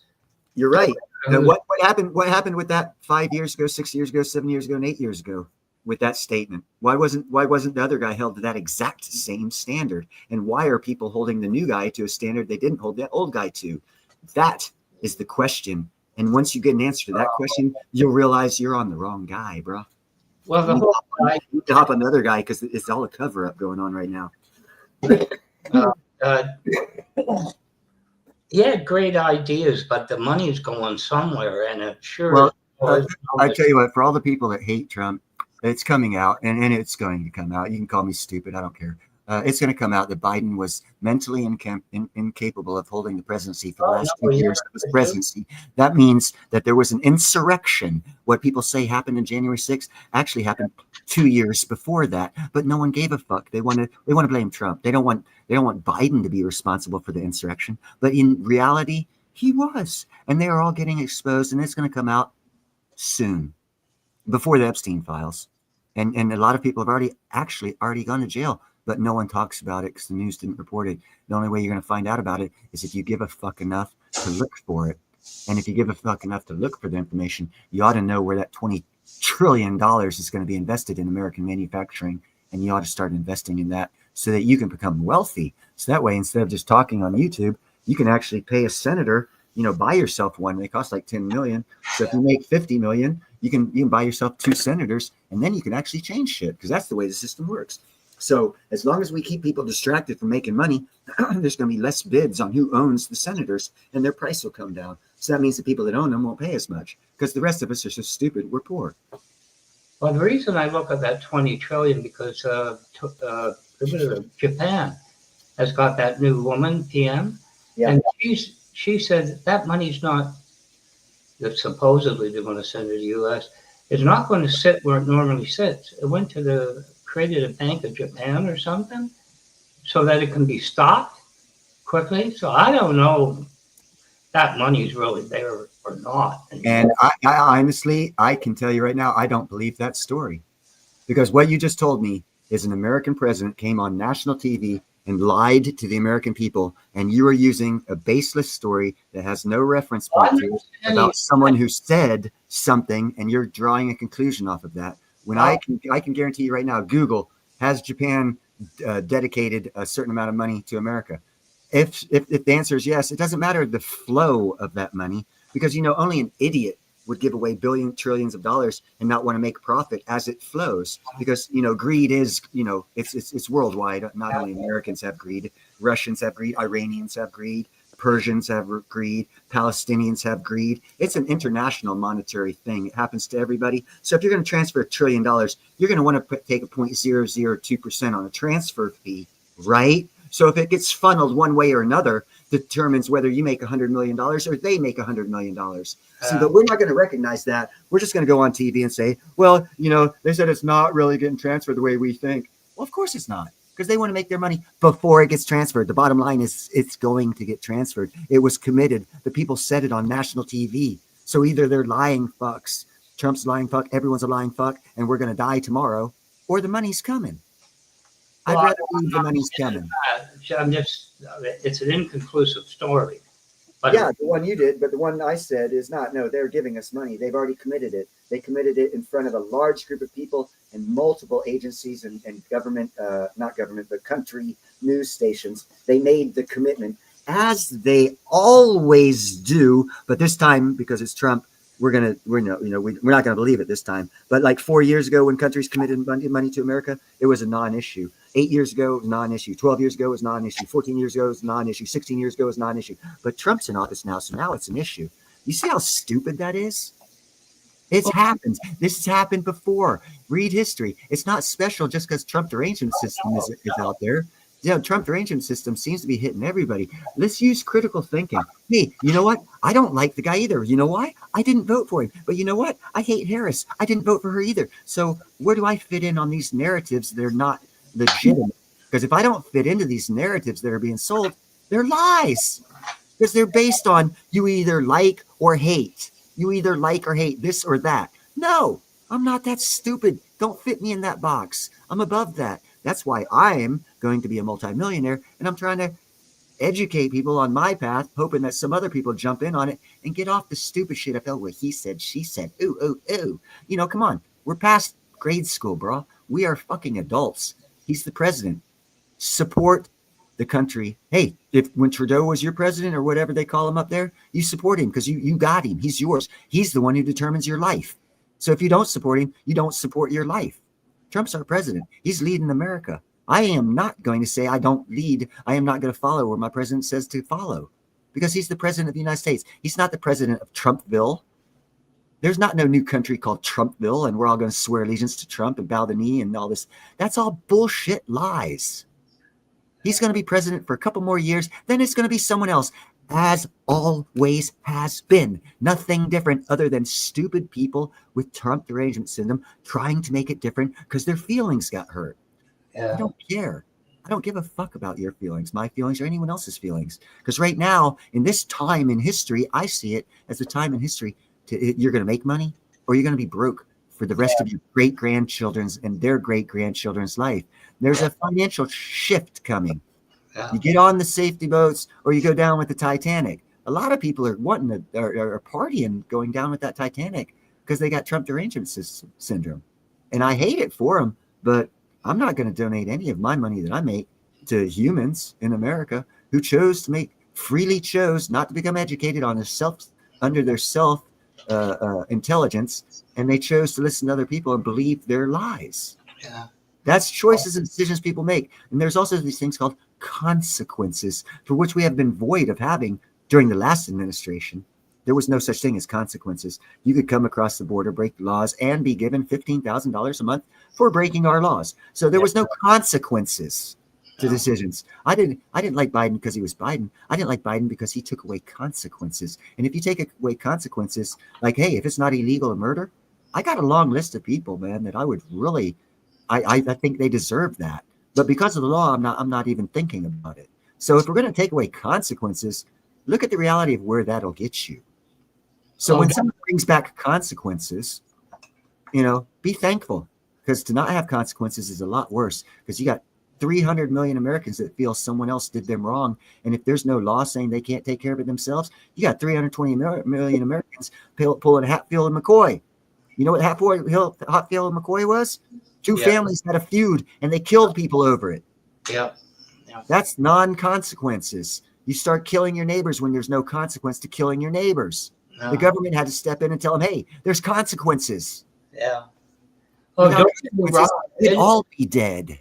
You're right. Now, what happened? What happened with that 5 years ago, 6 years ago, 7 years ago, and 8 years ago with that statement? Why wasn't the other guy held to that exact same standard? And why are people holding the new guy to a standard they didn't hold that old guy to? That is the question. And once you get an answer to that question, you'll realize you're on the wrong guy, bro. Well, the whole you hop on the other guy because it's all a cover up going on right now. he had great ideas, but the money's going somewhere, and it sure. Well, I tell you what, for all the people that hate Trump, it's coming out, and it's going to come out. You can call me stupid, I don't care. It's going to come out that Biden was mentally incapable of holding the presidency for the last 2 years of his presidency. That means that there was an insurrection. What people say happened in January 6th actually happened 2 years before that, but no one gave a fuck. They want to blame Trump. They don't want Biden to be responsible for the insurrection, but in reality, he was, and they are all getting exposed, and it's going to come out soon, before the Epstein files, and a lot of people have already gone to jail. But no one talks about it because the news didn't report it. The only way you're going to find out about it is if you give a fuck enough to look for it. And if you give a fuck enough to look for the information, you ought to know where that $20 trillion is going to be invested in American manufacturing. And you ought to start investing in that so that you can become wealthy. So that way, instead of just talking on YouTube, you can actually pay a senator, buy yourself one. They cost like $10 million. So if you make $50 million, you can buy yourself 2 senators, and then you can actually change shit, because that's the way the system works. So as long as we keep people distracted from making money, there's going to be less bids on who owns the senators, and their price will come down. So that means the people that own them won't pay as much, because the rest of us are so stupid. We're poor. Well, the reason I look at that 20 trillion because Japan has got that new woman PM, and she said that money's not that supposedly they're going to send to the U.S. It's not going to sit where it normally sits. It went to created a Bank of Japan or something so that it can be stopped quickly. So I don't know if that money's really there or not. And I honestly, I can tell you right now, I don't believe that story, because what you just told me is an American president came on national TV and lied to the American people, and you are using a baseless story that has no reference point to it about someone who said something, and you're drawing a conclusion off of that. When I can guarantee you right now, Google has Japan dedicated a certain amount of money to America. If the answer is yes, it doesn't matter the flow of that money, because only an idiot would give away trillions of dollars and not want to make profit as it flows, because greed is it's worldwide. Not only Americans have greed, Russians have greed, Iranians have greed, Persians have greed, Palestinians have greed. It's an international monetary thing. It happens to everybody. So if you're going to transfer $1 trillion, you're going to want to take a 0.002% on a transfer fee, right? So if it gets funneled one way or another, determines whether you make $100 million or they make $100 million. See, but we're not going to recognize that. We're just going to go on TV and say, well, they said it's not really getting transferred the way we think. Well, of course it's not. because they want to make their money before it gets transferred. The bottom line is it's going to get transferred. It was committed. The people said it on national TV. So either they're lying fucks, Trump's lying fuck, everyone's a lying fuck, and we're going to die tomorrow, or the money's coming. I'd rather believe the money's coming. It's an inconclusive story. But yeah, the one you did, but the one I said is not. No, they're giving us money. They've already committed it. They committed it in front of a large group of people and multiple agencies and government, not government, but country news stations. They made the commitment, as they always do. But this time, because it's Trump, we're not gonna believe it this time. But like 4 years ago, when countries committed money to America, it was a non-issue. 8 years ago, it was non-issue. 12 years ago, it was non-issue. 14 years ago, it was non-issue. 16 years ago, it was non-issue. But Trump's in office now, so now it's an issue. You see how stupid that is? It's happened. This has happened before. Read history. It's not special just because Trump derangement system is out there. Yeah, Trump derangement system seems to be hitting everybody. Let's use critical thinking. Hey, you know what? I don't like the guy either. You know why? I didn't vote for him. But you know what? I hate Harris. I didn't vote for her either. So where do I fit in on these narratives? They're not legitimate. Because if I don't fit into these narratives that are being sold, they're lies. Because they're based on you either like or hate. You either like or hate this or that. No, I'm not that stupid. Don't fit me in that box. I'm above that. That's why I'm going to be a multimillionaire, and I'm trying to educate people on my path, hoping that some other people jump in on it and get off the stupid shit of, oh, what he said, she said, ooh, ooh, ooh. You know, come on. We're past grade school, bro. We are fucking adults. He's the president. Support the country. Hey, when Trudeau was your president or whatever they call him up there, you support him because you got him. He's yours. He's the one who determines your life. So if you don't support him, you don't support your life. Trump's our president. He's leading America. I am not going to say I don't lead. I am not going to follow where my president says to follow because he's the president of the United States. He's not the president of Trumpville. There's not no new country called Trumpville and we're all going to swear allegiance to Trump and bow the knee and all this. That's all bullshit lies. He's going to be president for a couple more years. Then it's going to be someone else, as always has been. Nothing different other than stupid people with Trump derangement syndrome trying to make it different because their feelings got hurt. Yeah. I don't care. I don't give a fuck about your feelings, my feelings, or anyone else's feelings. Because right now, in this time in history, I see it as a time in history you're going to make money or you're going to be broke for the rest of your great-grandchildren's and their great-grandchildren's life. There's a financial shift coming. You get on the safety boats or you go down with the Titanic. A lot of people are wanting to are partying going down with that Titanic because they got Trump derangement syndrome. And I hate it for them, but I'm not going to donate any of my money that I make to humans in America who freely chose not to become educated on under their self intelligence, and they chose to listen to other people and believe their lies. Yeah. That's choices and decisions people make. And there's also these things called consequences for which we have been void of having during the last administration. There was no such thing as consequences. You could come across the border, break the laws, and be given $15,000 a month for breaking our laws. So there was no consequences to decisions. I didn't like Biden because he was Biden. I didn't like Biden because he took away consequences. And if you take away consequences, like, hey, if it's not illegal to murder, I got a long list of people, man, that I would really, I think they deserve that. But because of the law, I'm not even thinking about it. So if we're going to take away consequences, look at the reality of where that'll get you. So when someone brings back consequences, be thankful, because to not have consequences is a lot worse, because you got 300 million Americans that feel someone else did them wrong. And if there's no law saying they can't take care of it themselves, you got 320 million Americans pulling Hatfield and McCoy. You know what Hatfield and McCoy was? Two families had a feud and they killed people over it. Yeah. That's non-consequences. You start killing your neighbors when there's no consequence to killing your neighbors. No. The government had to step in and tell them, hey, there's consequences. Yeah. Oh, we'd all be dead.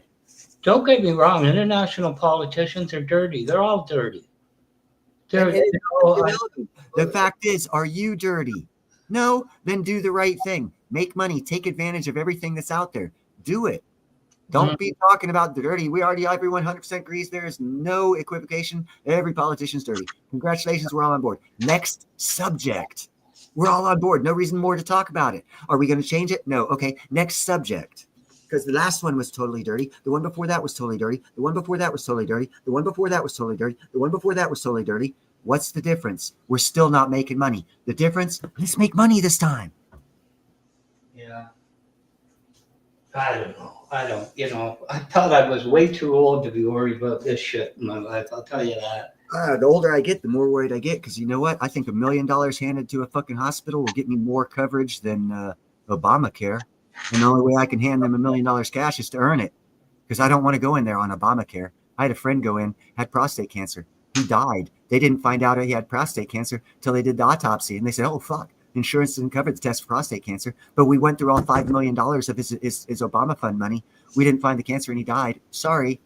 Don't get me wrong. International politicians are dirty. They're all dirty. The fact is, are you dirty? No, then do the right thing. Make money. Take advantage of everything that's out there. Do it. Don't be talking about the dirty. Everyone 100% agrees there is no equivocation. Every politician's dirty. Congratulations, we're all on board. Next subject. We're all on board. No reason more to talk about it. Are we going to change it? No. Okay. Next subject. because the last one was totally dirty. The one before that was totally dirty. The one before that was totally dirty. The one before that was totally dirty. The one before that was totally dirty. What's the difference? We're still not making money. The difference? Let's make money this time. Yeah. I don't know. I thought I was way too old to be worried about this shit in my life. I'll tell you that. The older I get, the more worried I get. Because you know what? I think $1 million handed to a fucking hospital will get me more coverage than Obamacare. And the only way I can hand them $1 million cash is to earn it. Because I don't want to go in there on Obamacare. I had a friend go in, had prostate cancer. He died. They didn't find out he had prostate cancer until they did the autopsy. And they said, oh, fuck. Insurance didn't cover the test for prostate cancer, but we went through all $5 million of his Obama fund money. We didn't find the cancer and he died. Sorry.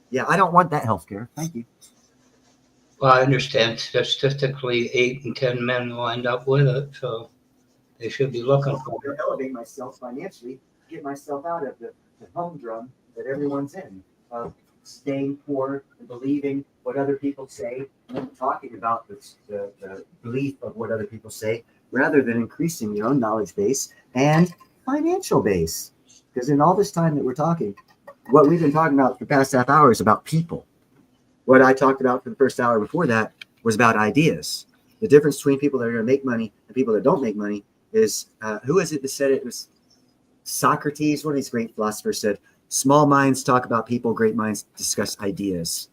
Yeah, I don't want that health care. Thank you. Well, I understand statistically 8 in 10 men will end up with it, so they should be looking for it. Elevate myself financially, get myself out of the humdrum that everyone's in, of staying poor and believing what other people say and talking about the belief of what other people say, rather than increasing your own knowledge base and financial base. Because in all this time that we're talking, what we've been talking about for the past half hour is about people. What I talked about for the first hour before that was about ideas. The difference between people that are going to make money and people that don't make money is, who is it that said it? It was Socrates, one of these great philosophers, said, small minds talk about people, great minds discuss ideas.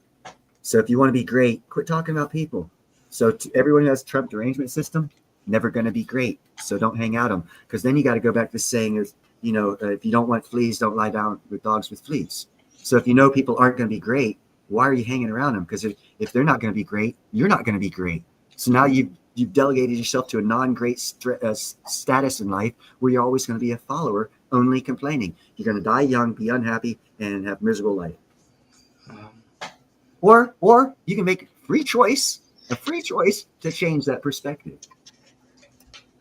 So if you want to be great, quit talking about people. So everyone who has Trump derangement system, never going to be great. So don't hang out them, because then you got to go back to saying, if you don't want fleas, don't lie down with dogs with fleas. So if you know people aren't going to be great, why are you hanging around them? Because if they're not going to be great, you're not going to be great. So now you've delegated yourself to a non-great status in life where you're always going to be a follower, only complaining. You're going to die young, be unhappy, and have miserable life. Or you can make a free choice to change that perspective.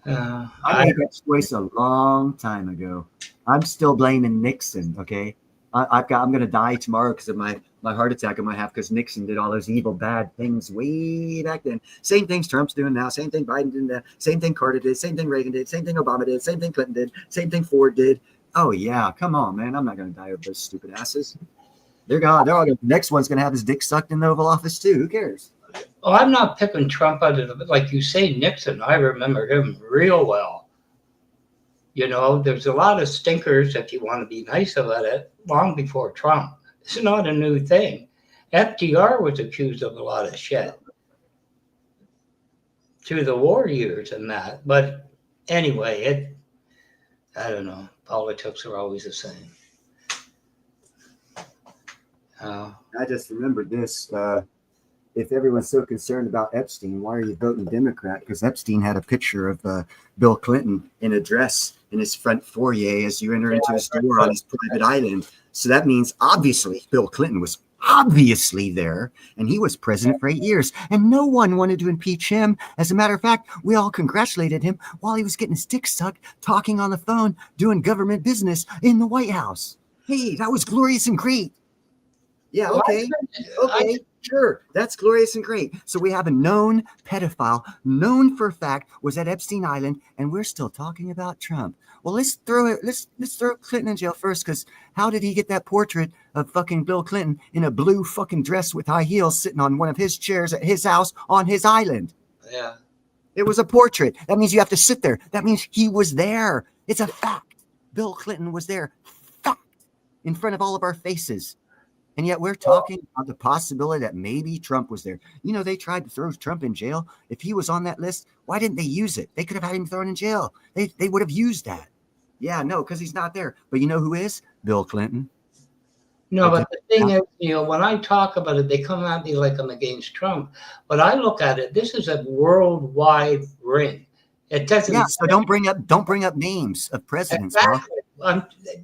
I made that choice a long time ago. I'm still blaming Nixon. Okay, I'm going to die tomorrow because of my heart attack I might have, because Nixon did all those evil, bad things way back then. Same things Trump's doing now. Same thing Biden did now. Same thing Carter did. Same thing Reagan did. Same thing Obama did. Same thing Clinton did. Same thing Ford did. Oh yeah, come on, man. I'm not going to die of those stupid asses. They're gone. They're all gonna, the next one's going to have his dick sucked in the Oval Office too. Who cares? Oh, I'm not picking Trump out of it. Like you say, Nixon, I remember him real well. There's a lot of stinkers, if you want to be nice about it, long before Trump. It's not a new thing. FDR was accused of a lot of shit through the war years and that. But anyway, I don't know. Politics are always the same. I just remembered this. If everyone's so concerned about Epstein, why are you voting Democrat? Because Epstein had a picture of Bill Clinton in a dress in his front foyer as you enter into his door on his private island. So that means obviously Bill Clinton was obviously there, and he was president for 8 years, and no one wanted to impeach him. As a matter of fact, we all congratulated him while he was getting his dick sucked, talking on the phone, doing government business in the White House. Hey, that was glorious and great. Yeah, okay. Sure, that's glorious and great. So we have a known pedophile, known for a fact, was at Epstein Island, and we're still talking about Trump. Well, let's throw Clinton in jail first, because how did he get that portrait of fucking Bill Clinton in a blue fucking dress with high heels sitting on one of his chairs at his house on his island? Yeah. It was a portrait. That means you have to sit there. That means he was there. It's a fact. Bill Clinton was there. Fact. In front of all of our faces. And yet we're talking about the possibility that maybe Trump was there. They tried to throw Trump in jail. If he was on that list, why didn't they use it? They could have had him thrown in jail. They would have used that. Yeah, no, because he's not there. But you know who is? Bill Clinton. No, but the thing is, when I talk about it, they come at me like I'm against Trump. But I look at it, this is a worldwide ring. It doesn't. Yeah, so don't bring up names of presidents. Exactly.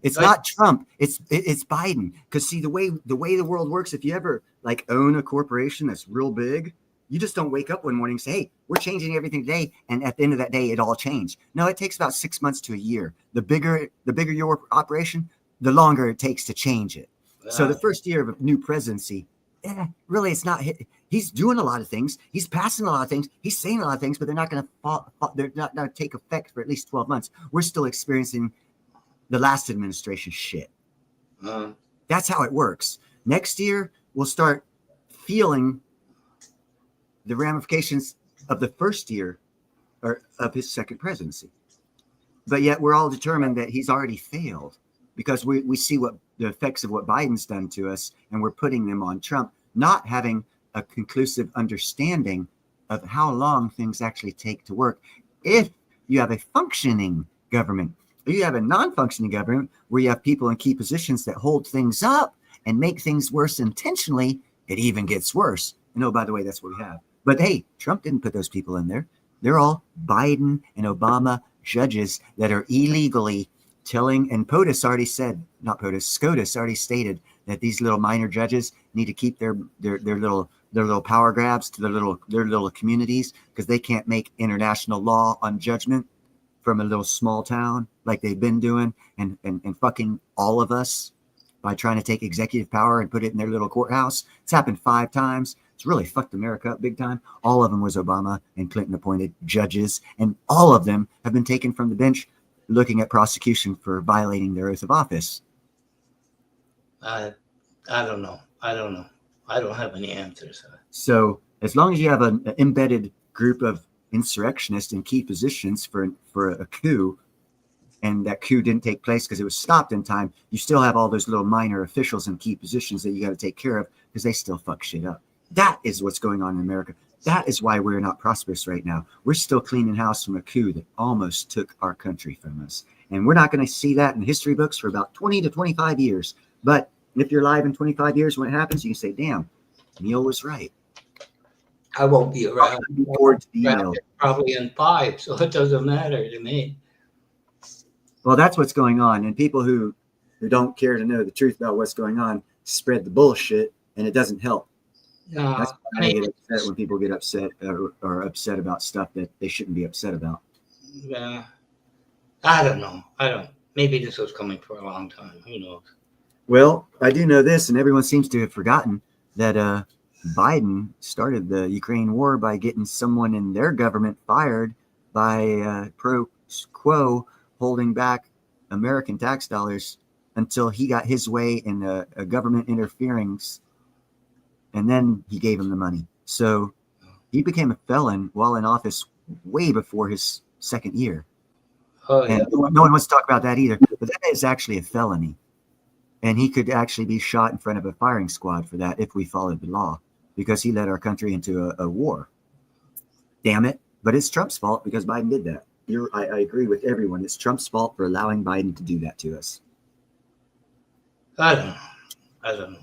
It's not Trump. It's Biden. Because see, the way the world works, if you ever own a corporation that's real big, you just don't wake up one morning and say, hey, we're changing everything today, and at the end of that day, it all changed. No, it takes about 6 months to a year. The bigger your operation, the longer it takes to change it. Yeah. So the first year of a new presidency, really, it's not. He's doing a lot of things. He's passing a lot of things. He's saying a lot of things, but they're not going to take effect for at least 12 months. We're still experiencing the last administration shit. Uh, That's how it works. Next year, we'll start feeling the ramifications of the first year or of his second presidency. But yet we're all determined that he's already failed because we see what the effects of what Biden's done to us, and we're putting them on Trump, not having a conclusive understanding of how long things actually take to work. If you have a functioning government, if you have a non-functioning government where you have people in key positions that hold things up and make things worse intentionally, it even gets worse. And oh, by the way, that's what we have. But hey, Trump didn't put those people in there. They're all Biden and Obama judges that are illegally telling, and SCOTUS already stated that these little minor judges need to keep their little power grabs to their little communities, because they can't make international law on judgment from a little small town like they've been doing and fucking all of us by trying to take executive power and put it in their little courthouse. It's happened 5 times. It's really fucked America up big time. All of them was Obama and Clinton appointed judges, and all of them have been taken from the bench looking at prosecution for violating their oath of office. I don't know. I don't have any answers. So as long as you have an embedded group of insurrectionists in key positions for a coup, and that coup didn't take place because it was stopped in time, you still have all those little minor officials in key positions that you got to take care of because they still fuck shit up. That is what's going on in America. That is why we're not prosperous right now. We're still cleaning house from a coup that almost took our country from us. And we're not going to see that in history books for about 20 to 25 years. But if you're alive in 25 years when it happens, you can say, damn, Neil was right. I won't be around. Probably in 5, so it doesn't matter to me. Well, that's what's going on. And people who don't care to know the truth about what's going on spread the bullshit, and it doesn't help. No, That's why I get upset when people get upset or upset about stuff that they shouldn't be upset about. Yeah, I don't know. Maybe this was coming for a long time. Who knows? Well, I do know this, and everyone seems to have forgotten that Biden started the Ukraine war by getting someone in their government fired by pro quo holding back American tax dollars until he got his way in a government interference. And then he gave him the money. So he became a felon while in office way before his second year. Oh, yeah. And no one wants to talk about that either. But that is actually a felony. And he could actually be shot in front of a firing squad for that if we followed the law, because he led our country into a war. Damn it. But it's Trump's fault because Biden did that. I agree with everyone. It's Trump's fault for allowing Biden to do that to us. I don't know.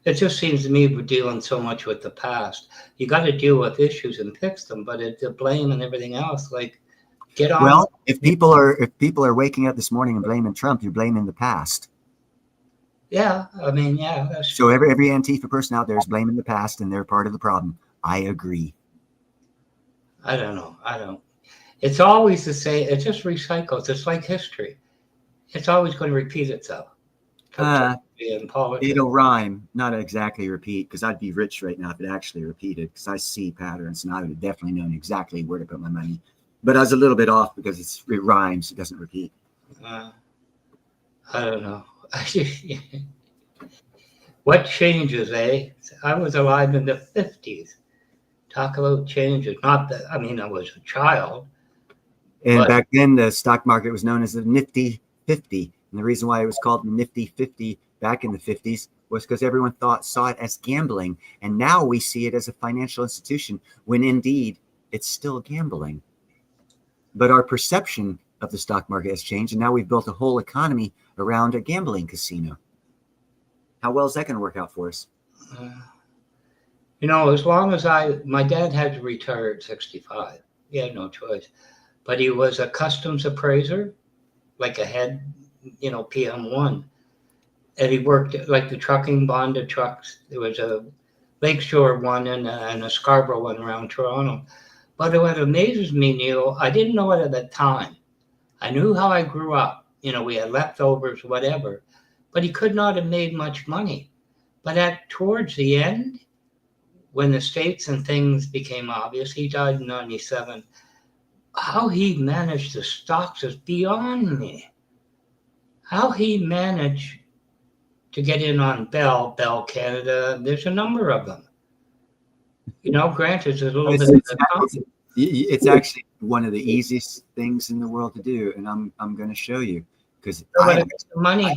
It just seems to me we're dealing so much with the past. You got to deal with issues and fix them, but the blame and everything else, like, get on. Well, if people are waking up this morning and blaming Trump, you're blaming the past. Yeah, I mean, yeah. That's so every Antifa person out there is blaming the past, and they're part of the problem. I agree. I don't know. It's always the same. It just recycles. It's like history. It's always going to repeat itself. In politics. It'll rhyme, not exactly repeat, because I'd be rich right now if it actually repeated, because I see patterns and I would have definitely known exactly where to put my money. But I was a little bit off because it rhymes, it doesn't repeat. I don't know. What changes, eh? I was alive in the 50s. Talk about changes. Not that, I mean, I was a child. And back then, the stock market was known as the Nifty 50. And the reason why it was called the Nifty 50 back in the 50s was because everyone saw it as gambling. And now we see it as a financial institution, when indeed it's still gambling. But our perception of the stock market has changed, and now we've built a whole economy around a gambling casino. How well is that going to work out for us? As long as my dad had to retire at 65. He had no choice. But he was a customs appraiser, like a head, PM1. And he worked like the trucking bonded trucks. There was a Lakeshore one and a Scarborough one around Toronto. But what amazes me, Neil, I didn't know it at the time. I knew how I grew up. We had leftovers, whatever. But he could not have made much money. But towards the end, when the states and things became obvious, he died in 97. How he managed the stocks is beyond me. how he managed to get in on Bell Canada. There's a number of them. Granted, it's a little bit of the it's actually one of the easiest things in the world to do, and I'm going to show you because the money,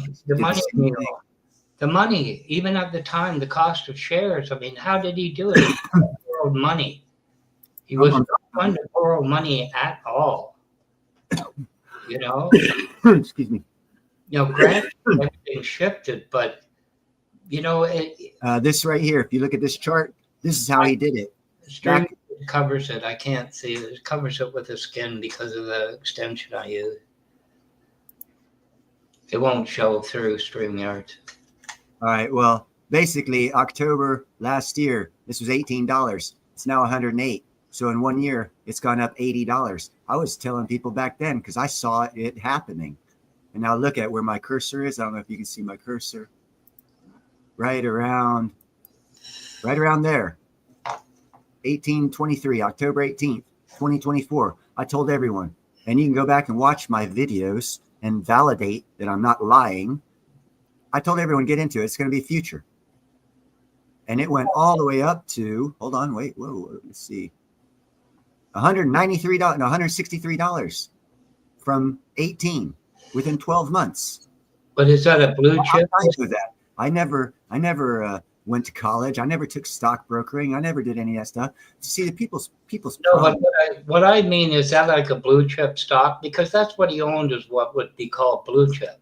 the money, even at the time, the cost of shares. I mean, how did he do it? He borrowed money. He was not trying to borrow money at all. Excuse me. Granted, everything shifted, but this right here. If you look at this chart, this is how he did it. Stream covers it. I can't see it. It covers it with the skin because of the extension I use. It won't show through StreamYard. All right. Well, basically, October last year, this was $18. It's now $108. So in 1 year, it's gone up $80. I was telling people back then because I saw it happening. And now look at where my cursor is. I don't know if you can see my cursor. Right around there. 1823, October 18th, 2024. I told everyone, and you can go back and watch my videos and validate that I'm not lying. I told everyone, get into it. It's going to be future. And it went all the way up to, hold on, wait, whoa, let's see. $163 from 18 within 12 months. But is that a blue chip? I never went to college. I never took stock brokering. I never did any of that stuff. See, the people's. No, but what I mean is that like a blue chip stock, because that's what he owned is what would be called blue chip.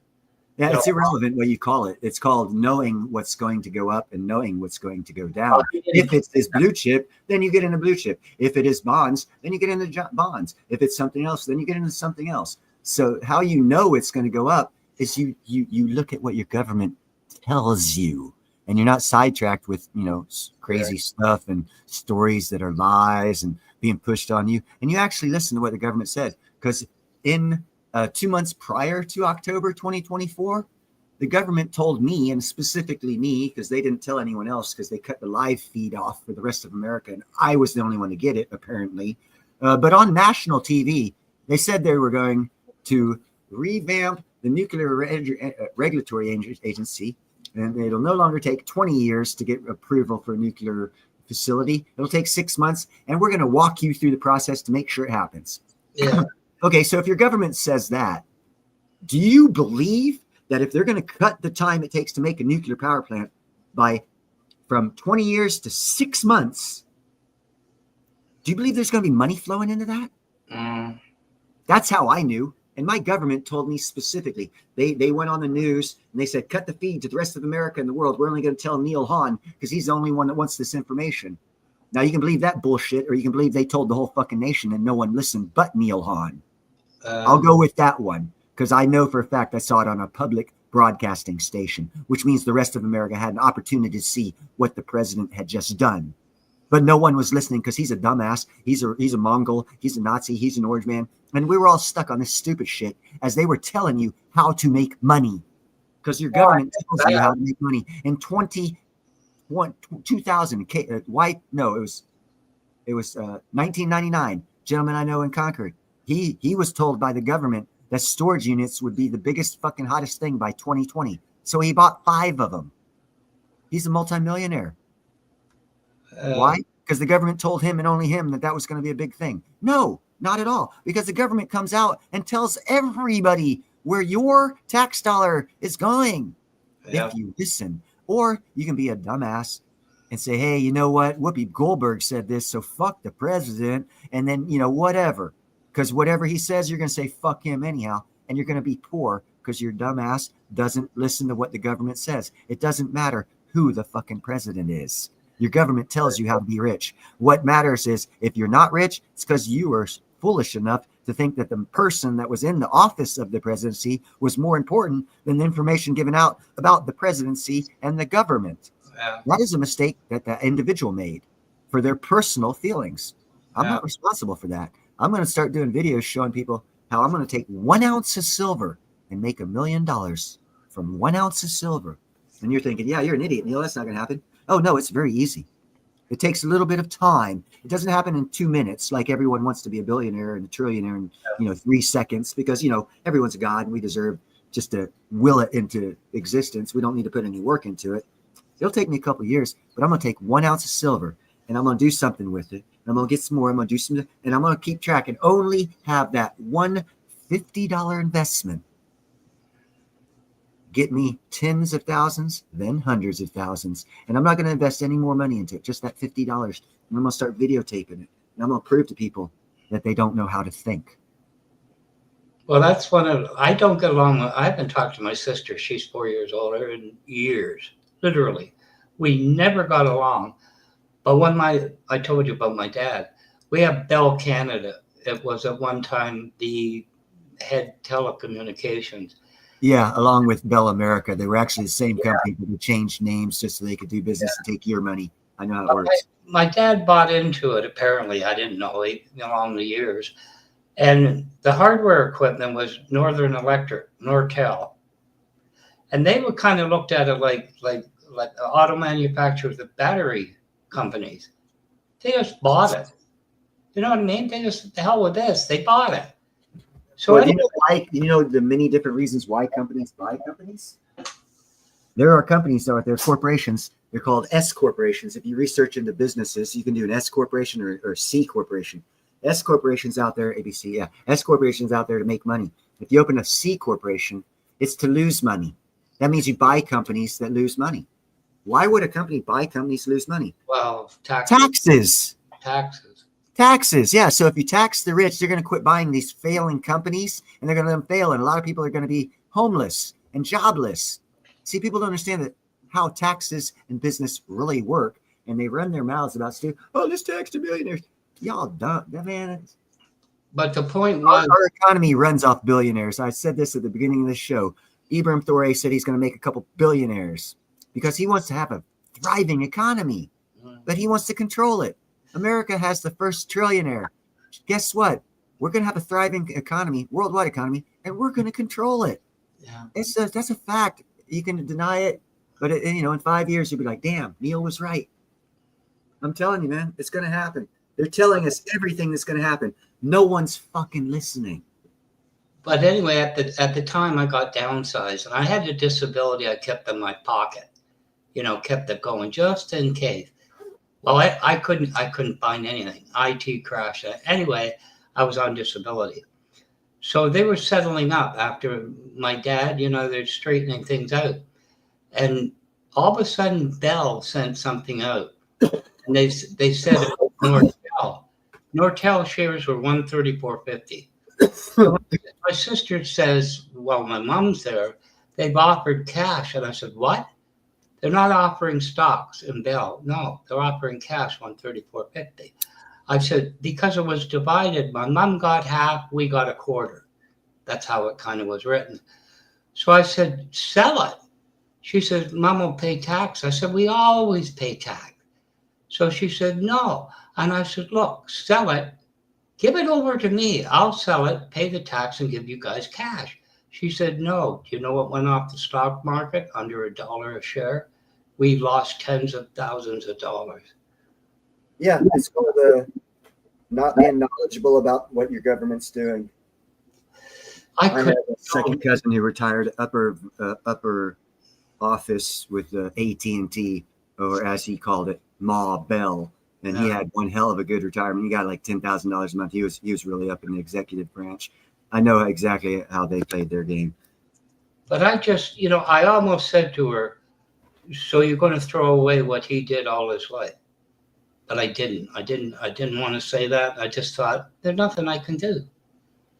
Yeah, it's irrelevant what you call it. It's called knowing what's going to go up and knowing what's going to go down. If it's this blue chip, then you get into blue chip. If it is bonds, then you get into bonds. If it's something else, then you get into something else. So how you know it's going to go up is you look at what your government tells you, and you're not sidetracked with crazy stuff and stories that are lies and being pushed on you, and you actually listen to what the government said. Because in 2 months prior to October 2024, the government told me, and specifically me, because they didn't tell anyone else because they cut the live feed off for the rest of America, and I was the only one to get it apparently, but on national TV they said they were going to revamp the Nuclear Regulatory Agency, and it'll no longer take 20 years to get approval for a nuclear facility. It'll take 6 months, and we're going to walk you through the process to make sure it happens. Yeah. Okay, so if your government says that, do you believe that if they're going to cut the time it takes to make a nuclear power plant from 20 years to 6 months, do you believe there's going to be money flowing into that? That's how I knew. And my government told me specifically. They went on the news and they said, cut the feed to the rest of America and the world. We're only going to tell Neil Hahn because he's the only one that wants this information. Now, you can believe that bullshit, or you can believe they told the whole fucking nation and no one listened but Neil Hahn. I'll go with that one because I know for a fact I saw it on a public broadcasting station, which means the rest of America had an opportunity to see what the president had just done. But no one was listening because he's a dumbass. He's a Mongol. He's a Nazi. He's an orange man. And we were all stuck on this stupid shit as they were telling you how to make money, because your government tells you how to make money. In 2000, it was 1999. Gentleman I know in Concord, he was told by the government that storage units would be the biggest fucking hottest thing by 2020. So he bought 5 of them. He's a multimillionaire. Why? Because the government told him and only him that was going to be a big thing. No, not at all. Because the government comes out and tells everybody where your tax dollar is going. If you listen. Or you can be a dumbass and say, hey, you know what? Whoopi Goldberg said this, so fuck the president. And then, whatever. Because whatever he says, you're going to say fuck him anyhow. And you're going to be poor because your dumbass doesn't listen to what the government says. It doesn't matter who the fucking president is. Your government tells you how to be rich. What matters is if you're not rich, it's because you are foolish enough to think that the person that was in the office of the presidency was more important than the information given out about the presidency and the government. Yeah. That is a mistake that the individual made for their personal feelings. I'm not responsible for that. I'm going to start doing videos showing people how I'm going to take 1 ounce of silver and make $1 million from 1 ounce of silver. And you're thinking, yeah, you're an idiot, Neil. That's not going to happen. Oh, no, it's very easy. It takes a little bit of time. It doesn't happen in 2 minutes like everyone wants to be a billionaire and a trillionaire in 3 seconds because, everyone's a god and we deserve just to will it into existence. We don't need to put any work into it. It'll take me a couple of years, but I'm going to take 1 ounce of silver and I'm going to do something with it. And I'm going to get some more. I'm going to do some, and I'm going to keep track and only have that one $50 investment get me tens of thousands, then hundreds of thousands. And I'm not going to invest any more money into it, just that $50. And I'm going to start videotaping it. And I'm going to prove to people that they don't know how to think. Well, that's I don't get along with, I haven't talked to my sister. She's 4 years older in years, literally. We never got along. But when I told you about my dad, we have Bell Canada. It was at one time the head telecommunications. Yeah, along with Bell America. They were actually the same company, but they changed names just so they could do business and take your money. I know how it works. My dad bought into it, apparently. I didn't know along the years. And the hardware equipment was Northern Electric, Nortel. And they were kind of looked at it like auto manufacturers, the battery companies. They just bought it. You know what I mean? They just, the hell with this. They bought it. So well, you know the many different reasons why companies buy companies? There are companies out there, corporations. They're called S corporations. If you research into businesses, you can do an S corporation or C corporation. S corporations out there, ABC, yeah. S corporations out there to make money. If you open a C corporation, it's to lose money. That means you buy companies that lose money. Why would a company buy companies that lose money? Well, taxes. Taxes, yeah. So if you tax the rich, they're going to quit buying these failing companies, and they're going to let them fail. And a lot of people are going to be homeless and jobless. See, people don't understand that how taxes and business really work, and they run their mouths about stuff. Oh, this tax to millionaires. Y'all dumb, man. But the point was, our economy runs off billionaires. I said this at the beginning of the show. Ibrahim Thoray said he's going to make a couple billionaires because he wants to have a thriving economy, but he wants to control it. America has the first trillionaire. Guess what? We're going to have a thriving economy, worldwide economy, and we're going to control it. Yeah, that's a fact. You can deny it, but in 5 years you'll be like, "Damn, Neil was right." I'm telling you, man, it's going to happen. They're telling us everything that's going to happen. No one's fucking listening. But anyway, at the time I got downsized, and I had a disability I kept in my pocket. Kept it going just in case. Well, I couldn't find anything. IT crashed. Anyway, I was on disability. So they were settling up after my dad, they're straightening things out. And all of a sudden, Bell sent something out. And they said Nortel. Nortel shares were $134.50. So my sister says, well, my mom's there. They've offered cash. And I said, what? They're not offering stocks in Bell. No, they're offering cash, $134.50. I said, because it was divided, my mom got half, we got a quarter. That's how it kind of was written. So I said, sell it. She said, Mom will pay tax. I said, we always pay tax. So she said, no. And I said, look, sell it. Give it over to me. I'll sell it, pay the tax, and give you guys cash. She said, no. Do you know what went off the stock market? Under $1 a share. We lost tens of thousands of dollars. Yeah, it's called not being knowledgeable about what your government's doing. I have a second cousin who retired upper office with AT&T, or as he called it, Ma Bell, and he had one hell of a good retirement. He got like $10,000 a month. He was really up in the executive branch. I know exactly how they played their game. But I just, I almost said to her, so you're going to throw away what he did all his life? But I didn't. I didn't want to say that. I just thought there's nothing I can do.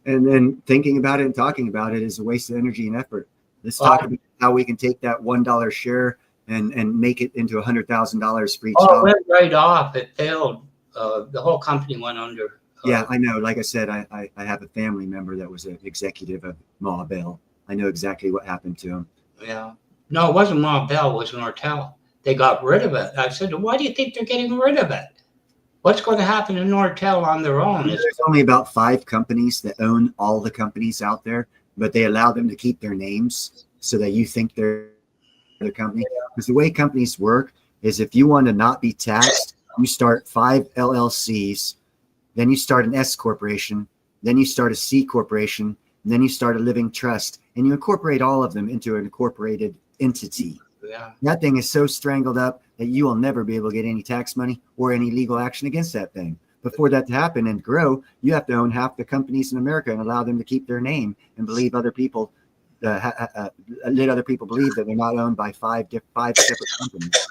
And then thinking about it and talking about it is a waste of energy and effort. Let's talk about how we can take that $1 share and make it into $100,000 for each dollar. It went right off. It failed. The whole company went under. Yeah, I know. Like I said, I have a family member that was an executive of Ma Bell. I know exactly what happened to him. Yeah. No, it wasn't Ma Bell. It was Nortel. They got rid of it. I said, why do you think they're getting rid of it? What's going to happen to Nortel on their own? There's only about 5 companies that own all the companies out there, but they allow them to keep their names so that you think they're the company. Because the way companies work is if you want to not be taxed, you start 5 LLCs, then you start an S corporation, then you start a C corporation, And then you start a living trust, and you incorporate all of them into an incorporated entity. Yeah. That thing is so strangled up that you will never be able to get any tax money or any legal action against that thing. Before that to happen and grow, you have to own half the companies in America and allow them to keep their name and believe other people, let other people believe that they're not owned by five separate companies.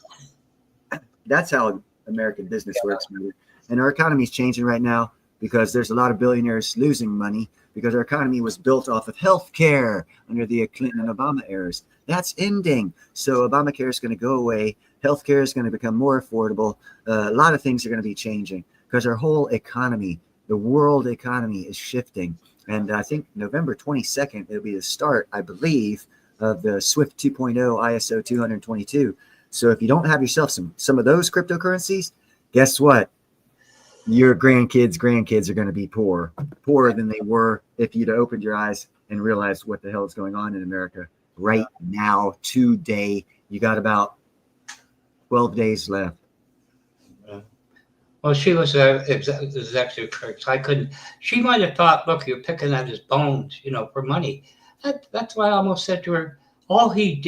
That's how American business works, brother. And our economy is changing right now because there's a lot of billionaires losing money because our economy was built off of health care under the Clinton and Obama eras. That's ending. So Obamacare is going to go away. Healthcare is going to become more affordable. A lot of things are going to be changing because our whole economy, the world economy, is shifting. And I think November 22nd, it'll be the start, I believe, of the SWIFT 2.0 ISO 222. So if you don't have yourself some of those cryptocurrencies, guess what? Your grandkids are going to be poorer than they were if you'd opened your eyes and realized what the hell is going on in America right now, today. You got about 12 days left. Well, she was exactly correct. She might have thought, look, you're picking at his bones, for money. That's why I almost said to her, all he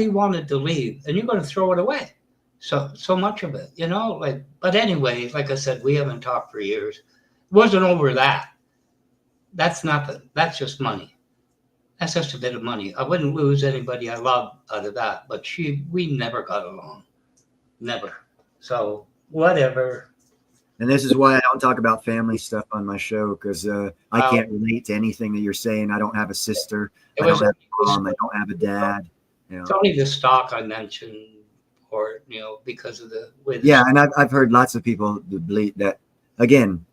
wanted to leave, and you're going to throw it away. So much of it, but anyway, like I said, we haven't talked for years. It wasn't over that. That's nothing. That's just money. That's just a bit of money. I wouldn't lose anybody I love out of that, but we never got along. Never. So whatever. And this is why I don't talk about family stuff on my show, because I can't relate to anything that you're saying. I don't have a sister. I don't have a mom. I don't have a dad. It's only the stock I mentioned. Or because of the way. Yeah, and I've heard lots of people believe that. Again,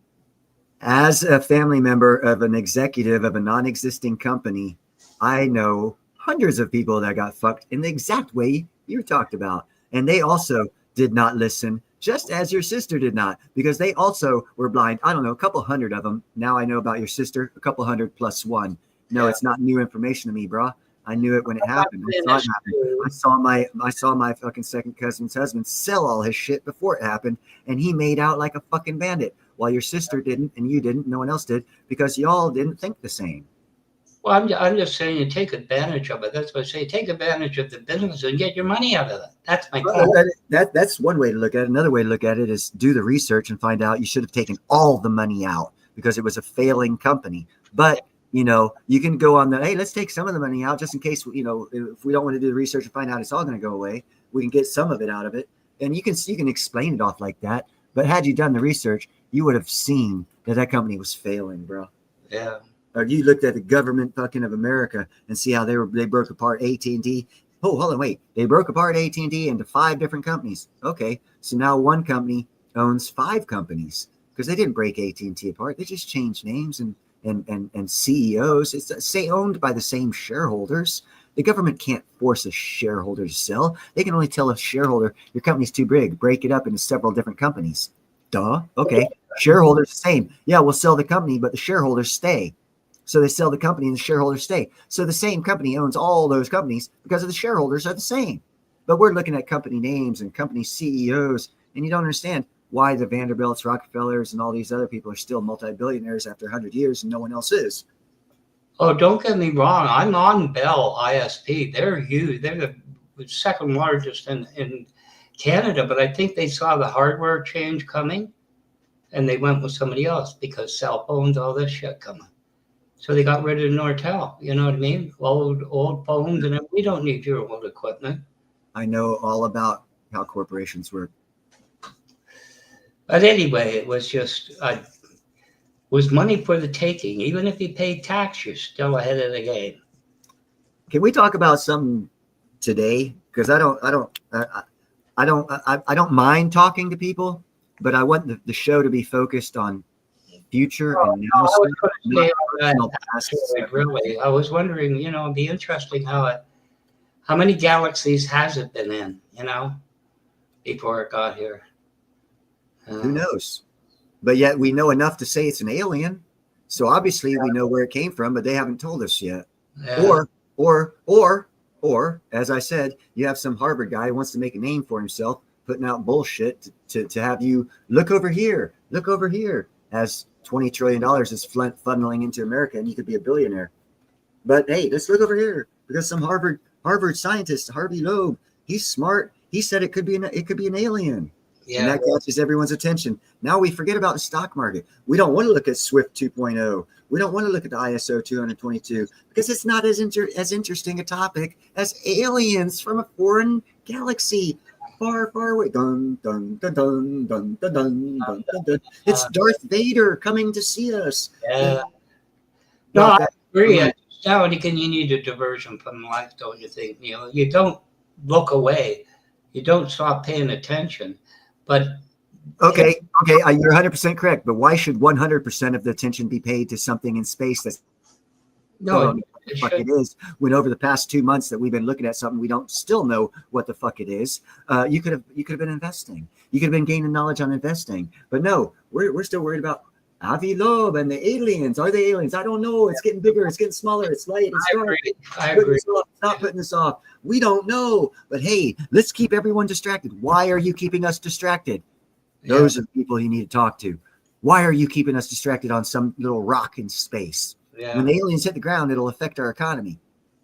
as a family member of an executive of a non-existing company, I know hundreds of people that got fucked in the exact way you talked about, and they also did not listen, just as your sister did not, because they also were blind. I don't know, a couple hundred of them. Now I know about your sister, a couple hundred plus one. No, It's not new information to me, bro. I knew it when it happened. I saw my fucking second cousin's husband sell all his shit before it happened, and he made out like a fucking bandit, while your sister didn't, and you didn't. No one else did, because y'all didn't think the same. Well, I'm just saying, you take advantage of it. That's what I say. Take advantage of the business and get your money out of it. That's my point. That's one way to look at it. Another way to look at it is do the research and find out you should have taken all the money out because it was a failing company. But you can go on hey, let's take some of the money out just in case, if we don't want to do the research and find out it's all going to go away, we can get some of it out of it. And you can explain it off like that. But had you done the research, you would have seen that company was failing, bro. Yeah. Or you looked at the government fucking of America and see how they broke apart AT&T. Oh, hold on, wait. They broke apart AT&T into 5 different companies. Okay. So now one company owns 5 companies because they didn't break AT&T apart. They just changed names and CEOs. It's owned by the same shareholders. The government can't force a shareholder to sell. They can only tell a shareholder, your company's too big, break it up into several different companies. Duh. Okay. Shareholders the same. Yeah, we'll sell the company, but the shareholders stay. So they sell the company and the shareholders stay. So the same company owns all those companies because of the shareholders are the same. But we're looking at company names and company CEOs, and you don't understand why the Vanderbilts, Rockefellers, and all these other people are still multi-billionaires after 100 years and no one else is. Oh, don't get me wrong. I'm on Bell ISP. They're huge. They're the second largest in Canada, but I think they saw the hardware change coming and they went with somebody else because cell phones, all this shit coming. So they got rid of Nortel. You know what I mean? Old phones, and we don't need your old equipment. I know all about how corporations work. But anyway, it was just was money for the taking. Even if you pay tax, you're still ahead of the game. Can we talk about something today? Because I don't mind talking to people, but I want the show to be focused on future and now. Really, I was wondering, it'd be interesting how many galaxies has it been in, before it got here. Who knows? But yet we know enough to say it's an alien. So obviously we know where it came from, but they haven't told us yet. Yeah. Or, as I said, you have some Harvard guy who wants to make a name for himself, putting out bullshit to have you look over here, as $20 trillion is funneling into America, and you could be a billionaire. But hey, let's look over here because some Harvard scientist, Harvey Loeb, he's smart. He said it could be an alien. Yeah. And that catches everyone's attention. Now we forget about the stock market. We don't want to look at Swift 2.0. We don't want to look at the ISO 222 because it's not as interesting a topic as aliens from a foreign galaxy far, far away. Dun, dun, dun, dun, dun, dun, dun, dun, dun, dun. It's Darth Vader coming to see us. Yeah. No, I agree. Now and again, you need a diversion from life, don't you think, Neil? You don't look away. You don't stop paying attention. But okay, you're 100% correct. But why should 100% of the attention be paid to something in space that's no, what the fuck it is? When over the past 2 months that we've been looking at something, we don't still know what the fuck it is. You could have been investing. You could have been gaining knowledge on investing. But no, we're still worried about Avi Loeb and the aliens. Are they aliens? I don't know. It's getting bigger. It's getting smaller. It's light. It's dark. I agree. Stop putting this off. We don't know. But hey, let's keep everyone distracted. Why are you keeping us distracted? Those are the people you need to talk to. Why are you keeping us distracted on some little rock in space? Yeah. When the aliens hit the ground, it'll affect our economy.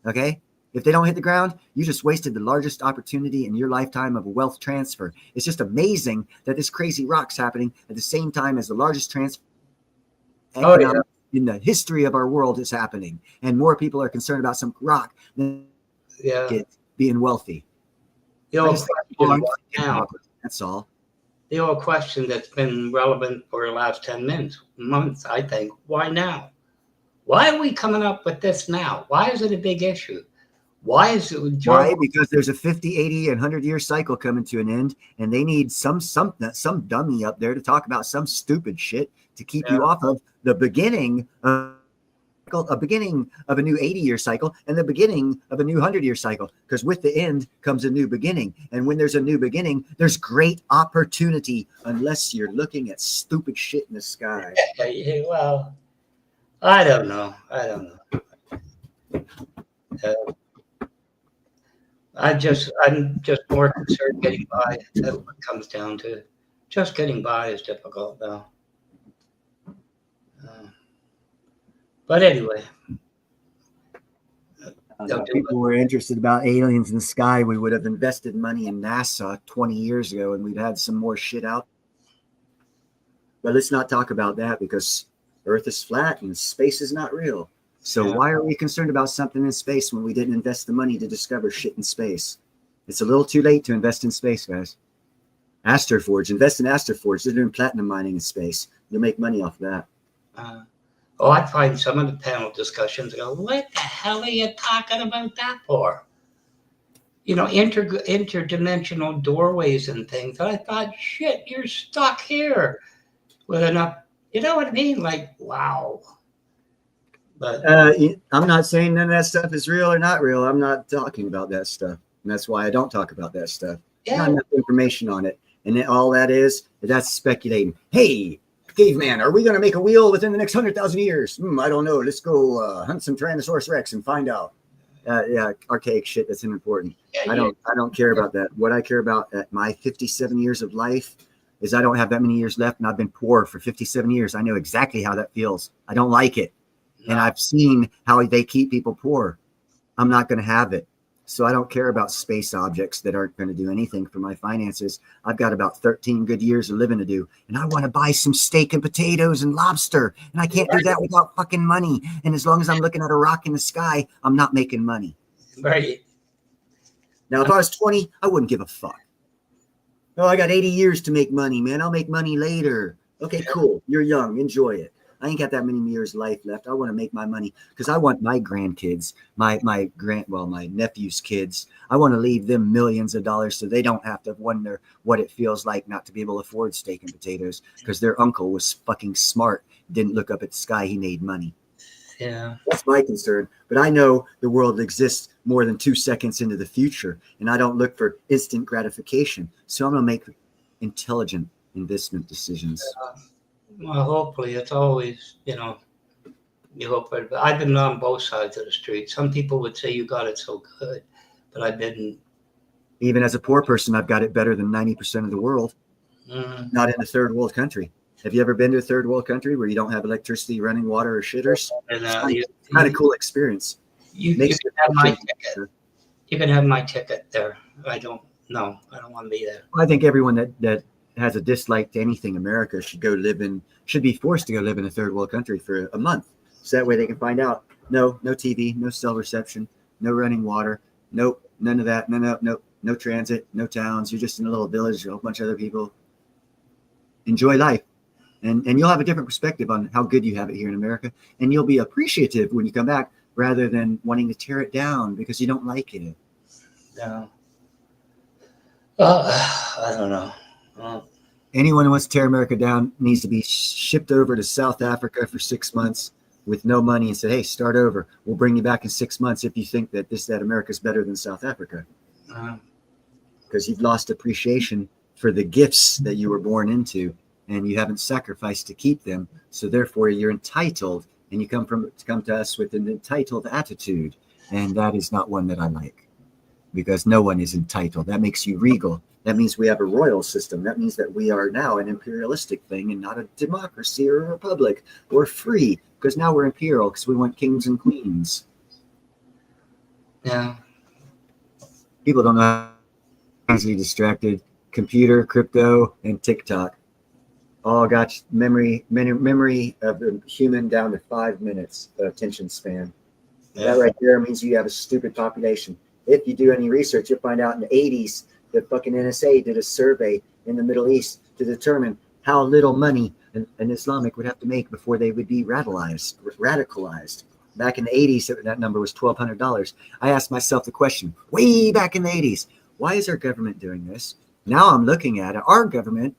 Okay? If they don't hit the ground, you just wasted the largest opportunity in your lifetime of a wealth transfer. It's just amazing that this crazy rock's happening at the same time as the largest transfer in the history of our world is happening. And more people are concerned about some rock than being wealthy. The old question, now? That's all. The old question that's been relevant for the last 10 months, I think. Why now? Why are we coming up with this now? Why is it a big issue? Why is it? Why? Because there's a 50, 80, and 100-year cycle coming to an end, and they need some dummy up there to talk about some stupid shit to keep you off of the beginning of a new 80-year cycle and the beginning of a new 100-year cycle. Because with the end comes a new beginning, and when there's a new beginning, there's great opportunity. Unless you're looking at stupid shit in the sky. Well, I don't know. I'm just more concerned getting by. That's what it comes down to. Just getting by is difficult, though. But anyway, if people were interested about aliens in the sky, we would have invested money in NASA 20 years ago, and we'd had some more shit out. But let's not talk about that because Earth is flat and space is not real. So why are we concerned about something in space when we didn't invest the money to discover shit in space? It's a little too late to invest in space, guys. Astroforge, invest in Astroforge. They're doing platinum mining in space. You'll make money off of that. I find some of the panel discussions go, what the hell are you talking about that for? Interdimensional doorways and things. I thought, shit, you're stuck here with enough, you know what I mean? Like, wow. But I'm not saying none of that stuff is real or not real. I'm not talking about that stuff. And that's why I don't talk about that stuff. Not enough information on it. And all that's speculating. Hey, caveman, are we going to make a wheel within the next 100,000 years? I don't know. Let's go hunt some Tyrannosaurus Rex and find out. Archaic shit that's important. I don't care about that. What I care about at my 57 years of life is I don't have that many years left, and I've been poor for 57 years. I know exactly how that feels. I don't like it. And I've seen how they keep people poor. I'm not going to have it. So I don't care about space objects that aren't going to do anything for my finances. I've got about 13 good years of living to do. And I want to buy some steak and potatoes and lobster. And I can't do that without fucking money. And as long as I'm looking at a rock in the sky, I'm not making money. Right. Now, if I was 20, I wouldn't give a fuck. Oh, I got 80 years to make money, man. I'll make money later. Okay, cool. You're young. Enjoy it. I ain't got that many years life left. I want to make my money because I want my grandkids, my nephew's kids. I want to leave them millions of dollars so they don't have to wonder what it feels like not to be able to afford steak and potatoes because their uncle was fucking smart, didn't look up at the sky. He made money. Yeah, that's my concern. But I know the world exists more than 2 seconds into the future, and I don't look for instant gratification. So I'm gonna make intelligent investment decisions. Well, hopefully, it's always, you hope for it. But I've been on both sides of the street. Some people would say you got it so good, but I didn't. Even as a poor person, I've got it better than 90% of the world. Not in a third world country. Have you ever been to a third world country where you don't have electricity, running water, or shitters? And, it's kind of cool experience. You Makes can have my it- ticket. You can have my ticket there. I don't want to be there. I think everyone that has a dislike to anything America should be forced to go live in a third world country for a month. So that way they can find out no TV, no cell reception, no running water, nope, none of that, no transit, no towns. You're just in a little village with a whole bunch of other people. Enjoy life. And you'll have a different perspective on how good you have it here in America. And you'll be appreciative when you come back rather than wanting to tear it down because you don't like it. No. Well, I don't know. Well, Anyone who wants to tear America down needs to be shipped over to South Africa for 6 months with no money and say, hey, start over. We'll bring you back in 6 months if you think that America's better than South Africa. Because you've lost appreciation for the gifts that you were born into and you haven't sacrificed to keep them. So therefore you're entitled, and you come to us with an entitled attitude. And that is not one that I like, because no one is entitled. That makes you regal. That means we have a royal system. That means that we are now an imperialistic thing and not a democracy or a republic or free, because now we're imperial because we want kings and queens. yeah. People don't know how easily distracted. Computer, crypto, and TikTok all got memory of a human down to 5 minutes attention span. Yeah. That right there means you have a stupid population. If you do any research, you'll find out in the 80s, the fucking NSA did a survey in the Middle East to determine how little money an Islamic would have to make before they would be radicalized. Back in the 80s, that number was $1,200. I asked myself the question, way back in the 80s, why is our government doing this? Now I'm looking at it, our government,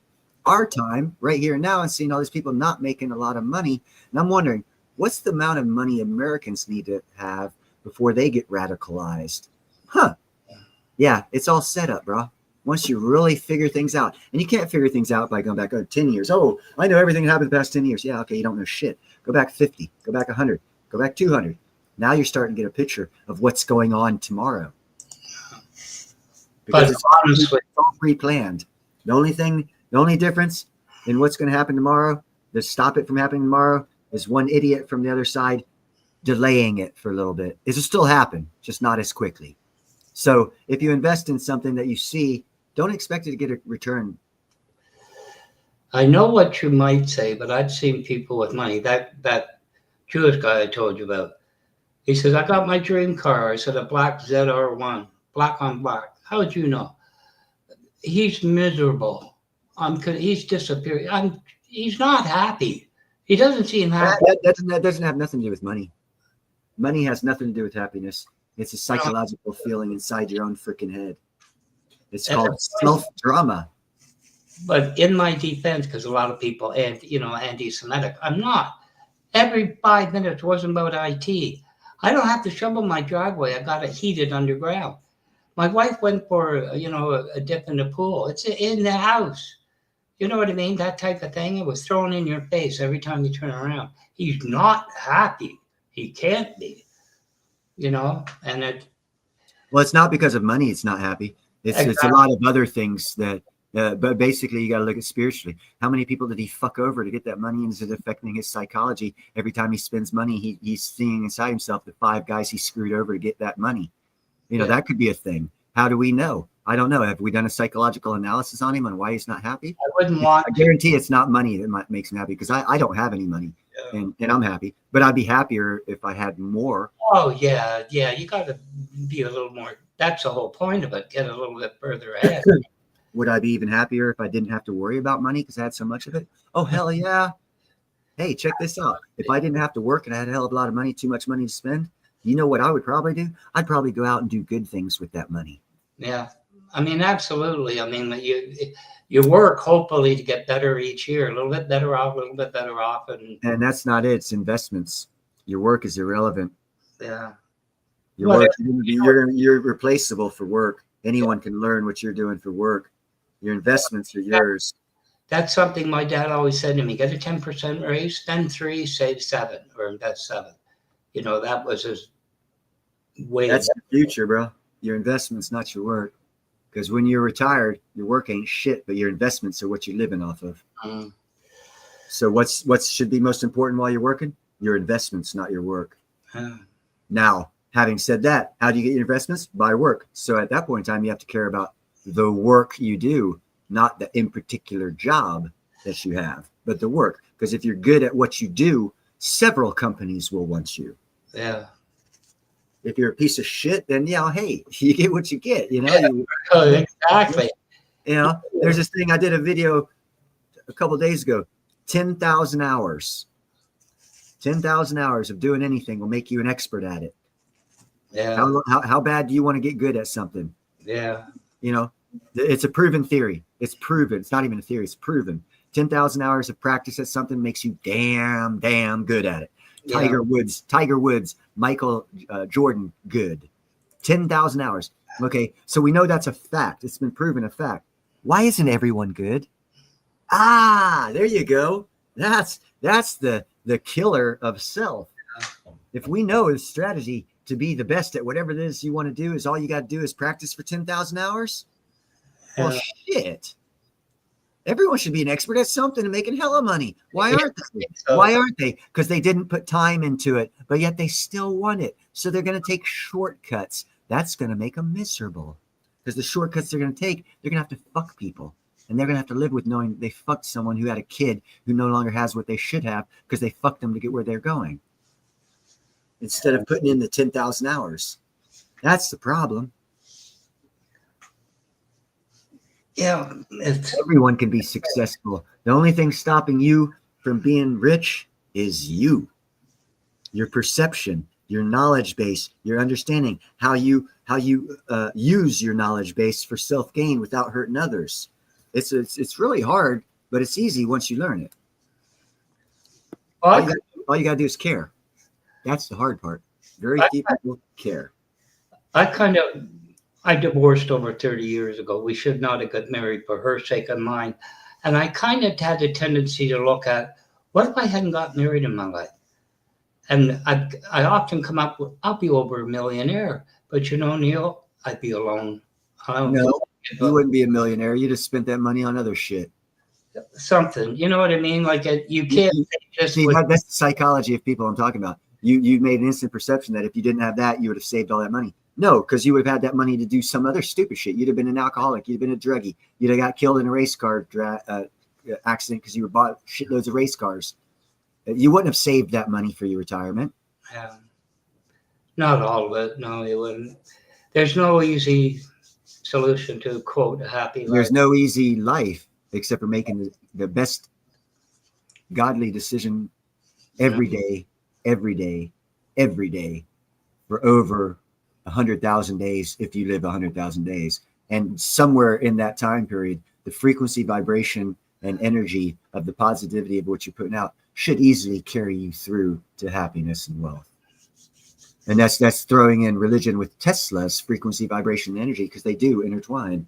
our time, right here and now, and seeing all these people not making a lot of money. And I'm wondering, what's the amount of money Americans need to have before they get radicalized? Huh. Yeah, it's all set up, bro. Once you really figure things out. And you can't figure things out by going back 10 years. Oh, I know everything that happened the past 10 years. Yeah, okay, you don't know shit. Go back 50, go back 100, go back 200. Now you're starting to get a picture of what's going on tomorrow. Because it's all pre-planned. The only difference in what's going to happen tomorrow, to stop it from happening tomorrow, is one idiot from the other side delaying it for a little bit. It'll still happen, just not as quickly. So if you invest in something that you see, don't expect it to get a return. I know what you might say, but I've seen people with money. That Jewish guy I told you about, he says, I got my dream car. I said, a black ZR1, black on black. How would you know? He's miserable. He's disappearing. He's not happy. He doesn't seem happy. That doesn't have nothing to do with money. Money has nothing to do with happiness. It's a psychological feeling inside your own freaking head. It's called self-drama. But in my defense, because a lot of people, anti-Semitic, I'm not. Every 5 minutes wasn't about IT. I don't have to shovel my driveway. I got it heated underground. My wife went for, a dip in the pool. It's in the house. You know what I mean? That type of thing. It was thrown in your face every time you turn around. He's not happy. He can't be, and it. Well, it's not because of money. It's not happy. It's a lot of other things that, but basically you got to look at spiritually. How many people did he fuck over to get that money? And is it affecting his psychology? Every time he spends money, he's seeing inside himself the 5 guys he screwed over to get that money. That could be a thing. How do we know? I don't know. Have we done a psychological analysis on him on why he's not happy? I guarantee it's not money that makes him happy, because I don't have any money, and I'm happy. But I'd be happier if I had more. Oh, yeah. You got to be a little more. That's the whole point of it. Get a little bit further ahead. Would I be even happier if I didn't have to worry about money because I had so much of it? Oh, hell yeah. Hey, check this out. If I didn't have to work and I had a hell of a lot of money, too much money to spend, you know what I would probably do? I'd probably go out and do good things with that money. Yeah. I mean, absolutely. I mean, you work hopefully to get better each year, a little bit better off, a little bit better off. And that's not it. It's investments. Your work is irrelevant. Yeah. You're replaceable for work. Anyone can learn what you're doing for work. Your investments are yours. That's something my dad always said to me: get a 10% raise, spend 3, save 7, or invest 7. That was his way. That's the future, bro. Your investments, not your work. Because when you're retired, your work ain't shit, but your investments are what you're living off of. So what should be most important while you're working? Your investments, not your work. Now, Having said that, how do you get your investments? By work. So at that point in time, you have to care about the work you do, not the in particular job that you have, but the work. Because if you're good at what you do, several companies will want you. Yeah. If you're a piece of shit, then hey, you get what you get. Exactly. There's this thing. I did a video a couple of days ago. 10,000 hours. 10,000 hours of doing anything will make you an expert at it. Yeah. How bad do you want to get good at something? Yeah. It's a proven theory. It's proven. It's not even a theory. It's proven. 10,000 hours of practice at something makes you damn good at it. Tiger Woods, Michael Jordan, good. 10,000 hours. Okay, so we know that's a fact. It's been proven a fact. Why isn't everyone good? There you go. That's the killer of self. If we know the strategy to be the best at whatever it is you want to do is all you got to do is practice for 10,000 hours, well, shit. Everyone should be an expert at something and making hella money. Why aren't they? Why aren't they? Because they didn't put time into it, but yet they still want it. So they're going to take shortcuts. That's going to make them miserable. Because the shortcuts they're going to take, they're going to have to fuck people. And they're going to have to live with knowing they fucked someone who had a kid who no longer has what they should have because they fucked them to get where they're going. Instead of putting in the 10,000 hours. That's the problem. Yeah. Everyone can be successful. The only thing stopping you from being rich is you. Your perception, your knowledge base, your understanding, how you use your knowledge base for self-gain without hurting others. It's really hard, but it's easy once you learn it. All you got to do is care. That's the hard part. Very few people care. I divorced over 30 years ago. We should not have got married for her sake and mine. And I kind of had a tendency to look at, what if I hadn't got married in my life? And I often come up with, I'll be over a millionaire. But Neil, I'd be alone. No, you wouldn't be a millionaire. You'd have spent that money on other shit. Something. You know what I mean? Like you can't that's the psychology of people I'm talking about. You made an instant perception that if you didn't have that, you would have saved all that money. No, because you would have had that money to do some other stupid shit. You'd have been an alcoholic. You'd have been a druggie. You'd have got killed in a race car accident because you were bought shitloads of race cars. You wouldn't have saved that money for your retirement. Yeah. Not all of it. No, you wouldn't. There's no easy solution to, quote, a happy life. There's no easy life except for making the best godly decision every day for over 100,000 days if you live 100,000 days. And somewhere in that time period, the frequency, vibration, and energy of the positivity of what you're putting out should easily carry you through to happiness and wealth. And that's throwing in religion with Tesla's frequency, vibration, and energy, because they do intertwine.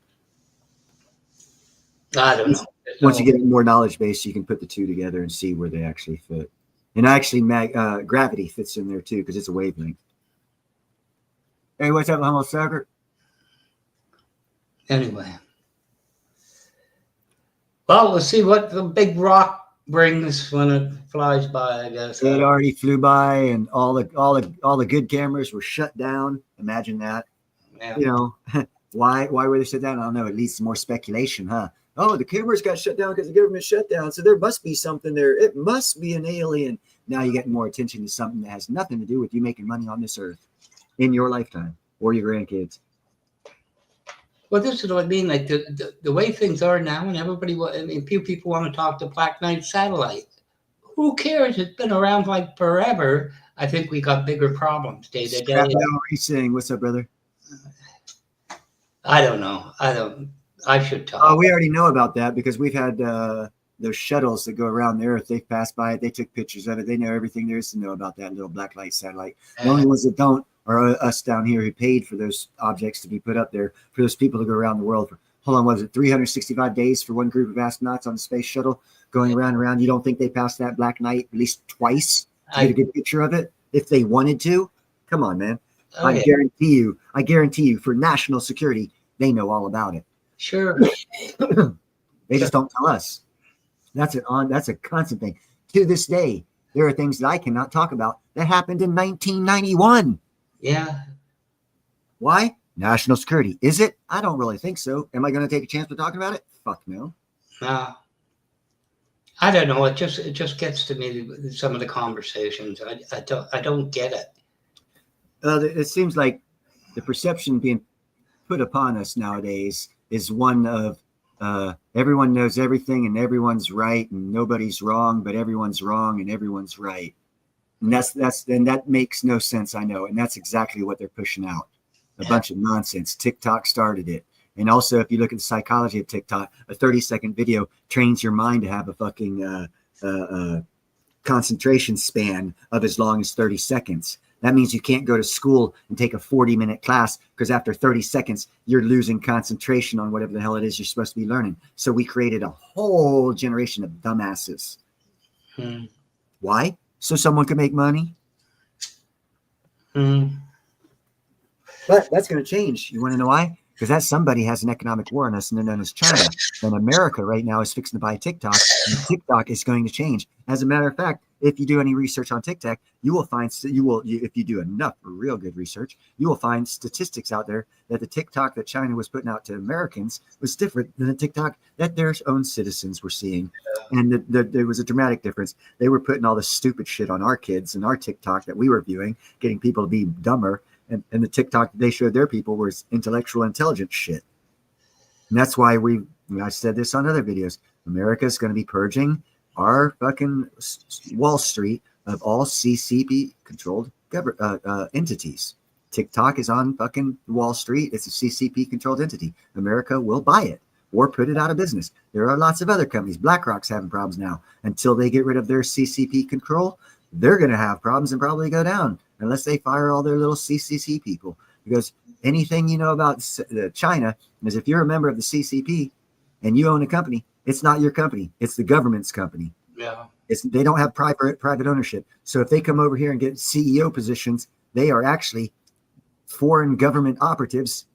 I don't know. Once you get more knowledge base, you can put the two together and see where they actually fit. And actually, gravity fits in there too, because it's a wavelength. Hey, what's up, Humble Sucker? Anyway. Well, we'll see what the big rock brings when it flies by, I guess. It already flew by, and all the good cameras were shut down. Imagine that. Yeah. Why were they shut down? I don't know. It leads to more speculation, huh? Oh, the cameras got shut down because the government shut down. So there must be something there. It must be an alien. Now you get more attention to something that has nothing to do with you making money on this earth in your lifetime or your grandkids. Well, this is what I mean. Like the way things are now, and few people want to talk to Black Knight satellite. Who cares? It's been around like forever. I think we got bigger problems day to day. Racing. What's up, brother? I don't know. I should talk. Oh, we already know about that because we've had those shuttles that go around the Earth. They've passed by it. They took pictures of it. They know everything there is to know about that little black light satellite. The only ones that don't are us down here who paid for those objects to be put up there for those people to go around the world for. Hold on, was it 365 days for one group of astronauts on the space shuttle going around and around? You don't think they passed that black night at least twice to get a good picture of it if they wanted to? Come on, man. I guarantee you for national security, they know all about it. Sure. They just don't tell us. That's a constant thing. To this day, there are things that I cannot talk about that happened in 1991. Yeah. Why? National security. Is it? I don't really think so. Am I going to take a chance with talking about it? Fuck no. I don't know. It just gets to me, some of the conversations. I don't get it. It seems like the perception being put upon us nowadays is one of everyone knows everything and everyone's right and nobody's wrong, but everyone's wrong and everyone's right. And that makes no sense, I know. And that's exactly what they're pushing out. A bunch of nonsense. TikTok started it. And also, if you look at the psychology of TikTok, a 30-second video trains your mind to have a fucking concentration span of as long as 30 seconds. That means you can't go to school and take a 40-minute class because after 30 seconds, you're losing concentration on whatever the hell it is you're supposed to be learning. So we created a whole generation of dumbasses. Why? So someone could make money. But that's going to change. You want to know why? Because that somebody has an economic war on us, and they're known as China. And America right now is fixing to buy TikTok, and TikTok is going to change. As a matter of fact, if you do any research on TikTok, you will find if you do enough real good research, you will find statistics out there that the TikTok that China was putting out to Americans was different than the TikTok that their own citizens were seeing. And there was a dramatic difference. They were putting all this stupid shit on our kids and our TikTok that we were viewing, getting people to be dumber. And the TikTok they showed their people was intellectual, intelligent shit. And that's why I said this on other videos. America's going to be purging our fucking Wall Street of all CCP controlled entities. TikTok is on fucking Wall Street. It's a CCP controlled entity. America will buy it or put it out of business. There are lots of other companies. BlackRock's having problems now. Until they get rid of their CCP control, they're going to have problems and probably go down unless they fire all their little CCC people. Because anything you know about China is if you're a member of the CCP and you own a company, it's not your company. It's the government's company. Yeah. They don't have private ownership. So if they come over here and get CEO positions, they are actually foreign government operatives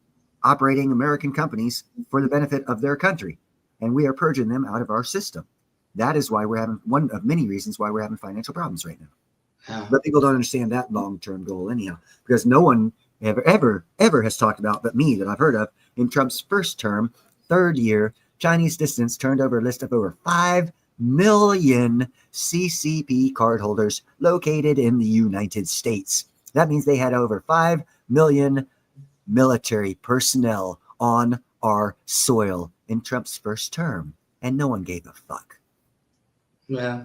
operating American companies for the benefit of their country. And we are purging them out of our system. That is why we're having one of many reasons why we're having financial problems right now. Yeah. But people don't understand that long-term goal anyhow, because no one ever has talked about but me that I've heard of. In Trump's first term, third year, Chinese dissidents turned over a list of over 5 million CCP cardholders located in the United States. That means they had over 5 million military personnel on our soil in Trump's first term, and no one gave a fuck. Yeah.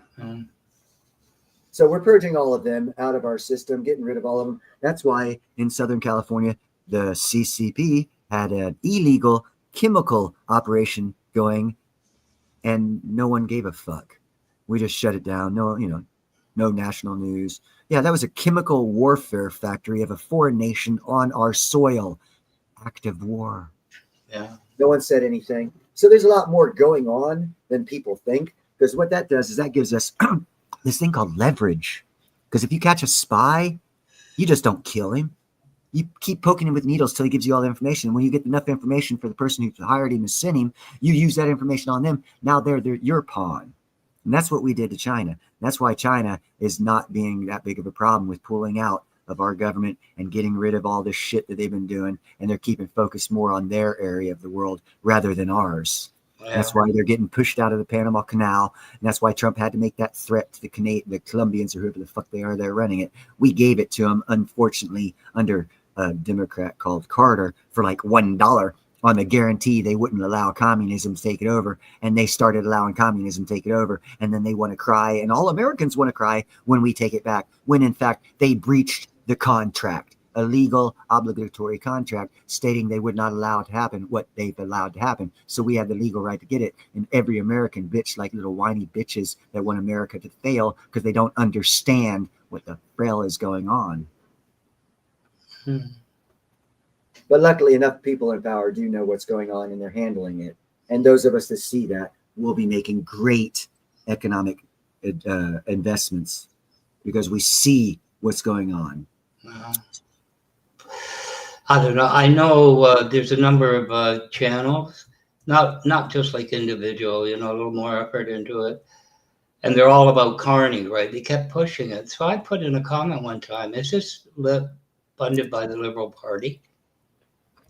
So we're purging all of them out of our system, getting rid of all of them. That's why in Southern California, the CCP had an illegal chemical operation going, and no one gave a fuck. We just shut it down. No national news. Yeah, that was a chemical warfare factory of a foreign nation on our soil. Active war. Yeah. No one said anything. So there's a lot more going on than people think, because what that does is that gives us this thing called leverage. Because if you catch a spy, you just don't kill him. You keep poking him with needles till he gives you all the information. And when you get enough information for the person who hired him to send him, you use that information on them. Now they're your pawn. And that's what we did to China. That's why China is not being that big of a problem with pulling out of our government and getting rid of all this shit that they've been doing. And they're keeping focus more on their area of the world rather than ours. Yeah. That's why they're getting pushed out of the Panama Canal. And that's why Trump had to make that threat to the Colombians or whoever the fuck they are they're running it. We gave it to them, unfortunately, under a Democrat called Carter for like $1 on the guarantee they wouldn't allow communism to take it over. And they started allowing communism to take it over. And then they want to cry. And all Americans want to cry when we take it back, when in fact they breached the contract, a legal obligatory contract stating they would not allow it to happen what they've allowed to happen. So we have the legal right to get it. And every American bitch, like little whiny bitches that want America to fail because they don't understand what the hell is going on. But luckily enough people in power do know what's going on and they're handling it. And those of us that see that will be making great economic investments because we see what's going on. I don't know. I know there's a number of channels, not just like individual, a little more effort into it. And they're all about Carney, right? They kept pushing it. So I put in a comment one time, is this funded by the Liberal Party.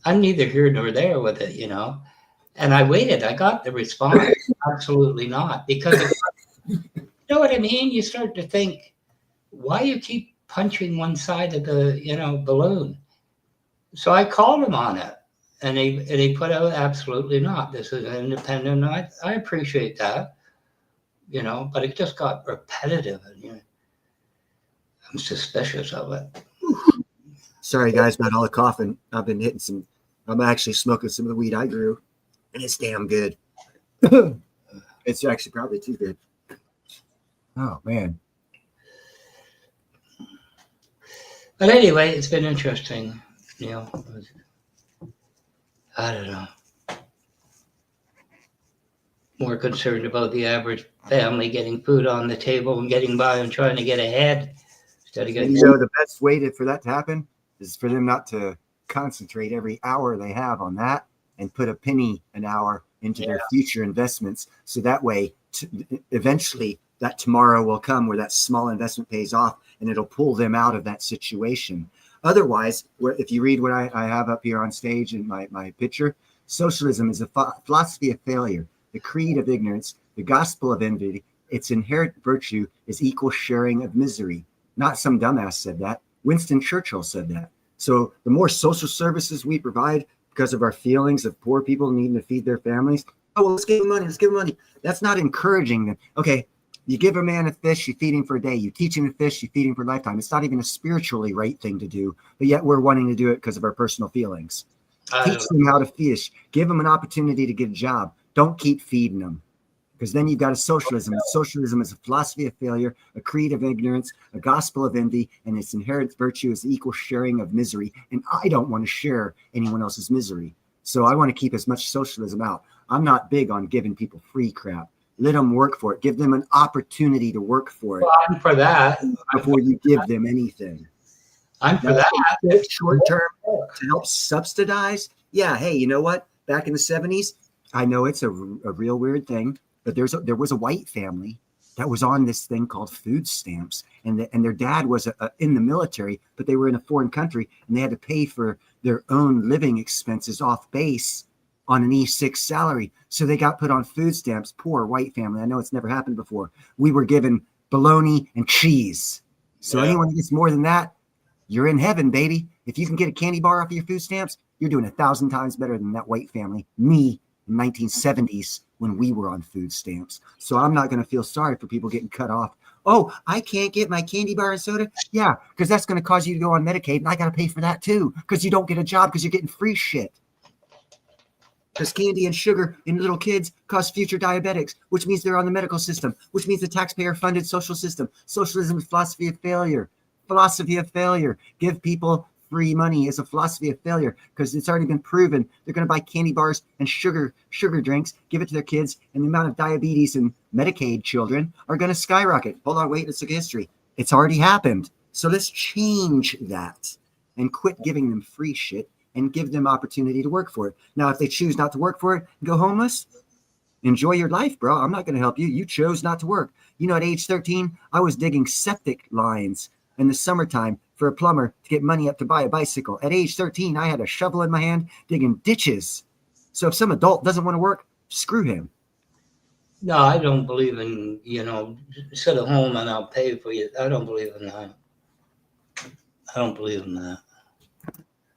I'm neither here nor there with it, And I waited. I got the response. Absolutely not. Because, you know what I mean? You start to think, why you keep punching one side of the, balloon? So I called him on it. And he put out absolutely not. This is independent. I appreciate that, but it just got repetitive. And I'm suspicious of it. Sorry, guys, about all the coughing. I've been I'm actually smoking some of the weed I grew, and it's damn good. It's actually probably too good. Oh, man. But anyway, it's been interesting. I don't know. More concerned about the average family getting food on the table and getting by and trying to get ahead instead of getting. The best way for that to happen is for them not to concentrate every hour they have on that and put a penny an hour into their future investments. So that way, eventually, that tomorrow will come where that small investment pays off and it'll pull them out of that situation. Otherwise, if you read what I have up here on stage in my picture, socialism is a philosophy of failure, the creed of ignorance, the gospel of envy. Its inherent virtue is equal sharing of misery. Not some dumbass said that. Winston Churchill said that. So the more social services we provide because of our feelings of poor people needing to feed their families, let's give them money. That's not encouraging them. Okay, you give a man a fish, you feed him for a day. You teach him a fish, you feed him for a lifetime. It's not even a spiritually right thing to do, but yet we're wanting to do it because of our personal feelings. Teach them how to fish. Give them an opportunity to get a job. Don't keep feeding them, because then you've got a socialism. Socialism is a philosophy of failure, a creed of ignorance, a gospel of envy, and its inherent virtue is the equal sharing of misery. And I don't want to share anyone else's misery. So I want to keep as much socialism out. I'm not big on giving people free crap. Let them work for it. Give them an opportunity to work for it. Well, I'm for that. Before you give them anything. I'm for that. Short term to help subsidize. Yeah, hey, you know what? Back in the 70s, I know it's a real weird thing, but there was a white family that was on this thing called food stamps, and their dad was in the military, but they were in a foreign country, and they had to pay for their own living expenses off base on an E6 salary. So they got put on food stamps. Poor white family. I know it's never happened before. We were given bologna and cheese. So anyone that gets more than that, you're in heaven, baby. If you can get a candy bar off of your food stamps, you're doing 1,000 times better than that white family. Me in 1970s when we were on food stamps. So I'm not going to feel sorry for people getting cut off. Oh, I can't get my candy bar and soda? Yeah, because that's going to cause you to go on Medicaid, and I got to pay for that too, because you don't get a job because you're getting free shit. Because candy and sugar in little kids cause future diabetics, which means they're on the medical system, which means the taxpayer-funded social system. Socialism is philosophy of failure. Philosophy of failure. Give people free money is a philosophy of failure, because it's already been proven. They're going to buy candy bars and sugar drinks, give it to their kids, and the amount of diabetes and Medicaid children are going to skyrocket. Hold on, wait, let's look at history. It's already happened. So let's change that and quit giving them free shit and give them opportunity to work for it. Now, if they choose not to work for it and go homeless, enjoy your life, bro. I'm not going to help you. You chose not to work. At age 13, I was digging septic lines in the summertime for a plumber to get money up to buy a bicycle. At age 13, I had a shovel in my hand digging ditches. So if some adult doesn't want to work, screw him. No, I don't believe in, sit at home and I'll pay for you. I don't believe in that.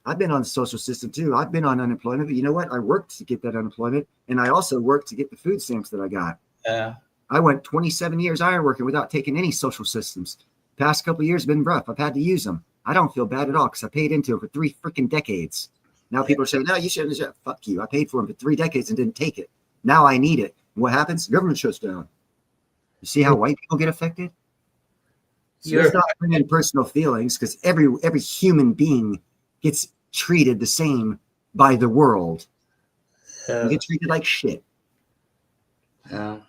I've been on the social system too. I've been on unemployment, but you know what? I worked to get that unemployment, and I also worked to get the food stamps that I got. Yeah. I went 27 years iron working without taking any social systems. Past couple of years have been rough. I've had to use them. I don't feel bad at all because I paid into it for 3 freaking decades. Now people are saying, no, you shouldn't. Fuck you. I paid for them for 3 decades and didn't take it. Now I need it. And what happens? Government shuts down. You see how white people get affected? So it's not bringing personal feelings, because every human being gets treated the same by the world. You get treated like shit. Yeah.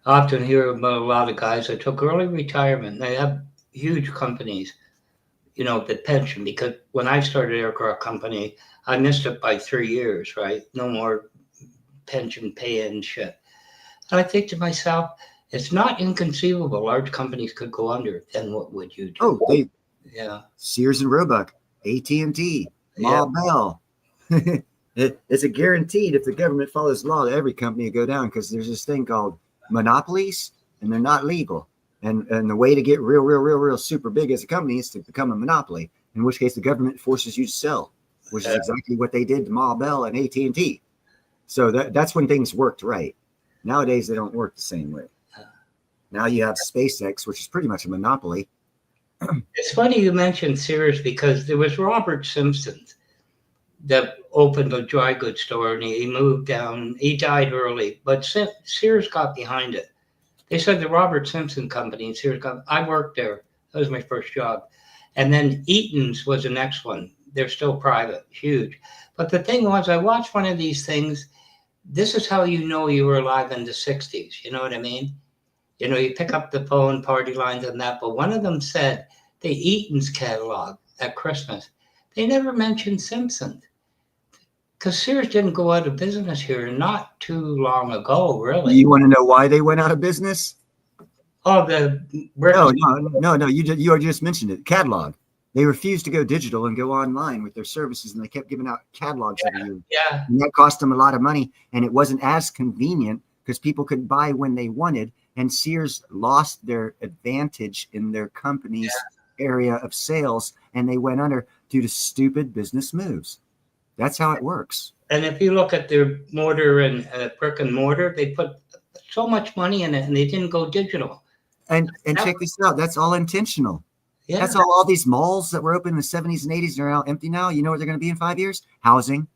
I often hear about a lot of guys that took early retirement. They have huge companies, the pension, because when I started aircraft company, I missed it by 3 years, right? No more pension pay and shit. And I think to myself, it's not inconceivable large companies could go under. Then what would you do? Oh, Sears and Roebuck. AT&T, Yeah. Ma Bell. It's a guaranteed if the government follows law, every company will go down because there's this thing called monopolies and they're not legal. And the way to get real super big as a company is to become a monopoly, in which case the government forces you to sell, which is exactly what they did to Ma Bell and AT&T. So that's when things worked right. Nowadays, they don't work the same way. Now you have SpaceX, which is pretty much a monopoly. It's funny you mentioned Sears because there was Robert Simpson that opened a dry goods store and he moved down. He died early, but Sears got behind it. They said the Robert Simpson Company and Sears got. I worked there. That was my first job. And then Eaton's was the next one. They're still private, huge. But the thing was, I watched one of these things. This is how you know you were alive in the 60s. You know what I mean? You know, you pick up the phone, party lines and that. But one of them said the Eaton's catalog at Christmas. They never mentioned Simpson. Because Sears didn't go out of business here not too long ago, really. You want to know why they went out of business? Oh, the No. You just mentioned it. Catalog. They refused to go digital and go online with their services, and they kept giving out catalogs every year. Yeah. And that cost them a lot of money, and it wasn't as convenient because people could buy when they wanted. And Sears lost their advantage in their company's area of sales, and they went under due to stupid business moves. That's how it works. And if you look at their mortar and brick and mortar, they put so much money in it, and they didn't go digital. And check this out. That's all intentional. Yeah. That's all these malls that were open in the 70s and 80s are now empty now. You know what they're going to be in 5 years? Housing.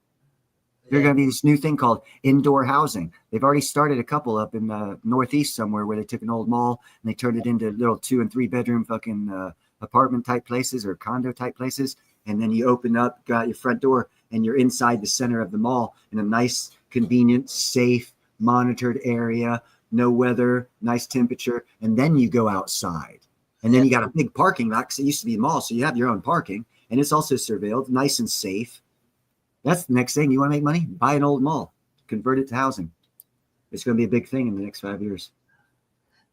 They're going to be this new thing called indoor housing. They've already started a couple up in the Northeast somewhere where they took an old mall and they turned it into little 2 and 3 bedroom fucking apartment type places or condo type places. And then you open up, got your front door, and you're inside the center of the mall in a nice, convenient, safe, monitored area, no weather, nice temperature. And then you go outside. And then you got a big parking lot because it used to be a mall. So you have your own parking. And it's also surveilled, nice and safe. That's the next thing. You want to make money? Buy an old mall. Convert it to housing. It's going to be a big thing in the next 5 years.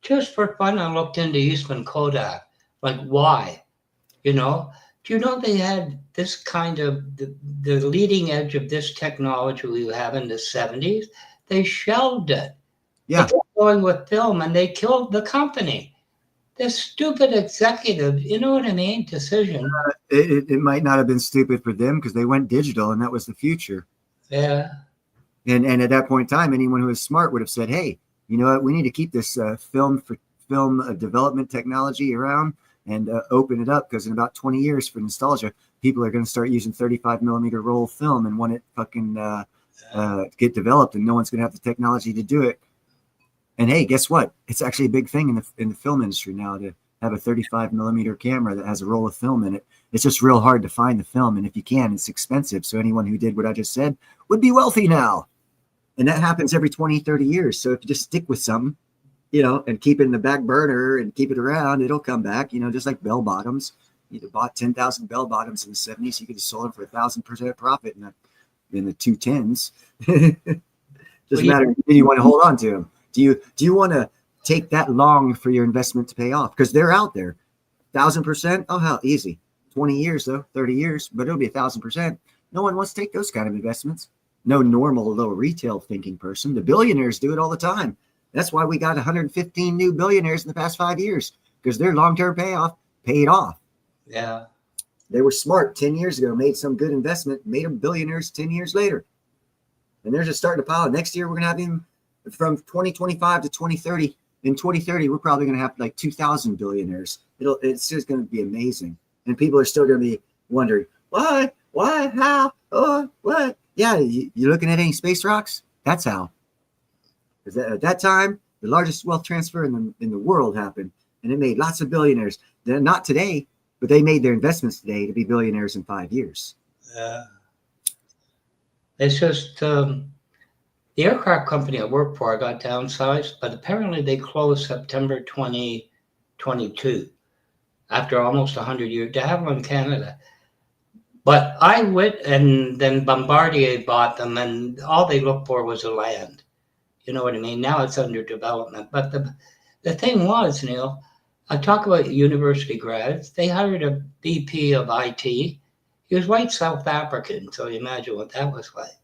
Just for fun, I looked into Eastman Kodak. Like, why? You know? Do you know they had this kind of, the leading edge of this technology we have in the 70s? They shelved it. Yeah. They kept going with film, and they killed the company. This stupid executive, you know what I mean? Decision. It might not have been stupid for them because they went digital and that was the future. Yeah. And at that point in time, anyone who was smart would have said, hey, you know what? We need to keep this film development technology around and open it up because in about 20 years for nostalgia, people are going to start using 35 millimeter roll film and want it fucking get developed and no one's going to have the technology to do it. And hey, guess what? It's actually a big thing in the film industry now to have a 35 millimeter camera that has a roll of film in it. It's just real hard to find the film. And if you can, it's expensive. So anyone who did what I just said would be wealthy now. And that happens every 20, 30 years. So if you just stick with something, you know, and keep it in the back burner and keep it around, it'll come back, you know, just like bell bottoms. You bought 10,000 bell bottoms in the 70s. You could have sold them for 1,000% profit in the 210s. Doesn't matter. You want to hold on to them. Do you want to take that long for your investment to pay off? Because they're out there. 1,000%. Oh, how easy. 20 years, though, 30 years, but it'll be 1,000%. No one wants to take those kind of investments. No normal little retail thinking person. The billionaires do it all the time. That's why we got 115 new billionaires in the past 5 years, because their long-term payoff paid off. Yeah. They were smart 10 years ago, made some good investment, made them billionaires 10 years later. And they're just starting to pile. Next year, we're going to have them from 2025 to 2030. In 2030, we're probably going to have like 2,000 billionaires. It's just going to be amazing. And people are still going to be wondering, why, how, what? Yeah, you looking at any space rocks? That's how. Because at that time, the largest wealth transfer in the world happened, and it made lots of billionaires. They're not today, but they made their investments today to be billionaires in 5 years. It's just the aircraft company I work for, I got downsized, but apparently they closed September 2022 after almost 100 years. They have them in Canada. But I went, and then Bombardier bought them, and all they looked for was the land. You know what I mean? Now it's under development. But the thing was, Neil, I talk about university grads. They hired a VP of IT. He He was white South African, so you imagine what that was like.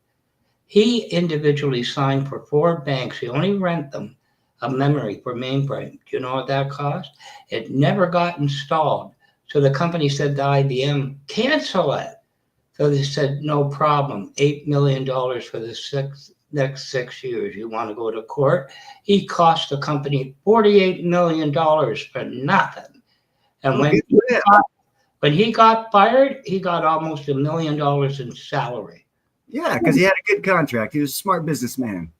He individually signed for 4 banks. He only rent them a memory for mainframe. Do you know what that cost? It never got installed. So the company said to IBM, cancel it. So they said, no problem, $8 million for the next 6 years. You want to go to court? He cost the company $48 million for nothing. And when he got fired, he got almost $1 million in salary. Yeah, because he had a good contract. He was a smart businessman.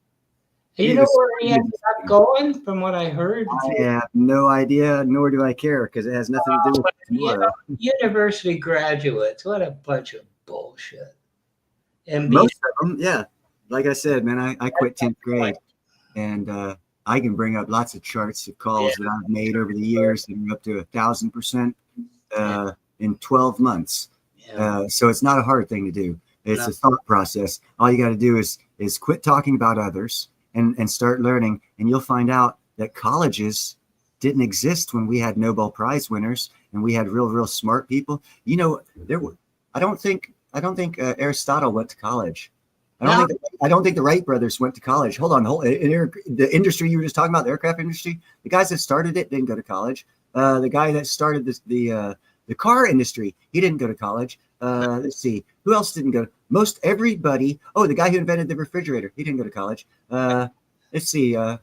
You know where he ended up going, from what I heard? I have no idea, nor do I care, because it has nothing to do with tomorrow. University graduates, what a bunch of bullshit. And most of them, yeah. Like I said, man, I quit 10th grade, and I can bring up lots of charts of calls that I've made over the years that are up to 1,000% in 12 months. So it's not a hard thing to do. It's a thought process. All you got to do is quit talking about others and start learning, and you'll find out that colleges didn't exist when we had Nobel Prize winners and we had real smart people. You know, I don't think Aristotle went to college. I don't think the Wright brothers went to college. Hold on, the industry you were just talking about, the aircraft industry, the guys that started it didn't go to college. The guy that started the car industry, he didn't go to college. Let's see, who else didn't go? Most everybody. Oh, the guy who invented the refrigerator, he didn't go to college. Let's see, guy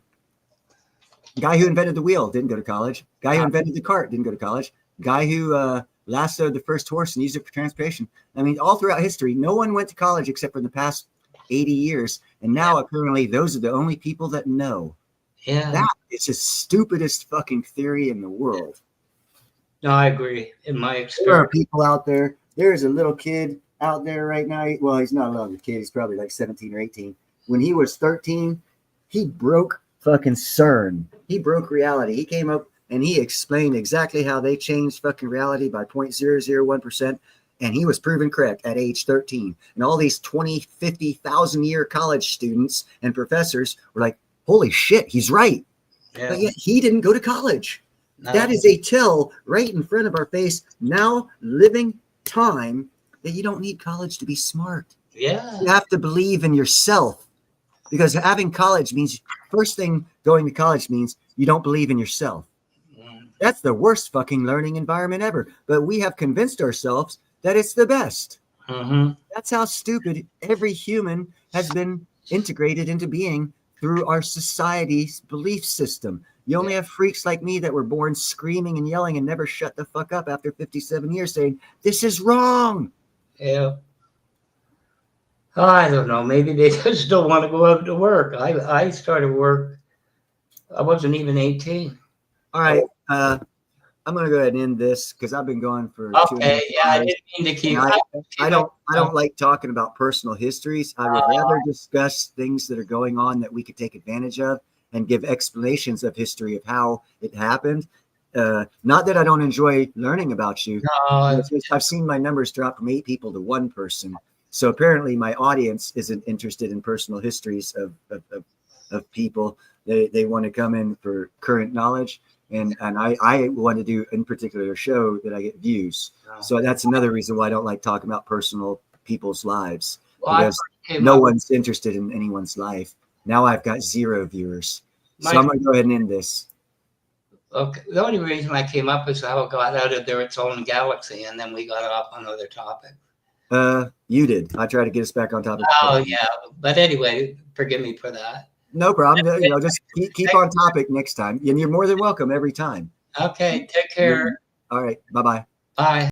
who invented the wheel didn't go to college. Guy who invented the cart didn't go to college. Guy who lassoed the first horse and used it for transportation. I mean, all throughout history, no one went to college except for the past 80 years. And now apparently those are the only people that know. Yeah. That is the stupidest fucking theory in the world. No, I agree. In my experience. There are people out there. There's a little kid out there right now. Well, he's not a little kid. He's probably like 17 or 18. When he was 13, he broke fucking CERN. He broke reality. He came up and he explained exactly how they changed fucking reality by 0.001%. And he was proven correct at age 13. And all these 20, 50,000 year college students and professors were like, holy shit, he's right. Yeah. But yet he didn't go to college. No. That is a tell right in front of our face now, living time, that you don't need college to be smart. Yeah. You have to believe in yourself, because having college means, first thing going to college means you don't believe in yourself. That's the worst fucking learning environment ever. But we have convinced ourselves that it's the best. Mm-hmm. That's how stupid every human has been integrated into being through our society's belief system. You only have freaks like me that were born screaming and yelling and never shut the fuck up after 57 years saying, this is wrong. Yeah. Oh, I don't know. Maybe they just don't want to go out to work. I started work. I wasn't even 18. All right. I'm going to go ahead and end this because I've been going for 2 minutes. Yeah, I didn't mean to keep. I don't like talking about personal histories. I would rather discuss things that are going on that we could take advantage of and give explanations of history of how it happened. Not that I don't enjoy learning about you. No. I've seen my numbers drop from 8 people to 1 person. So apparently my audience isn't interested in personal histories of people. They want to come in for current knowledge. And I want to do in particular a show that I get views. So that's another reason why I don't like talking about personal people's lives, because no one's interested in anyone's life. Now I've got 0 viewers. So I'm going to go ahead and end this. Okay. The only reason I came up is how it got out of its own galaxy, and then we got off on other topics. You did. I tried to get us back on topic. Oh, yeah. But anyway, forgive me for that. No problem. Just keep on topic next time. And you're more than welcome every time. Okay. Take care. All right. Bye-bye. Bye.